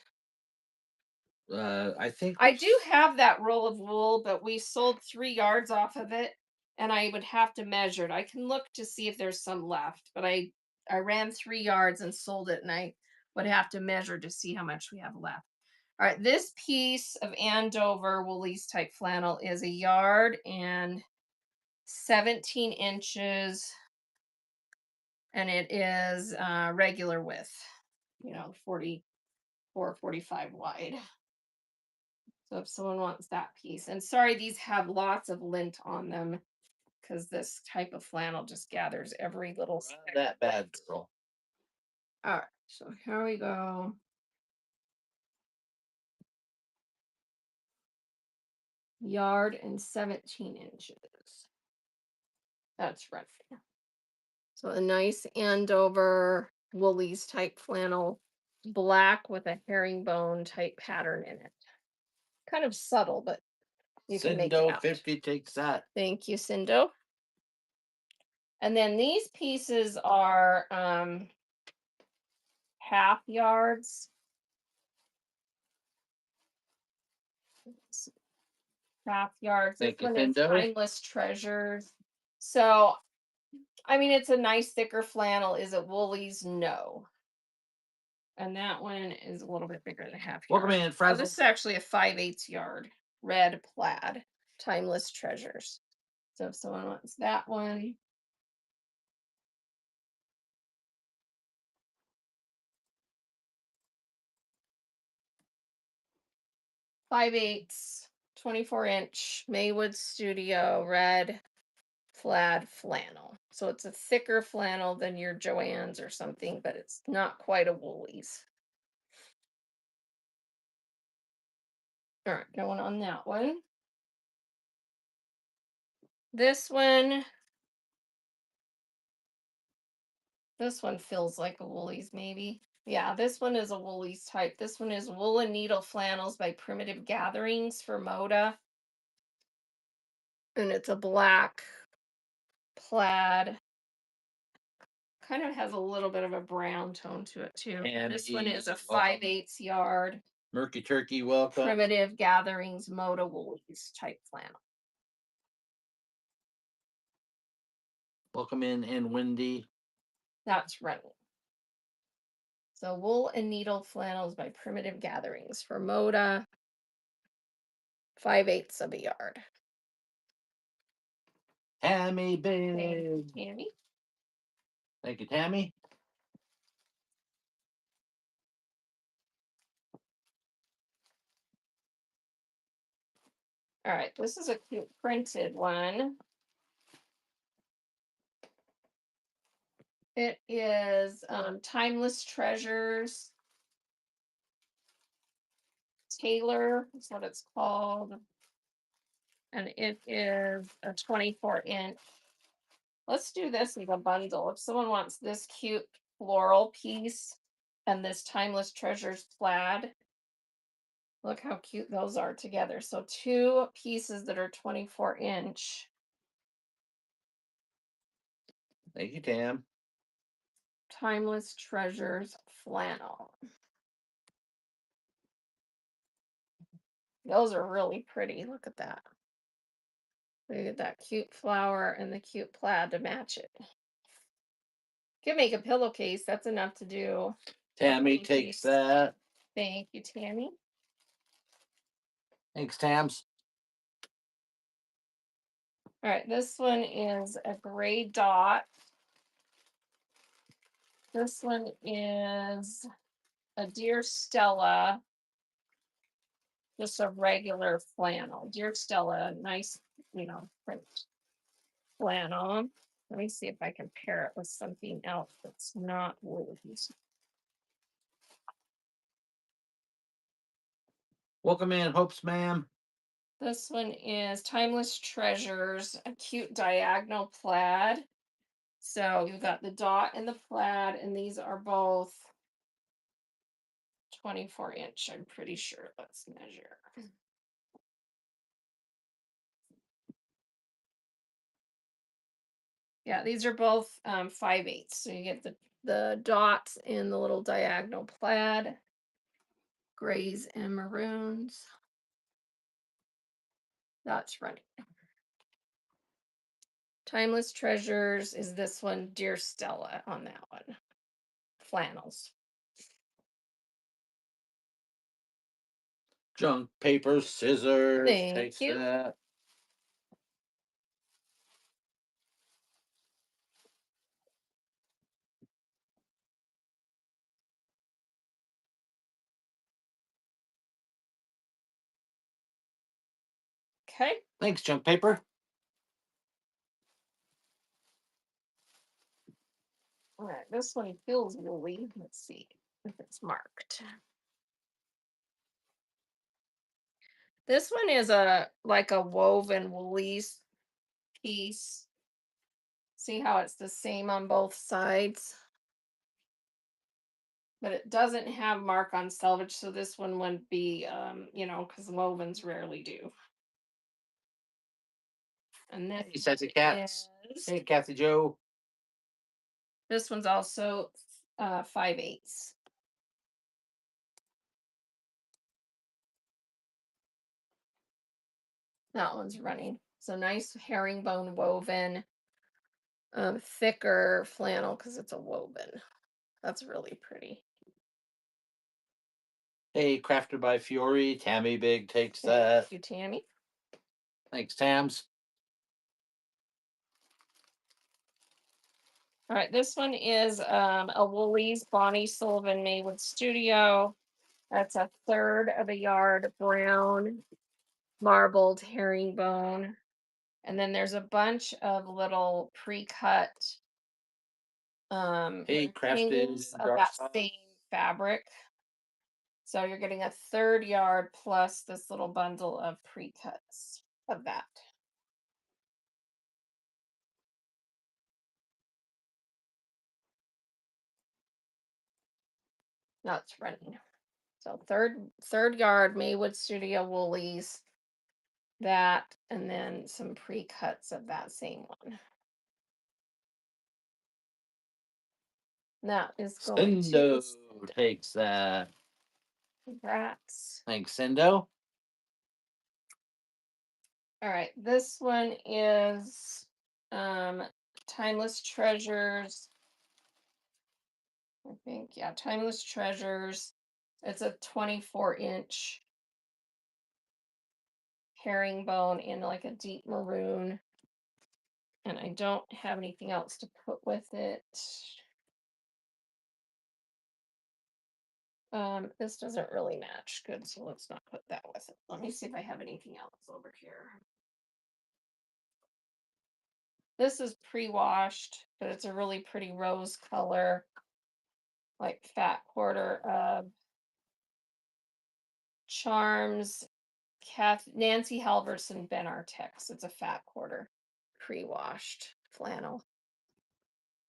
I think I do have that roll of wool, but we sold 3 yards off of it, and I would have to measure it. I can look to see if there's some left, but I ran 3 yards and sold it, and I would have to measure to see how much we have left. All right, this piece of Andover Woolies type flannel is a yard and 17 inches, and it is regular width, 44, 45 wide. So if someone wants that piece, and sorry, these have lots of lint on them because this type of flannel just gathers every little not speck. that bad, girl. All right, so here we go. Yard and 17 inches. That's right. So a nice Andover Woolies type flannel, black with a herringbone type pattern in it. Kind of subtle, but you can make it Cindo out. 50 takes that. Thank you, Cindo. And then these pieces are half yards. craft yards. This Thank you, one is Findo. Timeless Treasures. So, I mean, it's a nice thicker flannel. Is it Woolies? No. And that one is a little bit bigger than a half Welcome yard. in, Oh, Frazzle. this is actually a 5/8 yard red plaid. Timeless Treasures. So if someone wants that one, 5/8, 24-inch Maywood Studio red plaid flannel. So it's a thicker flannel than your Joann's or something, but it's not quite a Woolies. All right, going on that one. This one, this one feels like a Woolies maybe. Yeah, this one is a Woolies type. This one is Woolen Needle Flannels by Primitive Gatherings for Moda. And it's a black plaid. Kind of has a little bit of a brown tone to it too. And This one is a welcome. 5/8 yard Murky Turkey, welcome. Primitive Gatherings Moda Woolies type flannel. Welcome in, and Wendy. That's running. So wool and needle flannels by Primitive Gatherings for Moda. 5/8 of a yard. Tammy Thank Big. you, Tammy. Thank you, Tammy. All right, this is a cute printed one. It is Timeless Treasures. Taylor is what it's called. And it is a 24-inch. Let's do this as a bundle. If someone wants this cute floral piece and this Timeless Treasures plaid, look how cute those are together. So two pieces that are 24-inch. Thank you, Tam. Timeless Treasures flannel. Those are really pretty. Look at that. Look at that cute flower and the cute plaid to match it. Can make a pillowcase. That's enough to do. Tammy takes that. Thank you, Tammy. Thanks, Tams. All right, this one is a gray dot. This one is a Dear Stella, just a regular flannel. Dear Stella, nice, print flannel. Let me see if I can pair it with something else that's not Woolies. Welcome in, Hopes, ma'am. This one is Timeless Treasures, a cute diagonal plaid. So you've got the dot and the plaid, and these are both 24-inch, I'm pretty sure. Let's measure. Yeah, these are both 5/8. So you get the dots in the little diagonal plaid, grays and maroons. That's running. Timeless Treasures is this one, Dear Stella on that one. Flannels. Junk paper scissors. Thank Takes you. that. Okay. Thanks, junk paper. All right, this one feels woolly. Let's see if it's marked. This one is like a woven woolies piece. See how it's the same on both sides? But it doesn't have mark on selvage, so this one wouldn't be, because wovens rarely do. And this Hey, Sassy Cats. is, Hey, Kathy Joe. this one's also 5/8. That one's running. So nice herringbone woven, thicker flannel because it's a woven. That's really pretty. Hey, crafted by Fiore. Tammy Big takes Thank that. you, Tammy. Thanks, Tams. All right, this one is a Woolies Bonnie Sullivan Maywood Studio. That's a third of a yard brown marbled herringbone. And then there's a bunch of little pre-cut Hey, crafted hangings in of dark that style. same fabric. So you're getting a third yard plus this little bundle of pre-cuts of that. That's running. So third yard Maywood Studio Woolies, that, and then some pre-cuts of that same one. That is going to Cindo takes that. Draz. Thanks, Cindo. All right, this one is Timeless Treasures. I think, yeah, Timeless Treasures. It's a 24-inch herringbone in like a deep maroon. And I don't have anything else to put with it. This doesn't really match good, so let's not put that with it. Let me see if I have anything else over here. This is pre-washed, but it's a really pretty rose color, like fat quarter of Charms, Nancy Halverson Ben Artex. It's a fat quarter, pre-washed flannel.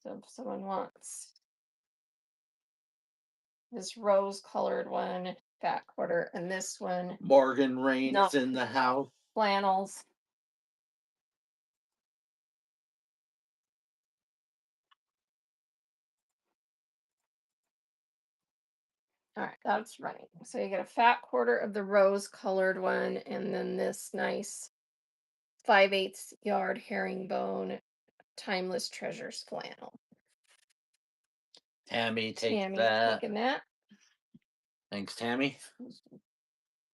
So if someone wants this rose colored one, fat quarter, and this one, Morgan Rain not is in the house. flannels. All right, that's running. So you get a fat quarter of the rose colored one, and then this nice 5/8 yard herringbone timeless treasures flannel. Tammy takes Tammy that. taking that. Thanks, Tammy.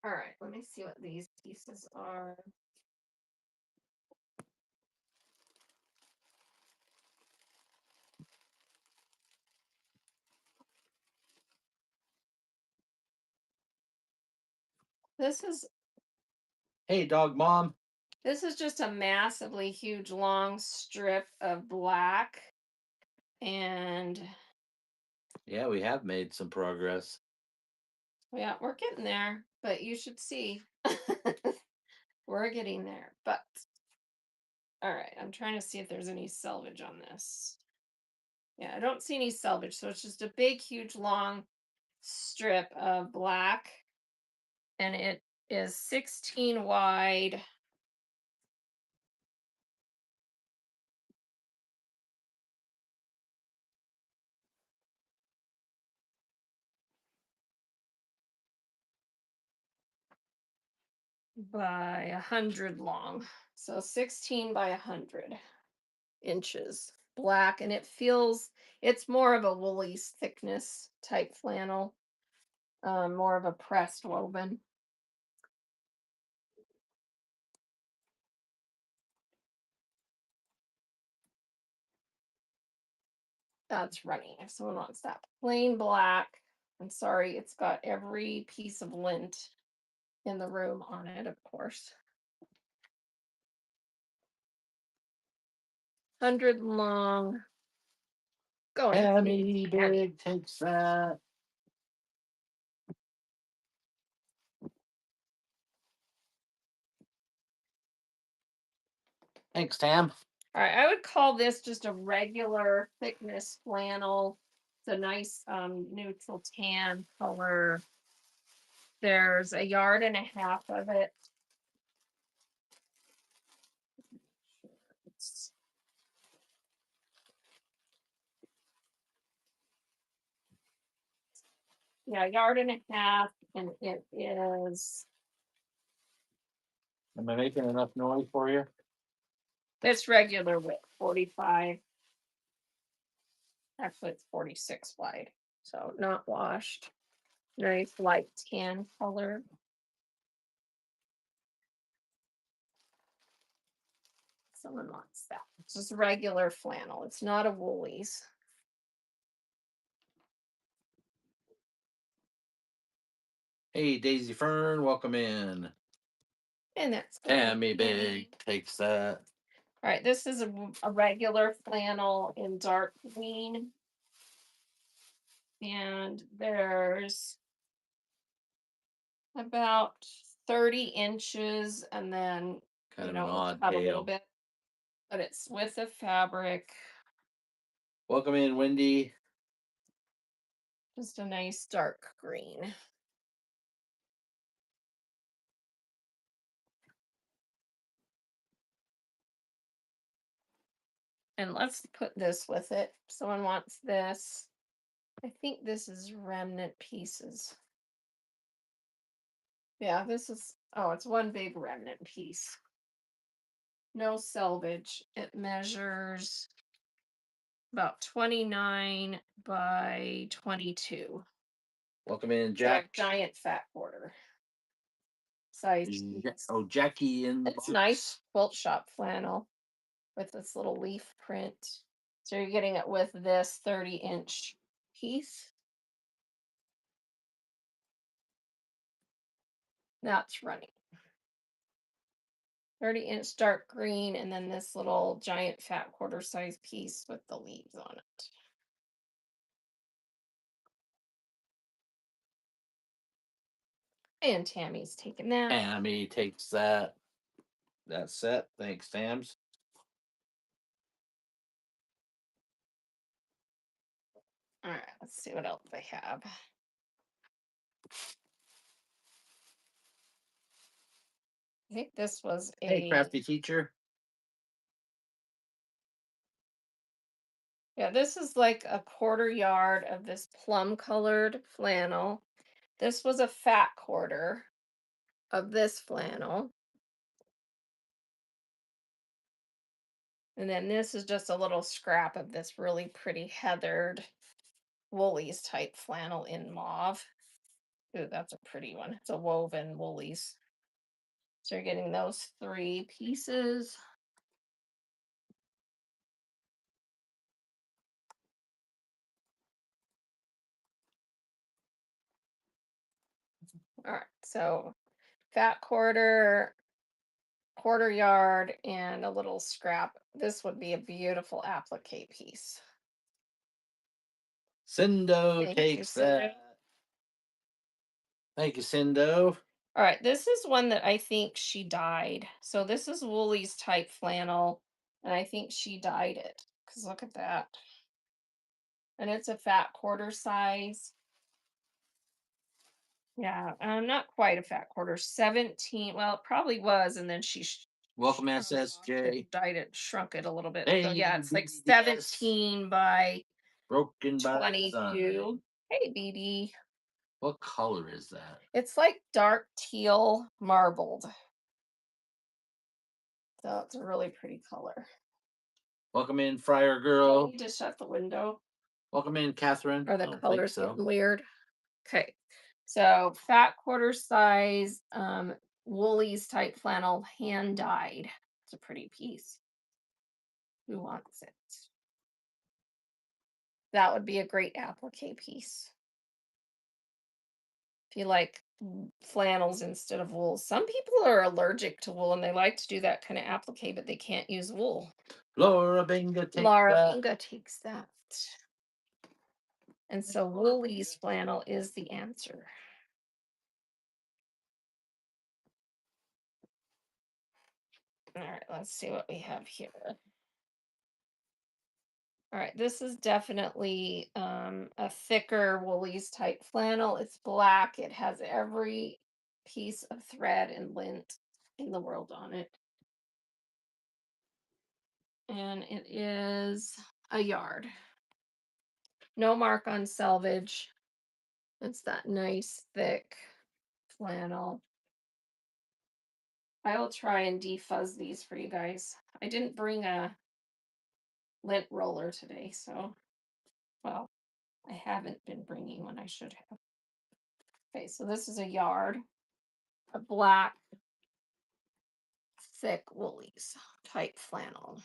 All right, let me see what these pieces are. This is Hey, dog mom. this is just a massively huge long strip of black, and Yeah, we have made some progress. yeah, we're getting there, but you should see. We're getting there, but all right, I'm trying to see if there's any selvage on this. Yeah, I don't see any selvage, so it's just a big, huge, long strip of black, and it is 16 wide by 100 long. So 16 by 100 inches black, and it's more of a Woolies thickness type flannel, more of a pressed woven. That's running. If someone wants that plain black, I'm sorry, it's got every piece of lint in the room on it, of course. 100 long. Going to Tammy Tammy. Big takes that. Thanks, Tam. All right, I would call this just a regular thickness flannel. It's a nice neutral tan color. There's a yard and a half of it. Yeah, a yard and a half, and it is Am I making enough noise for you? It's regular width, 45. Actually, it's 46 wide. So not washed. Nice light tan color. Someone wants that. It's just regular flannel. It's not a Woolies. Hey, Daisy Fern, welcome in. And that's Tammy Big takes that. All right. This is a regular flannel in dark green. And there's about 30 inches and then, Kind of an it's odd cut a little tail. bit, but it's with the fabric. Welcome in, Wendy. Just a nice dark green. And let's put this with it. Someone wants this. I think this is remnant pieces. Yeah, it's one big remnant piece. No selvage. It measures about 29 by 22. Welcome in, So a Jack. giant fat quarter size piece. Oh, Jackie in the It's box. nice quilt shop flannel with this little leaf print. So you're getting it with this 30-inch piece. That's running. 30-inch dark green, and then this little giant fat quarter size piece with the leaves on it. And Tammy's taking that. Tammy takes that. That set. Thanks, Tams. All right, let's see what else they have. I think this was Hey, crafty teacher. yeah, this is like a quarter yard of this plum colored flannel. This was a fat quarter of this flannel. And then this is just a little scrap of this really pretty heathered Woolies type flannel in mauve. Ooh, that's a pretty one. It's a woven Woolies. So you're getting those 3 pieces. All right. So fat quarter, quarter yard, and a little scrap. This would be a beautiful applique piece. Cindo Thank you, takes Cindy. that. Thank you, Cindo. All right, this is one that I think she dyed. So this is Woolies type flannel, and I think she dyed it. Because look at that. And it's a fat quarter size. Yeah, not quite a fat quarter. 17. Well, it probably was, and then she Welcome, it, SSJ. dyed it, shrunk it a little bit. So Hey, yeah, it's like BDS. 17 by Broken by the sun. 22. Hey, BD. What color is that? It's like dark teal marbled. So it's a really pretty color. Welcome in, Friar Do I Girl. need to shut the window? Welcome in, Catherine. Or I the don't think colors so. getting weird? Okay. So fat quarter size, Woolies type flannel, hand dyed. It's a pretty piece. Who wants it? That would be a great applique piece. If you like flannels instead of wool. Some people are allergic to wool and they like to do that kind of applique, but they can't use wool. Laura Binga takes Laura that. Inga takes that. And so Woolies flannel is the answer. All right, let's see what we have here. All right, this is definitely a thicker Woolies type flannel. It's black. It has every piece of thread and lint in the world on it. And it is a yard. No mark on selvage. It's that nice thick flannel. I will try and defuzz these for you guys. I didn't bring a lint roller today, so, well, I haven't been bringing one. I should have. Okay, so this is a yard, a black, thick Woolies type flannel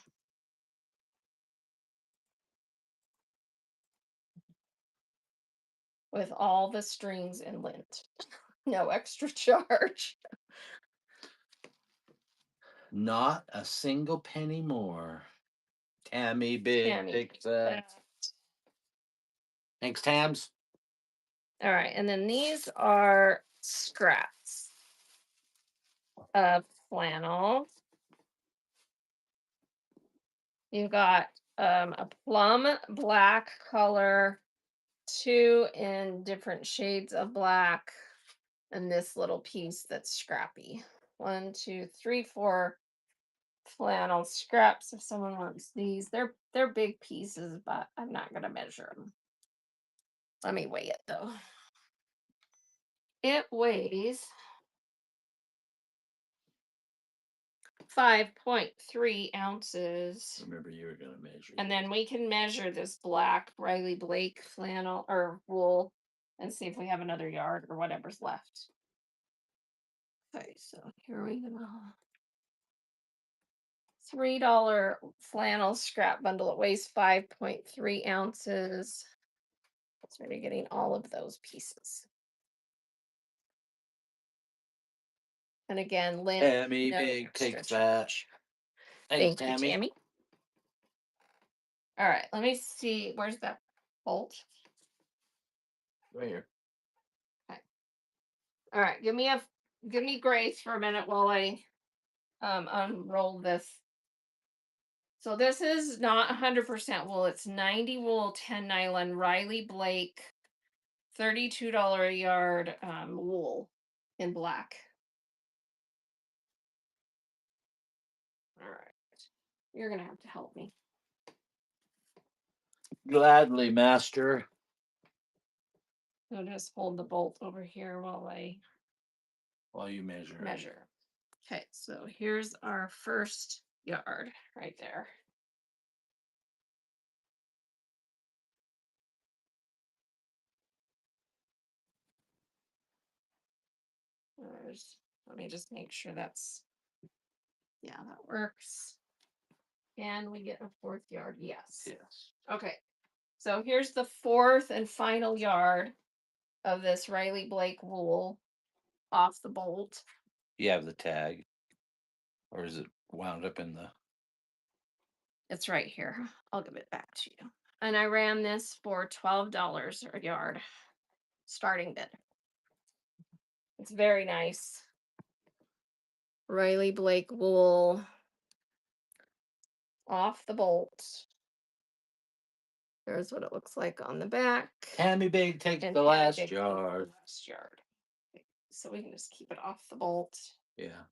with all the strings and lint. No extra charge. Not a single penny more. Tammy Big Tammy. takes that. Thanks, Tams. All right, and then these are scraps of flannel. You've got a plum black color, two in different shades of black, and this little piece that's scrappy. One, two, three, four flannel scraps. If someone wants these, they're big pieces, but I'm not gonna measure them. Let me weigh it though. It weighs 5.3 ounces. Remember, you were going to measure. And then we can measure this black Riley Blake flannel or wool and see if we have another yard or whatever's left. Okay, so here we go. $3 flannel scrap bundle. It weighs 5.3 ounces. So we're getting all of those pieces. And again, lint. Tammy No Big extra takes that. charge. Thanks, Thank you, Tammy. Tammy. All right, let me see. Where's that bolt? Right here. Okay. All right, give me grace for a minute while I unroll this. So this is not 100% wool. It's 90 wool, 10 nylon, Riley Blake, $32 a yard wool in black. All right. You're going to have to help me. Gladly, master. So just hold the bolt over here while I You measure. measure. Okay, so here's our first yard right there. Let me just make sure that's, yeah, that works. And we get a fourth yard, yes. Yes. Okay, so here's the fourth and final yard of this Riley Blake wool off the bolt. You have the tag, or is it wound up in the? It's right here. I'll give it back to you. And I ran this for $12 a yard, starting bid. It's very nice. Riley Blake wool off the bolt. There's what it looks like on the back. Tammy Big takes And the Tammy last Big takes the yard. last yard. Okay, so we can just keep it off the bolt. Yeah.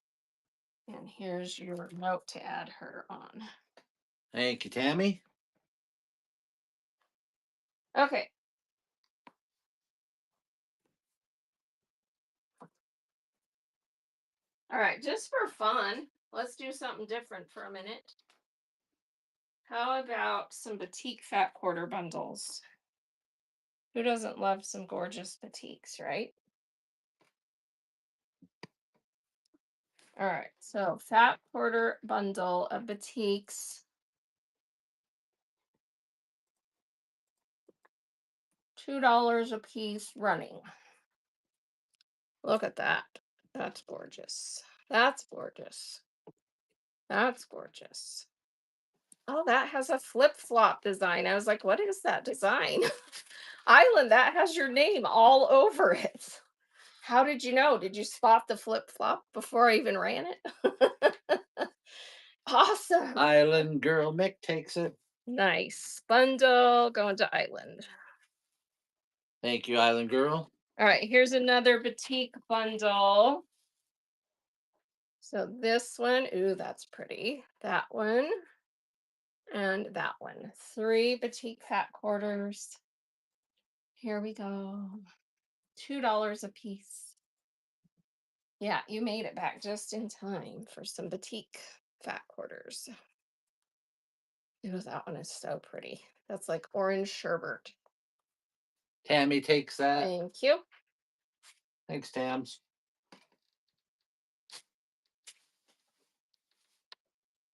And here's your note to add her on. Thank you, Tammy. Okay. All right, just for fun, let's do something different for a minute. How about some batik fat quarter bundles? Who doesn't love some gorgeous batiks, right? All right, so fat quarter bundle of batiks. $2 a piece running. Look at that. That's gorgeous. That's gorgeous. That's gorgeous. Oh, that has a flip-flop design. I was like, what is that design? Island, that has your name all over it. How did you know? Did you spot the flip-flop before I even ran it? Awesome. Island girl Mick takes it. Nice. Bundle going to Island. Thank you, Island girl. All right, here's another batik bundle. So this one, ooh, that's pretty. That one and that one. 3 batik fat quarters. Here we go. $2 a piece. Yeah, you made it back just in time for some batik fat quarters. That one is so pretty. That's like orange sherbet. Tammy takes that. Thank you. Thanks, Tams.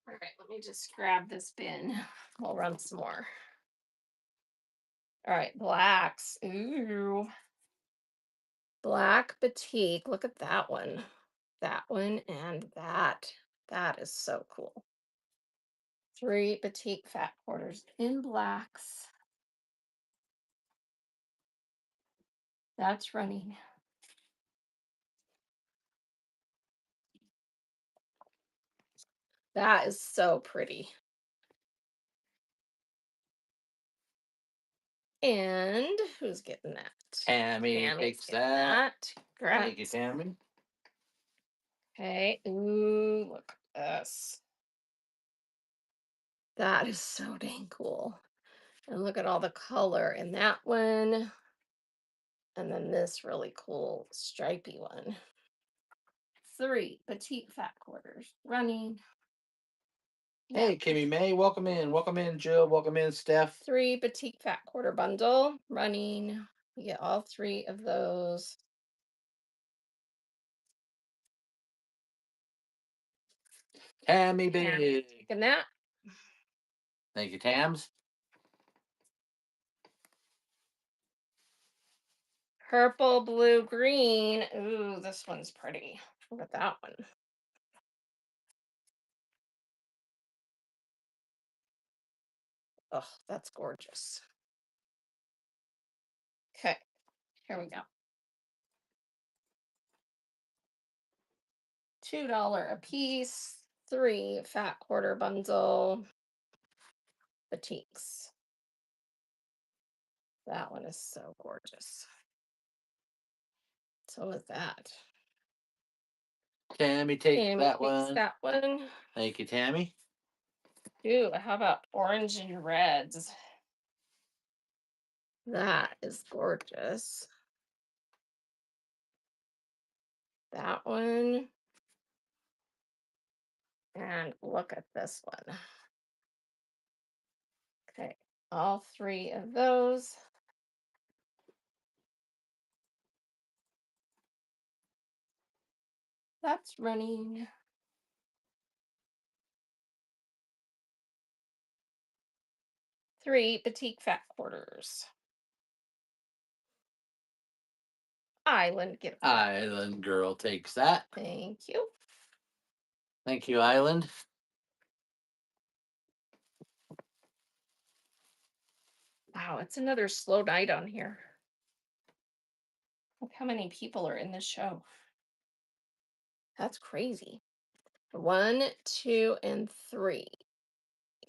All right, let me just grab this bin. We'll run some more. All right, blacks. Ooh, black batik. Look at that one. That one and that. That is so cool. 3 batik fat quarters in blacks. That's running. That is so pretty. And who's getting that? Tammy Tammy's takes getting that. that. Thank you, Congrats. Tammy. Okay. Ooh, look at this. That is so dang cool. And look at all the color in that one. And then this really cool stripy one. 3 petite fat quarters running. Yeah. Hey, Kimmy May, welcome in. Welcome in, Jill. Welcome in, Steph. 3 petite fat quarter bundle running. You get all 3 of those. Tammy Tammy Big. taking that. Thank you, Tams. Purple, blue, green. Ooh, this one's pretty. Look at that one. Oh, that's gorgeous. Okay, here we go. $2 a piece, 3 fat quarter bundle batiks. That one is so gorgeous. So is that. Tammy takes Tammy that takes one. that one. Thank you, Tammy. Ooh, how about orange and reds? That is gorgeous. That one. And look at this one. Okay, all 3 of those. That's running. 3 batik fat quarters. Island gives that. Island Girl takes that. Thank you. Thank you, Island. Wow, it's another slow night on here. Look how many people are in this show. That's crazy. 1, 2, and 3.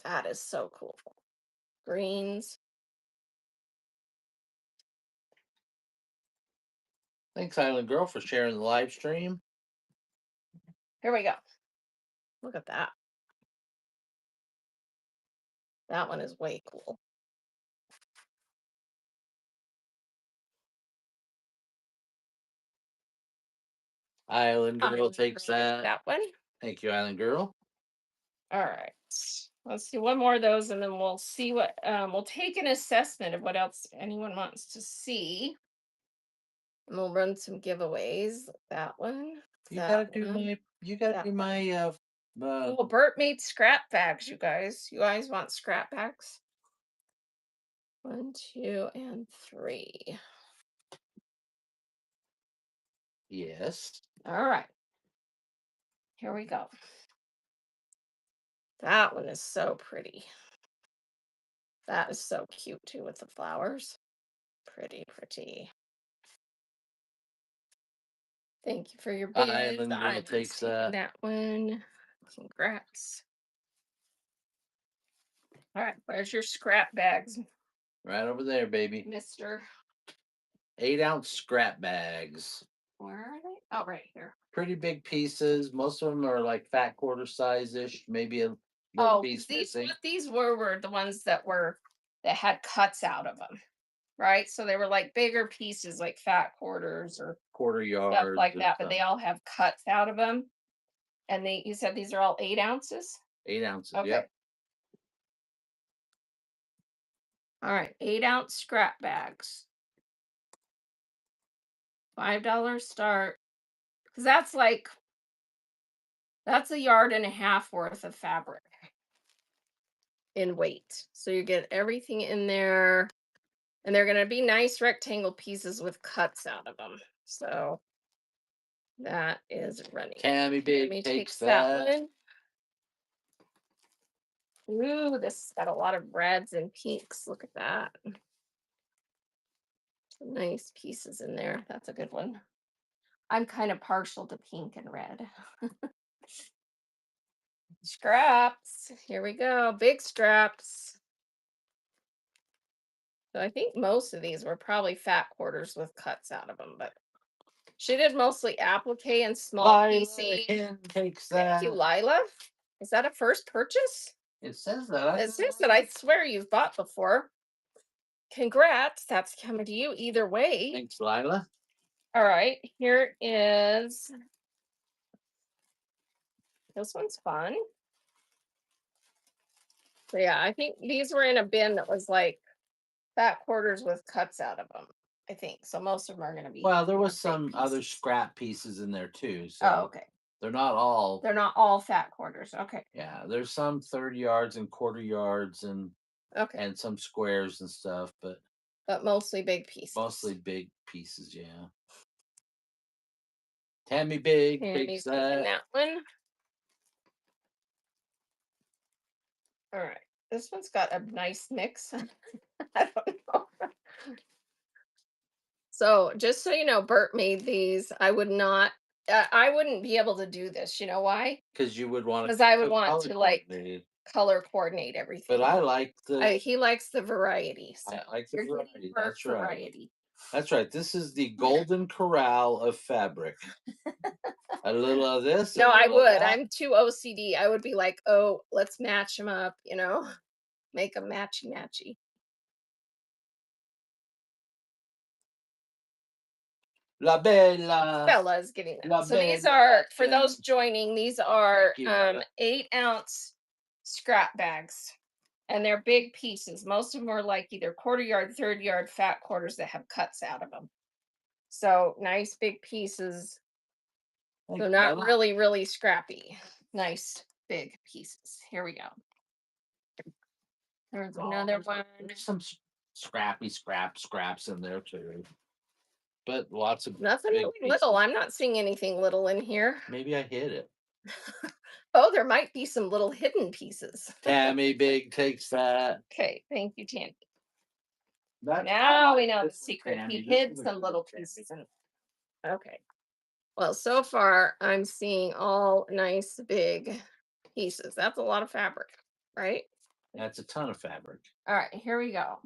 That is so cool. Greens. Thanks, Island Girl, for sharing the live stream. Here we go. Look at that. That one is way cool. Island Girl Island takes Girl gets that. that one. Thank you, Island Girl. All right. Let's do one more of those and then we'll see what we'll take an assessment of what else anyone wants to see. And we'll run some giveaways. That one. You gotta That do one. my. You gotta That do one. my. Oh, Bert made scrap bags, you guys. You guys want scrap bags? 1, 2, and 3. Yes. All right. Here we go. That one is so pretty. That is so cute too with the flowers. Pretty, pretty. Thank you for your bid. Island The Girl Island's takes taking that. that one. Congrats. All right, where's your scrap bags, Right over there, baby. mister? 8-ounce scrap bags. Where are they? Oh, right here. Pretty big pieces. Most of them are like fat quarter size ish, maybe a little Oh, because piece these missing. what these were the ones that had cuts out of them. right? So they were like bigger pieces, like fat quarters or Quarter stuff yards like and that, but stuff. they all have cuts out of them. And you said these are all 8 ounces? 8 ounces. Okay. Yep. All right. 8 ounce scrap bags. $5 start. Because that's a yard and a half worth of fabric in weight. So you get everything in there. And they're going to be nice rectangle pieces with cuts out of them. So that is running. Tammy Big Tammy takes takes that that. one. Ooh, this has got a lot of reds and pinks. Look at that. Nice pieces in there. That's a good one. I'm kind of partial to pink and red. Scraps. Here we go. Big straps. So I think most of these were probably fat quarters with cuts out of them, but she did mostly applique and small Lila PC. Hen takes Thank you, that. Lila. Is that a first purchase? It says that. I It thought says that. I swear you've bought before. Congrats. That's coming to you either way. Thanks, Lila. All right. Here is this one's fun. So yeah, I think these were in a bin that was like fat quarters with cuts out of them. I think so. Most of them are going to be. Well, there more was big some other pieces. scrap pieces in there too, Oh, so okay. they're not all. They're not all fat quarters. Okay. Yeah, there's some third yards and quarter yards Okay. and some squares and stuff, but But mostly big pieces. mostly big pieces. Yeah. Tammy Big Tammy's takes taking that. that one. All right. This one's got a nice mix. I don't know. So just so you know, Bert made these. I would not. I wouldn't be able to do this. You know why? Because you would want Because I would to want color to like coordinated. color coordinate But everything. I like He likes the variety, so I like the you're getting variety. Bert That's right. variety. That's right. This is the golden corral of fabric. A little of this, a No, I little of would. that. I'm too OCD. I would be like, oh, let's match them up. Make them matchy matchy. La Bella. Bella is getting them. La So these Bella. are for those joining. These are Thank you, Bella. 8 ounce scrap bags, and they're big pieces. Most of them are like either quarter yard, third yard fat quarters that have cuts out of them. So nice big pieces. Thank So you, not Bella. really, really scrappy. Nice big pieces. Here we go. There's another one. There's some scrappy scraps in there too. But lots of Nothing big really little. pieces. I'm not seeing anything little in here. Maybe I hit it. Oh, there might be some little hidden pieces. Tammy Big takes that. Okay, thank you, Tammy. That's Now we know the this one, secret. Tammy. He This hid is a some good little Tammy. pieces in. Okay. Well, so far I'm seeing all nice big pieces. That's a lot of fabric, right? That's a ton of fabric. All right, here we go.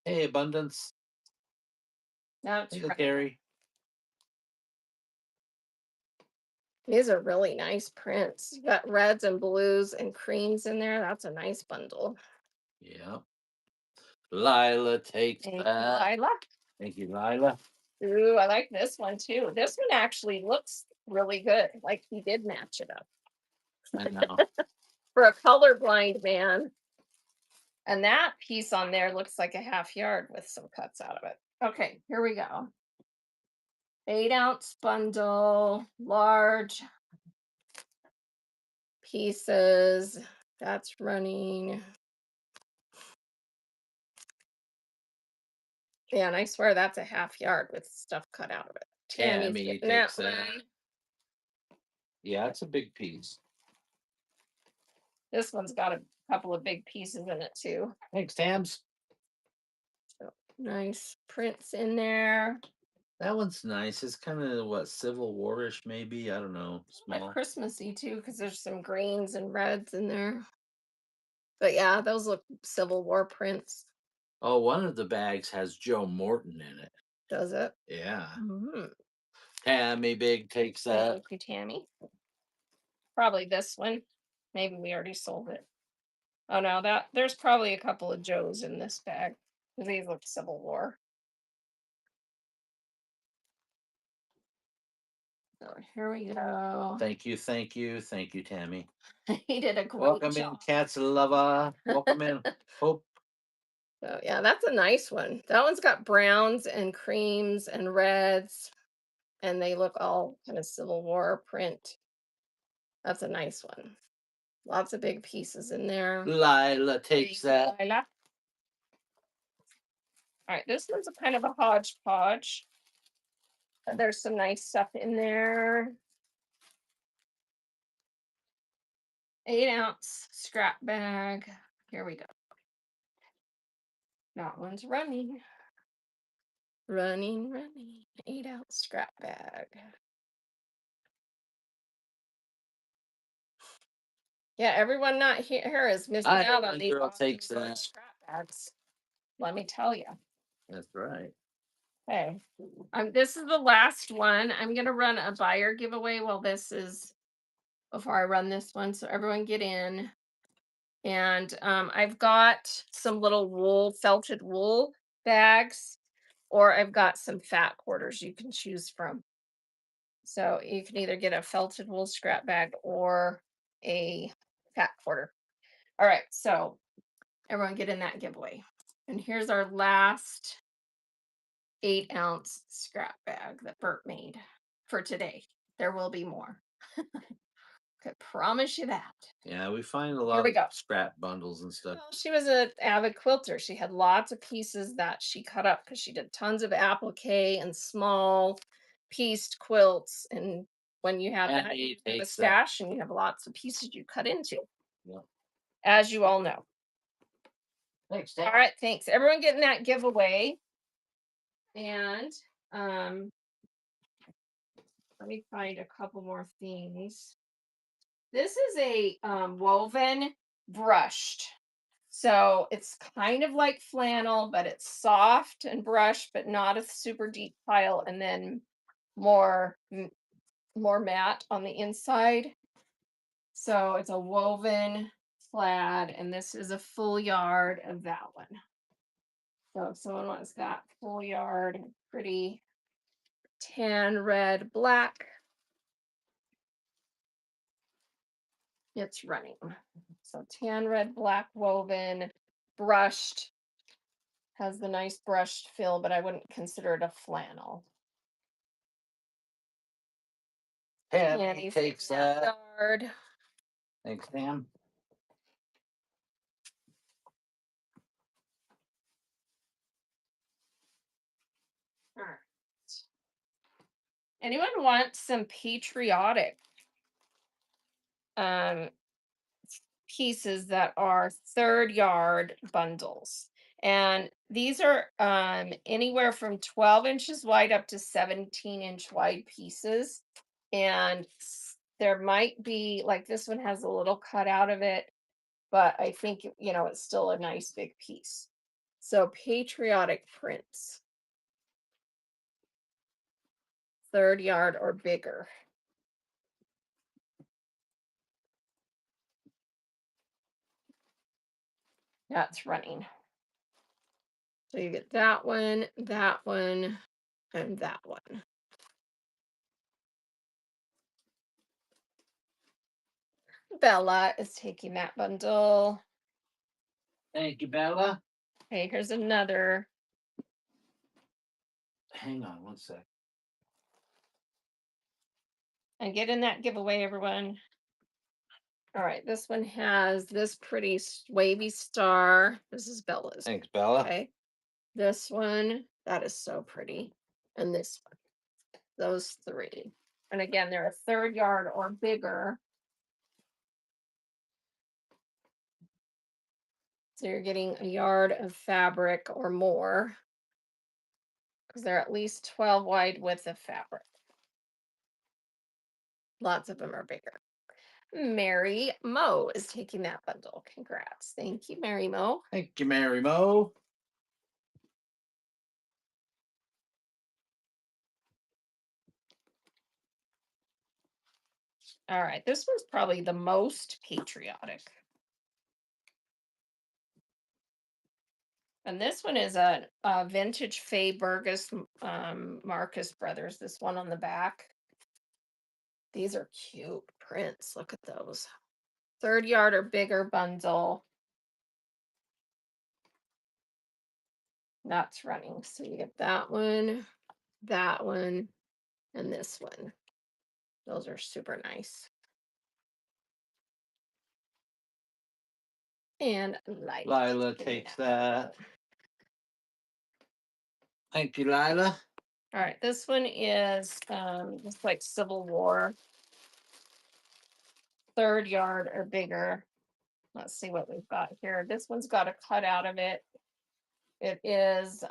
Hey, Abundance. Now it's Hey, right. Carrie. These are really nice prints. You got reds and blues and creams in there. That's a nice bundle. Yeah. Lila takes Thank you, that. Lila. Thank you, Lila. Ooh, I like this one too. This one actually looks really good. Like he did match it up I know. for a colorblind man. And that piece on there looks like a half yard with some cuts out of it. Okay, here we go. 8 ounce bundle, large pieces. That's running. Yeah, and I swear that's a half yard with stuff cut out of it. Tammy's Tammy getting takes that that. one. Yeah, it's a big piece. This one's got a couple of big pieces in it too. Thanks, Tams. So nice prints in there. That one's nice. It's kind of what, Civil Warish, maybe. I don't know. Like Small. Christmassy too, because there's some greens and reds in there. But yeah, those look Civil War prints. Oh, one of the bags has Joe Morton in it. Does it? Yeah. Mhm. Tammy Big takes that. Thank you, Tammy. Probably this one. Maybe we already sold it. Oh no, that there's probably a couple of Joes in this bag. These look Civil War. So here we go. Thank you, thank you, thank you, Tammy. He did a great Welcome in, job. Cats Lover. Welcome in. Hope. So yeah, that's a nice one. That one's got browns and creams and reds, and they look all kind of Civil War print. That's a nice one. Lots of big pieces in there. Lila takes that. Lila. All right, this one's a kind of a hodgepodge. But there's some nice stuff in there. 8-ounce scrap bag. Here we go. That one's running. Running, running. 8-ounce scrap bag. Yeah, everyone not here is missing out on these Girl awesome takes that. scrap bags. Let me tell you. That's right. Okay. This is the last one. I'm gonna run a buyer giveaway while this is before I run this one. So everyone get in. And I've got some little wool, felted wool bags, or I've got some fat quarters you can choose from. So you can either get a felted wool scrap bag or a fat quarter. All right, so everyone get in that giveaway. And here's our last 8-ounce scrap bag that Bert made for today. There will be more. Could promise you that. Yeah, we find a Here lot we of go. scrap bundles and stuff. Well, she was an avid quilter. She had lots of pieces that she cut up because she did tons of applique and small pieced quilts. And when you have And that, you he have a takes that. stash and you have lots of pieces you cut into, Yeah. as you all know. Thanks, All Tam. right, thanks. Everyone getting that giveaway. And let me find a couple more things. This is a woven brushed. So it's kind of like flannel, but it's soft and brushed, but not a super deep pile, and then more matte on the inside. So it's a woven plaid, and this is a full yard of that one. So if someone wants that full yard, pretty tan, red, black, it's running. So tan, red, black woven, brushed, has the nice brushed fill, but I wouldn't consider it a flannel. Tammy takes that. Yard. Thanks, Tam. All right. Anyone want some patriotic um pieces that are third yard bundles? And these are anywhere from 12 inches wide up to 17-inch wide pieces. And there might be like this one has a little cut out of it, but I think it's still a nice big piece. So patriotic prints, third yard or bigger. That's running. So you get that one, and that one. Bella is taking that bundle. Thank you, Bella. Okay, here's another. Hang on one sec. And get in that giveaway, everyone. All right, this one has this pretty wavy star. This is Bella's. Thanks, Bella. Okay. This one, that is so pretty. And this one, those three. And again, they're a third yard or bigger. So you're getting a yard of fabric or more because they're at least 12 wide width of fabric. Lots of them are bigger. Mary Mo is taking that bundle. Congrats. Thank you, Mary Mo. Thank you, Mary Mo. All right, this one's probably the most patriotic. And this one is a vintage Faye Burgess Marcus Brothers. This one on the back. These are cute prints. Look at those. 3rd yard or bigger bundle. That's running. So you get that one, and this one. Those are super nice. And Lila takes that. Thank you, Lila. All right, this one is just like Civil War. 3rd yard or bigger. Let's see what we've got here. This one's got a cut out of it. It is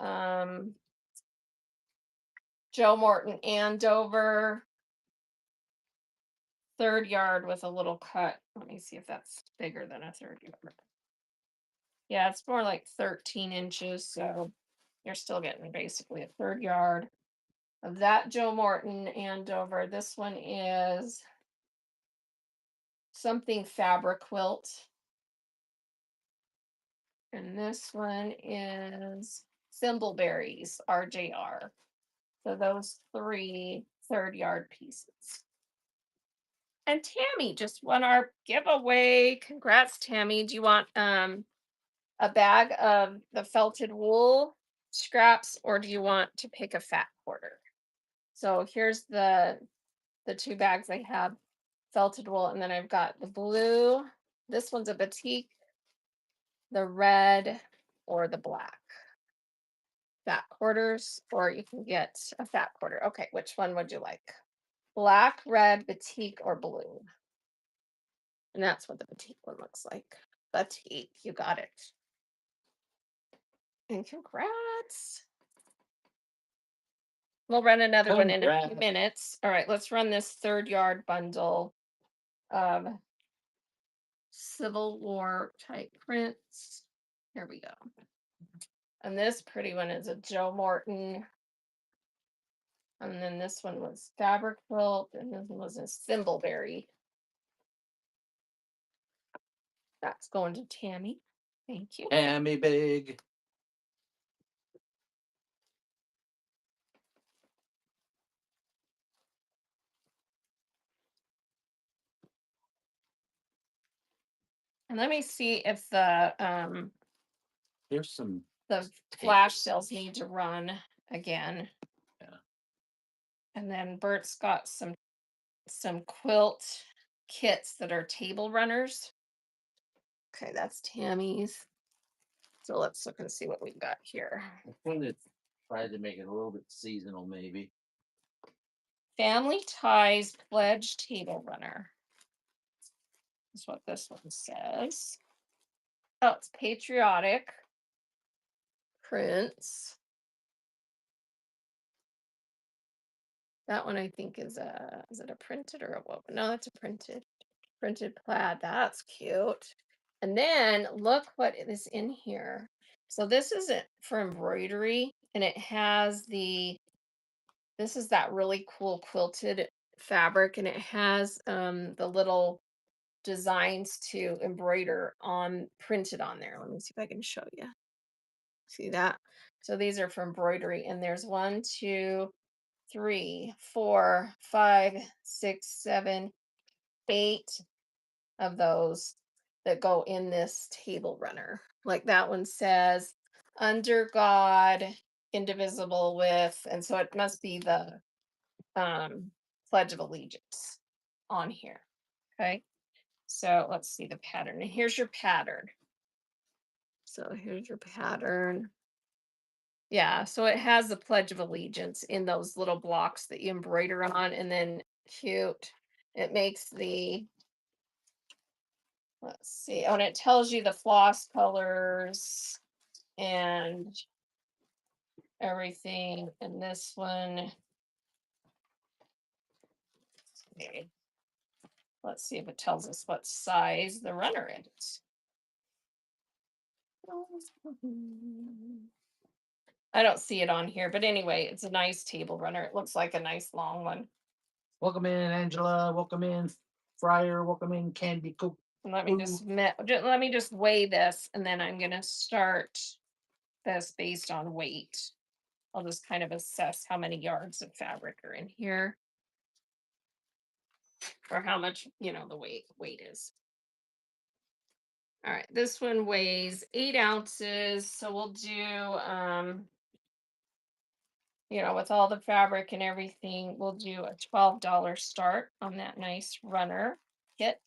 Joe Morton Andover. 3rd yard with a little cut. Let me see if that's bigger than a 3rd yard. Yeah, it's more like 13 inches. So you're still getting basically a 3rd yard of that Joe Morton Andover. This one is something fabric quilt. And this one is Thimbleberries RJR. So those 3 3rd yard pieces. And Tammy just won our giveaway. Congrats, Tammy. Do you want a bag of the felted wool scraps, or do you want to pick a fat quarter? So here's the 2 bags I have, felted wool, and then I've got the blue. This one's a batik, the red, or the black. Fat quarters, or you can get a fat quarter. Okay, which one would you like? Black, red, batik, or blue? And that's what the batik one looks like. Batik, you got it. And congrats. We'll run another one in a few minutes. All right, let's run this 3rd yard bundle of Civil War type prints. Here we go. And this pretty one is a Joe Morton. And then this one was fabric quilt, and this one was a thimbleberry. That's going to Tammy. Thank you. Tammy Big. And let me see if There's some. the flash sales need to run again. Yeah. And then Bert's got some quilt kits that are table runners. Okay, that's Tammy's. So let's look and see what we've got here. I think it tried to make it a little bit seasonal, maybe. Family Ties Pledge Table Runner. That's what this one says. Oh, it's patriotic prints. That one I think is it a printed or a woven? No, that's a printed plaid. That's cute. And then look what is in here. So this is it for embroidery, and it has this is that really cool quilted fabric, and it has the little designs to embroider on printed on there. Let me see if I can show you. See that? So these are for embroidery, and there's 1, 2, 3, 4, 5, 6, 7, 8 of those that go in this table runner. Like that one says, under God, indivisible with, and so it must be the Pledge of Allegiance on here. Okay. So let's see the pattern. And here's your pattern. So here's your pattern. Yeah, so it has the Pledge of Allegiance in those little blocks that you embroider on, and then cute. It makes the, let's see, oh, and it tells you the floss colors and everything. And this one, okay, let's see if it tells us what size the runner is. I don't see it on here, but anyway, it's a nice table runner. It looks like a nice long one. Welcome in, Angela. Welcome in, Fryer. Welcome in, Candy Cook. And let me just weigh this, and then I'm gonna start this based on weight. I'll just kind of assess how many yards of fabric are in here or how much, the weight is. All right, this one weighs 8 ounces. So we'll do, with all the fabric and everything, we'll do a $12 start on that nice runner kit.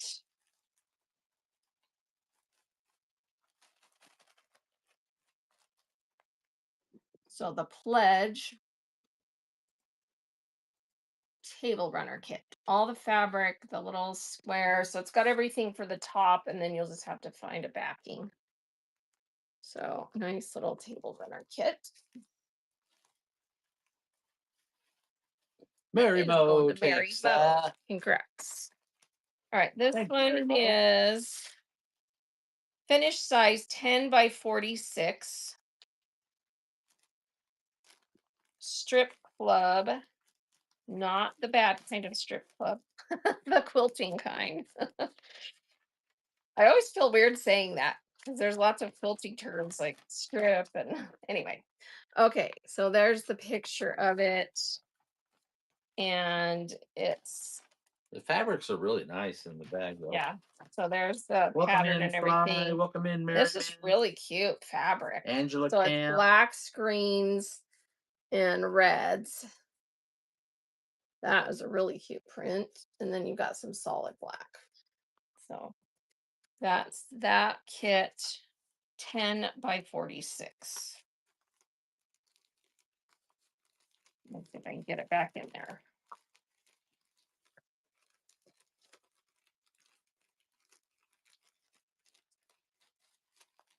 So the pledge table runner kit, all the fabric, the little square. So it's got everything for the top, and then you'll just have to find a backing. So nice little table runner kit. Mary Is going Mo to Mary takes Mo. that. Congrats. All right, this Thank you, Mary one Mo. is finished size 10 by 46. Strip club, not the bad kind of strip club, the quilting kind. I always feel weird saying that because there's lots of quilting terms like strip and anyway. Okay, so there's the picture of it, and it's The fabrics are really nice in the bag, though. yeah. So there's the Welcome pattern in, and Fry. everything. Welcome in, This is Merriman. really cute fabric. Angela So it's Camp. black screens and reds. That is a really cute print. And then you've got some solid black. So that's that kit 10 by 46. Let's see if I can get it back in there.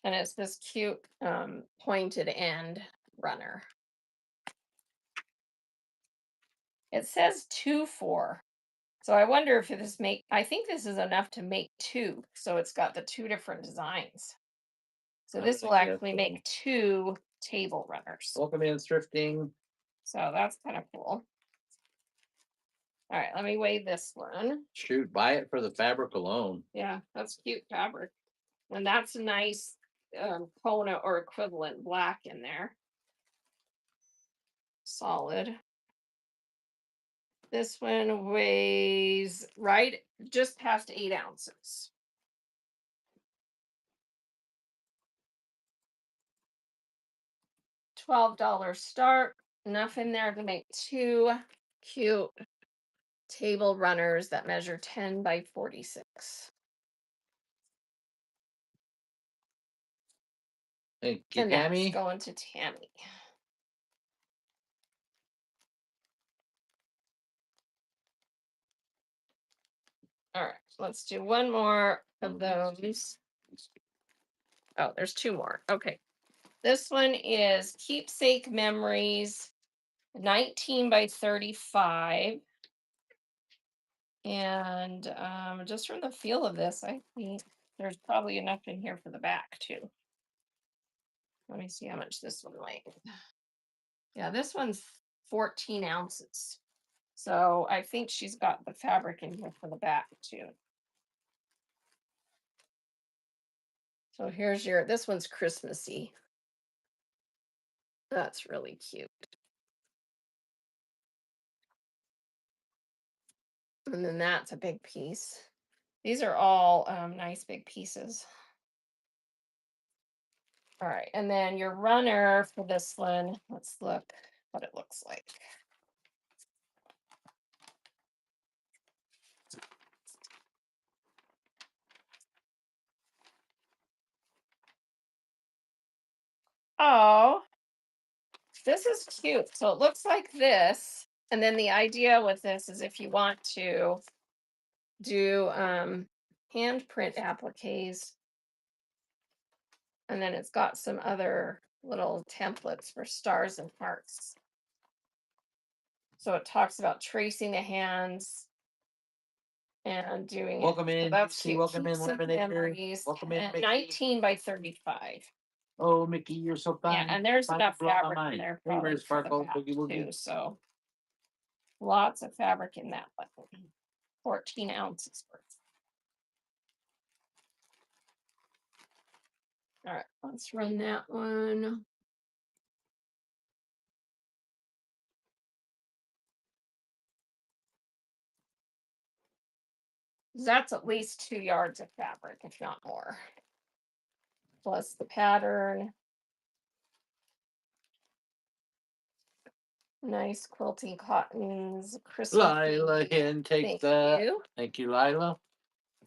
And it's this cute pointed end runner. It says 2 4. So I wonder if I think this is enough to make two. So it's got the two different designs. So I'm this gonna will guess actually so. make two table runners. Welcome in, thrifting. So that's kind of cool. All right, let me weigh this one. Shoot, buy it for the fabric alone. Yeah, that's cute fabric. And that's a nice Kona or equivalent black in there. Solid. This one weighs right just past 8 ounces. $12 start. Enough in there to make two cute table runners that measure 10 by 46. Thank you, And that's Tammy. going to Tammy. All right, let's do one more of those. Oh, there's two more. Okay. This one is Keepsake Memories 19 by 35. And just from the feel of this, I think there's probably enough in here for the back too. Let me see how much this one weighs. Yeah, this one's 14 ounces. So I think she's got the fabric in here for the back too. So here's this one's Christmassy. That's really cute. And then that's a big piece. These are all nice big pieces. All right, and then your runner for this one, let's look what it looks like. Oh, this is cute. So it looks like this. And then the idea with this is if you want to do handprint appliques, and then it's got some other little templates for stars and hearts. So it talks about tracing the hands and doing it. Welcome So in, that's see, cute. welcome in, Keepsake Lemonade. Memories, Welcome in, Mickey. 19 by 35. Oh, Mickey, you're so Yeah, fine. and there's Fine, enough blow my fabric in mind. there Hey, probably where's for the Sparkle? back Boogie Woogie. too. So lots of fabric in that one. 14 ounces worth. All right, let's run that one. That's at least 2 yards of fabric, if not more, plus the pattern. Nice quilting cottons, Christmas. Lila can take Thank that. you. Thank you, Lila.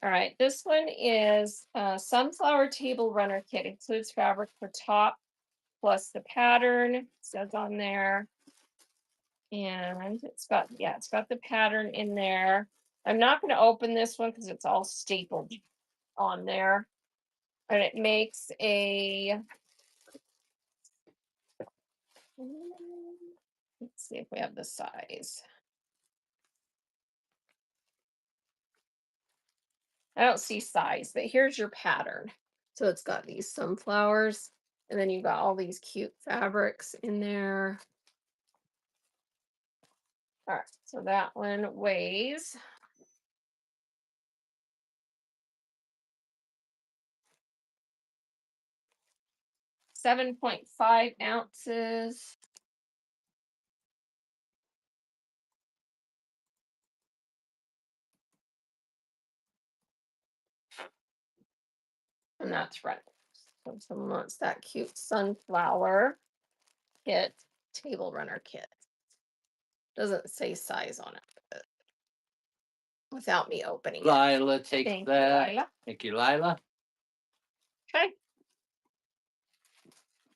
All right, this one is sunflower table runner kit. Includes fabric for top plus the pattern. Says on there, and it's got the pattern in there. I'm not going to open this one because it's all stapled on there, and it makes a. Let's see if we have the size. I don't see size, but here's your pattern. So it's got these sunflowers, and then you've got all these cute fabrics in there. All right, so that one weighs 7.5 ounces. And that's right. So if someone wants that cute sunflower kit, table runner kit. Doesn't say size on it, but without me opening it. Lila takes Thank you, that. Lila. Thank you, Lila. Okay.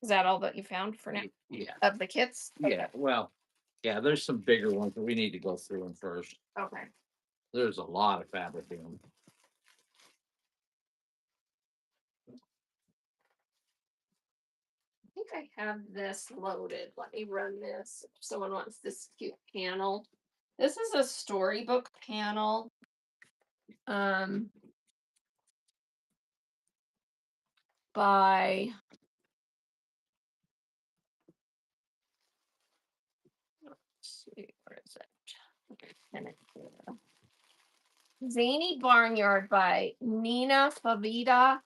Is that all that you found for now Yeah. of the kits? Yeah. Well, yeah, there's some bigger ones, but we need to go through them first. Okay. There's a lot of fabric in them. I think I have this loaded. Let me run this. If someone wants this cute panel. This is a storybook panel. Um, by let's see, where is it? And it Zany Barnyard by Nina Favita.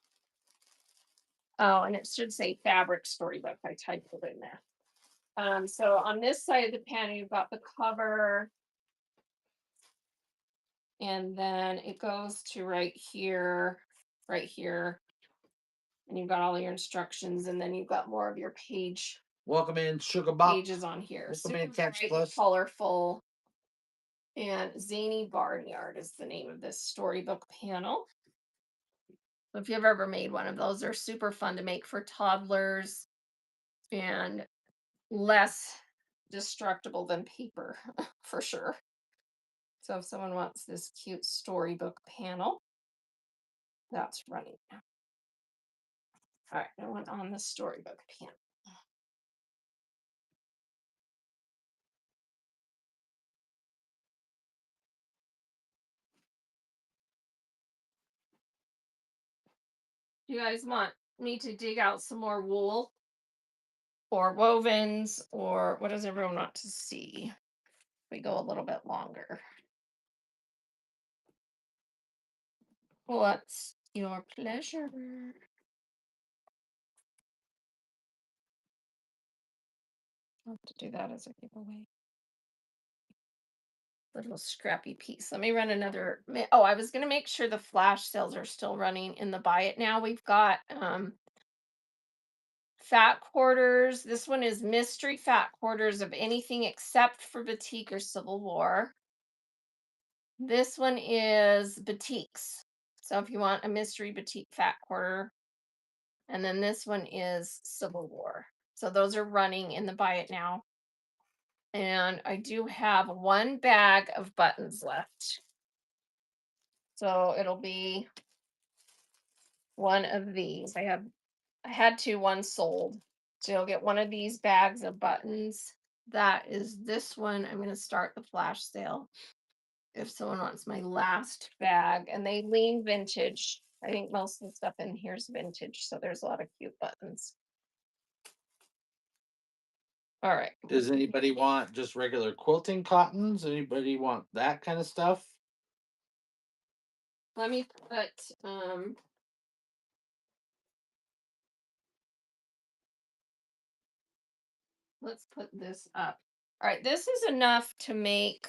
Oh, and it should say fabric storybook. I typed it in there. So on this side of the panel, you've got the cover, and then it goes to right here, and you've got all your instructions, and then you've got more of your Welcome in, Sugar Box. pages on here. Welcome Super in, Catch bright, Plus. colorful, and Zany Barnyard is the name of this storybook panel. So if you've ever made one of those, they're super fun to make for toddlers and less destructible than paper for sure. So if someone wants this cute storybook panel, that's running. All right, I went on the storybook panel. You guys want me to dig out some more wool or wovens, or what does everyone want to see? We go a little bit longer. What's your pleasure? I'll have to do that as a giveaway. Little scrappy piece. Let me run another. Oh, I was going to make sure the flash sales are still running in the buy it now. We've got fat quarters. This one is mystery fat quarters of anything except for batik or Civil War. This one is batiks. So if you want a mystery batik fat quarter, and then this one is Civil War. So those are running in the buy it now. And I do have one bag of buttons left. So it'll be one of these. I had one sold. So you'll get one of these bags of buttons. That is this one. I'm going to start the flash sale if someone wants my last bag. And they lean vintage. I think most of the stuff in here is vintage. So there's a lot of cute buttons. All right. Does anybody want just regular quilting cottons? Anybody want that kind of stuff? Let me put let's put this up. All right, this is enough to make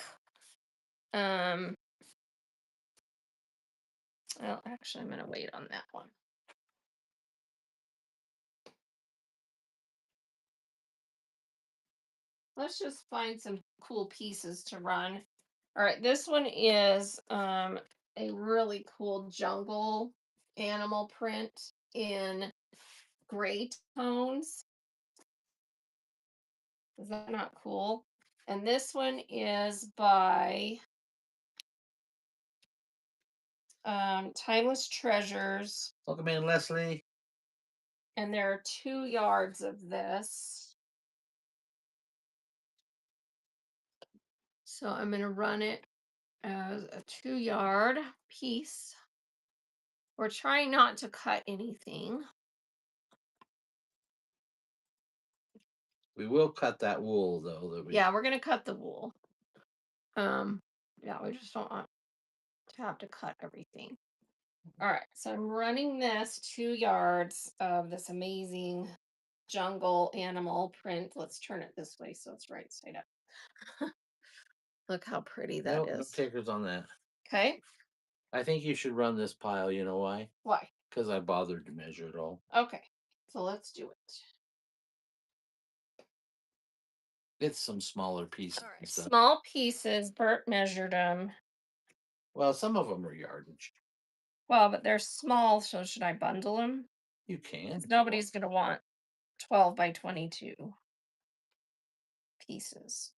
Well, actually, I'm going to wait on that one. Let's just find some cool pieces to run. All right, this one is a really cool jungle animal print in gray tones. Is that not cool? And this one is by Timeless Treasures, Welcome in, Leslie. and there are 2 yards of this. So I'm going to run it as a 2 yard piece. We're trying not to cut anything. We will cut that wool though. Yeah, we're going to cut the wool. Um, yeah, we just don't want to have to cut everything. All right, so I'm running this 2 yards of this amazing jungle animal print. Let's turn it this way so it's right side up. Look how pretty that No is. takers on that. Okay. I think you should run this pile. You know why? Why? Because I bothered to measure it all. Okay, so let's do it. It's some smaller pieces. All right, and stuff. small pieces. Bert measured them. Well, some of them are yardage. Well, but they're small, so should I bundle them? You can. Nobody's going to want 12 by 22 pieces.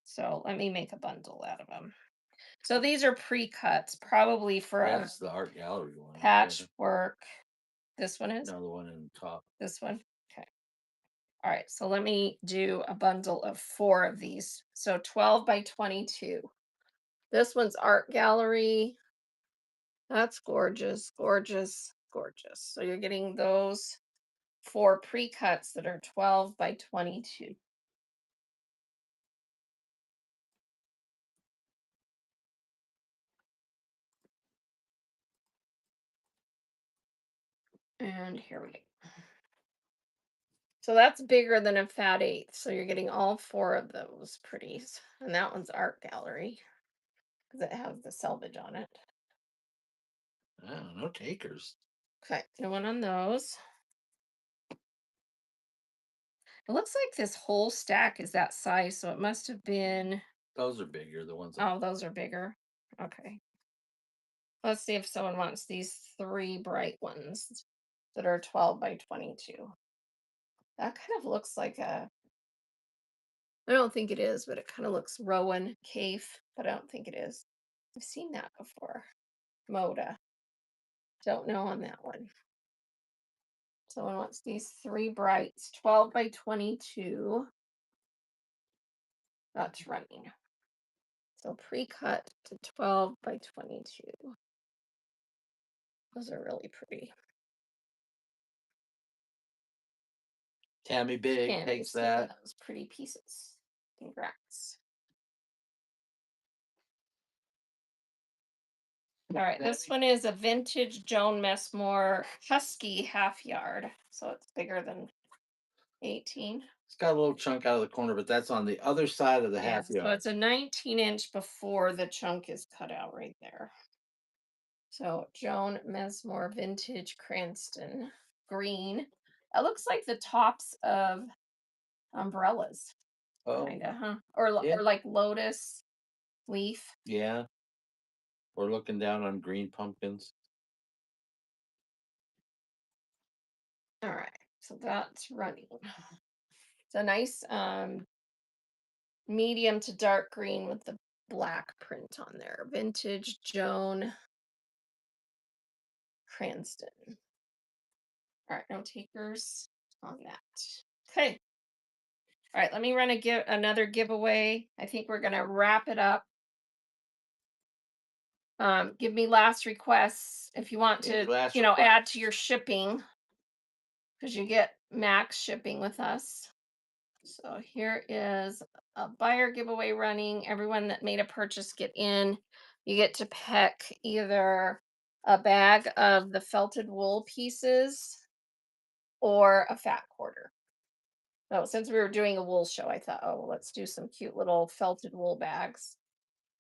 So let me make a bundle out of them. So these are pre-cuts, probably for a That's the art gallery one. patchwork. This one is? No, the one in the top. This one? Okay. All right, so let me do a bundle of 4 of these. So 12 by 22. This one's art gallery. That's gorgeous, gorgeous, gorgeous. So you're getting those 4 pre-cuts that are 12 by 22. And here we go. So that's bigger than a fat eighth. So you're getting all 4 of those pretties. And that one's art gallery because it has the selvage on it. Oh, no takers. Okay, no one on those. It looks like this whole stack is that size, so it must have been. Those are bigger. The ones. Oh, those are bigger. Okay. Let's see if someone wants these 3 bright ones that are 12 by 22. That kind of looks like a. I don't think it is, but it kind of looks Rowan Cave, but I don't think it is. I've seen that before. Moda. Don't know on that one. Someone wants these 3 brights, 12 by 22. That's running. So pre-cut to 12 by 22. Those are really pretty. Tammy Big Can't takes see that. those pretty pieces. Congrats. All right, this one is a vintage Joan Messmore Husky half yard. So it's bigger than 18. It's got a little chunk out of the corner, but that's on the other side of the half So yard. it's a 19-inch before the chunk is cut out right there. So Joan Messmore vintage Cranston green. It looks like the tops of umbrellas, Oh, kind of, huh? Or yeah. or like lotus leaf. Yeah. We're looking down on green pumpkins. All right, so that's running. It's a nice medium to dark green with the black print on there. Vintage Joan Cranston. All right, no takers on that. Okay. All right, let me run another giveaway. I think we're gonna wrap it up. Give me last requests if you want to, add to your shipping because you get max shipping with us. So here is a buyer giveaway running. Everyone that made a purchase get in. You get to pick either a bag of the felted wool pieces or a fat quarter. So since we were doing a wool show, I thought, oh, let's do some cute little felted wool bags.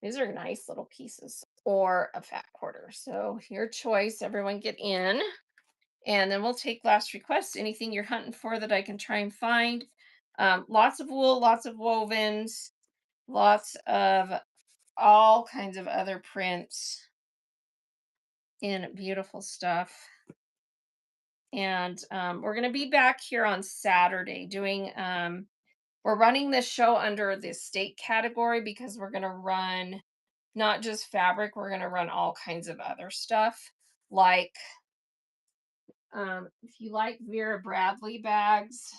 These are nice little pieces. or a fat quarter. So your choice, everyone get in. And then we'll take last requests, anything you're hunting for that I can try and find. Lots of wool, lots of wovens, lots of all kinds of other prints in beautiful stuff. And we're going to be back here on Saturday doing, we're running this show under the estate category because we're going to run not just fabric, we're going to run all kinds of other stuff. Like, if you like Vera Bradley bags,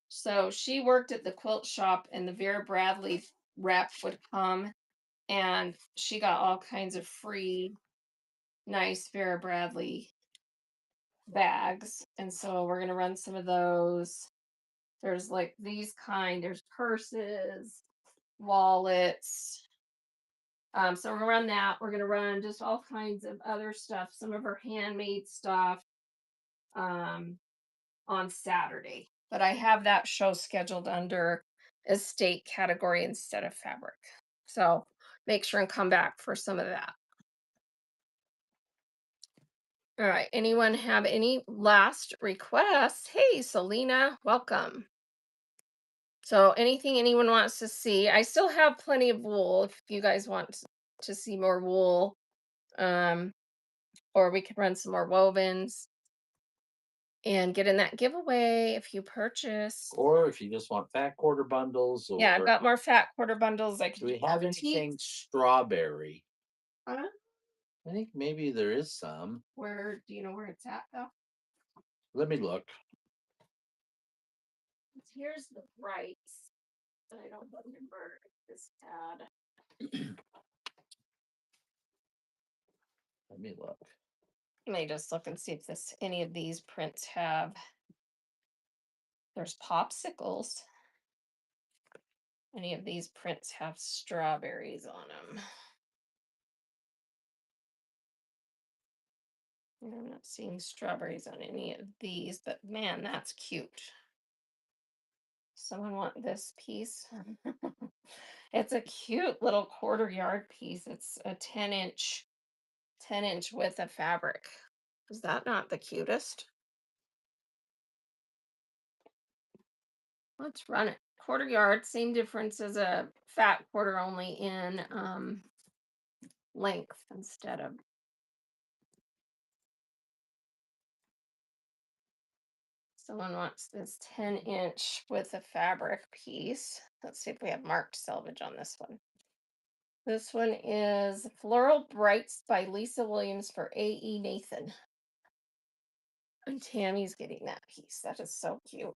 so she worked at the quilt shop, and the Vera Bradley rep would come, and she got all kinds of free, nice Vera Bradley bags. And so we're going to run some of those. There's like these kind, there's purses, wallets. So we're gonna run that. We're gonna run just all kinds of other stuff, some of her handmade stuff um, on Saturday. But I have that show scheduled under estate category instead of fabric. So make sure and come back for some of that. All right. Anyone have any last requests? Hey, Selena, welcome. So anything anyone wants to see, I still have plenty of wool if you guys want to see more wool. Um, or we could run some more wovens and get in that giveaway if you purchase. Or if you just want fat quarter bundles, Yeah, I've or got more fat quarter bundles. I could do we do have petite. anything strawberry? Huh? I think maybe there is some. Where do you know where it's at though? Let me look. Here's the price. I don't remember if this had. Let me look. You may just look and see if this any of these prints have. There's popsicles. Any of these prints have strawberries on them. I'm not seeing strawberries on any of these, but man, that's cute. Someone want this piece? It's a cute little quarter yard piece. It's a 10-inch width of fabric. Is that not the cutest? Let's run it. Quarter yard, same difference as a fat quarter, only in length instead of. Someone wants this 10-inch with a fabric piece. Let's see if we have marked selvage on this one. This one is Floral Brights by Lisa Williams for A.E. Nathan. And Tammy's getting that piece. That is so cute.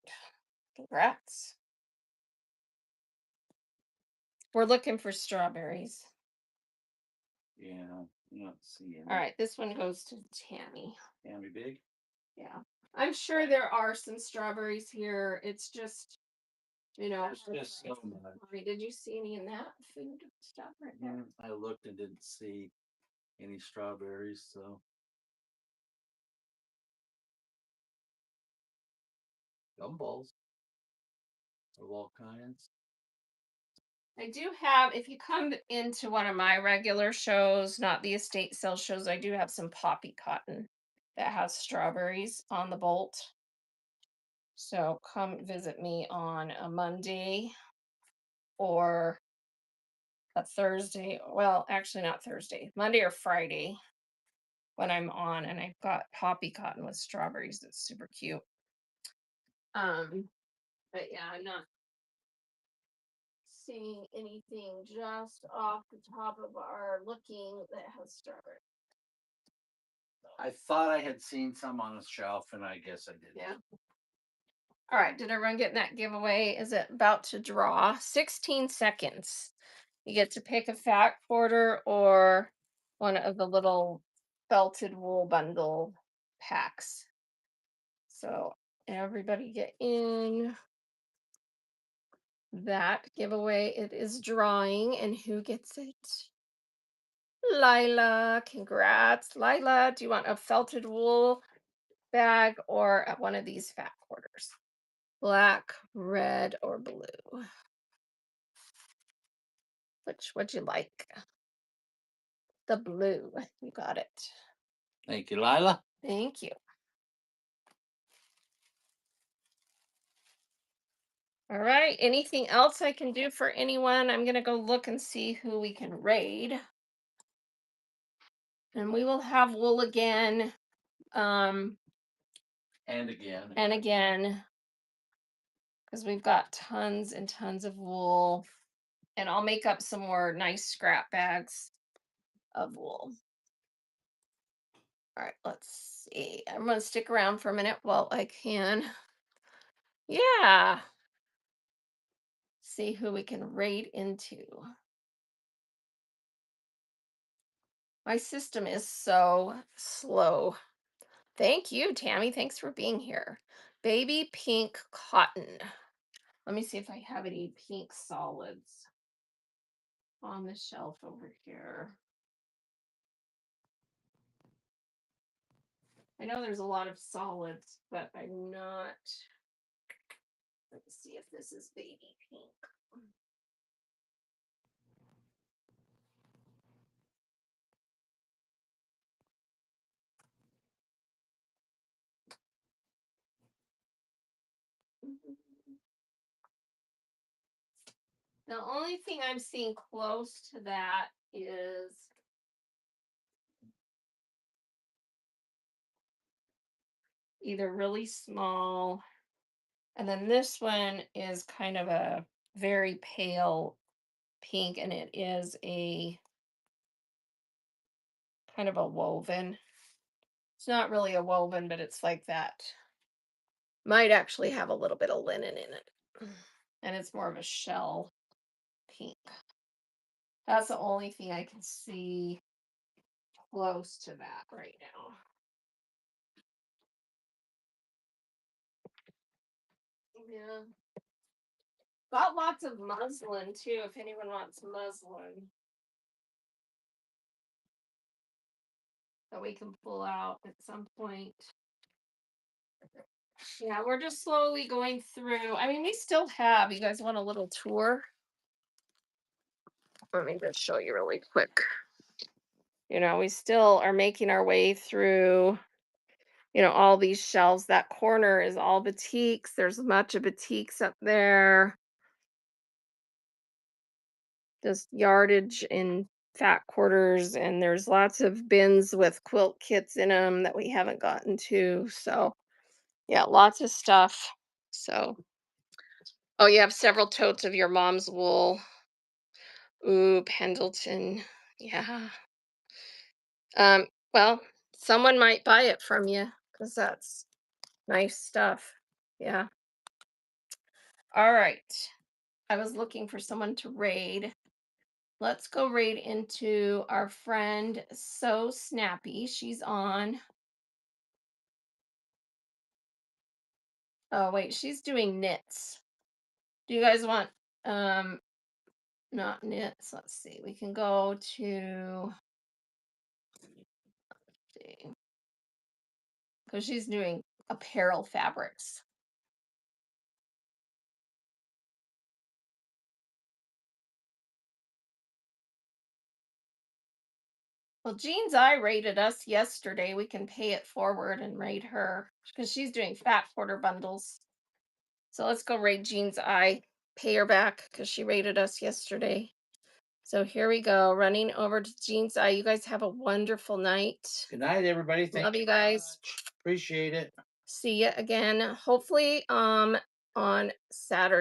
Congrats. We're looking for strawberries. Yeah, I don't see any. All right, this one goes to Tammy. Tammy Big. Yeah. I'm sure there are some strawberries here. It's just, There's just so much. Did you see any in that food stuff right there? I looked and didn't see any strawberries, so. Gumballs of all kinds. I do have, if you come into one of my regular shows, not the estate sale shows, I do have some poppy cotton that has strawberries on the bolt. So come visit me on a Monday or a Thursday. Well, actually not Thursday, Monday or Friday when I'm on, and I've got poppy cotton with strawberries. That's super cute. But yeah, I'm not seeing anything just off the top of our looking that has strawberry. I thought I had seen some on a shelf, and I guess I didn't. Yeah. All right. Did everyone get in that giveaway? Is it about to draw? 16 seconds. You get to pick a fat quarter or one of the little felted wool bundle packs. So everybody get in that giveaway. It is drawing, and who gets it? Lila. Congrats. Lila, do you want a felted wool bag or one of these fat quarters? Black, red, or blue? Which would you like? the blue. You got it. Thank you, Lila. Thank you. All right. Anything else I can do for anyone? I'm going to go look and see who we can raid. And we will have wool again. Um, And again. and again, because we've got tons and tons of wool. And I'll make up some more nice scrap bags of wool. All right, let's see. I'm going to stick around for a minute while I can. Yeah. See who we can raid into. My system is so slow. Thank you, Tammy. Thanks for being here. Baby pink cotton. Let me see if I have any pink solids on the shelf over here. I know there's a lot of solids, but I'm not. Let's see if this is baby pink. The only thing I'm seeing close to that is either really small, and then this one is kind of a very pale pink, and it is a kind of a woven. It's not really a woven, but it's like that. Might actually have a little bit of linen in it. And it's more of a shell pink. That's the only thing I can see close to that right now. Yeah. Got lots of muslin too, if anyone wants muslin that we can pull out at some point. Yeah, we're just slowly going through. I mean, we still have, you guys want a little tour? Let me just show you really quick. We still are making our way through, all these shelves. That corner is all batiks. There's a bunch of batiks up there. Just yardage in fat quarters, and there's lots of bins with quilt kits in them that we haven't gotten to. So, yeah, lots of stuff. So, oh, you have several totes of your mom's wool. Ooh, Pendleton. Yeah. Well, someone might buy it from you because that's nice stuff. Yeah. All right. I was looking for someone to raid. Let's go raid into our friend So Snappy. She's on. Oh, wait, she's doing knits. Do you guys want not knits? Let's see. We can go to because she's doing apparel fabrics. Well, Jean's Eye rated us yesterday. We can pay it forward and raid her because she's doing fat quarter bundles. So let's go raid Jean's Eye. Pay her back because she rated us yesterday. So here we go, running over to Jean's Eye. You guys have a wonderful night. Good night, everybody. Love you guys. Appreciate it. See you again, hopefully on Saturday.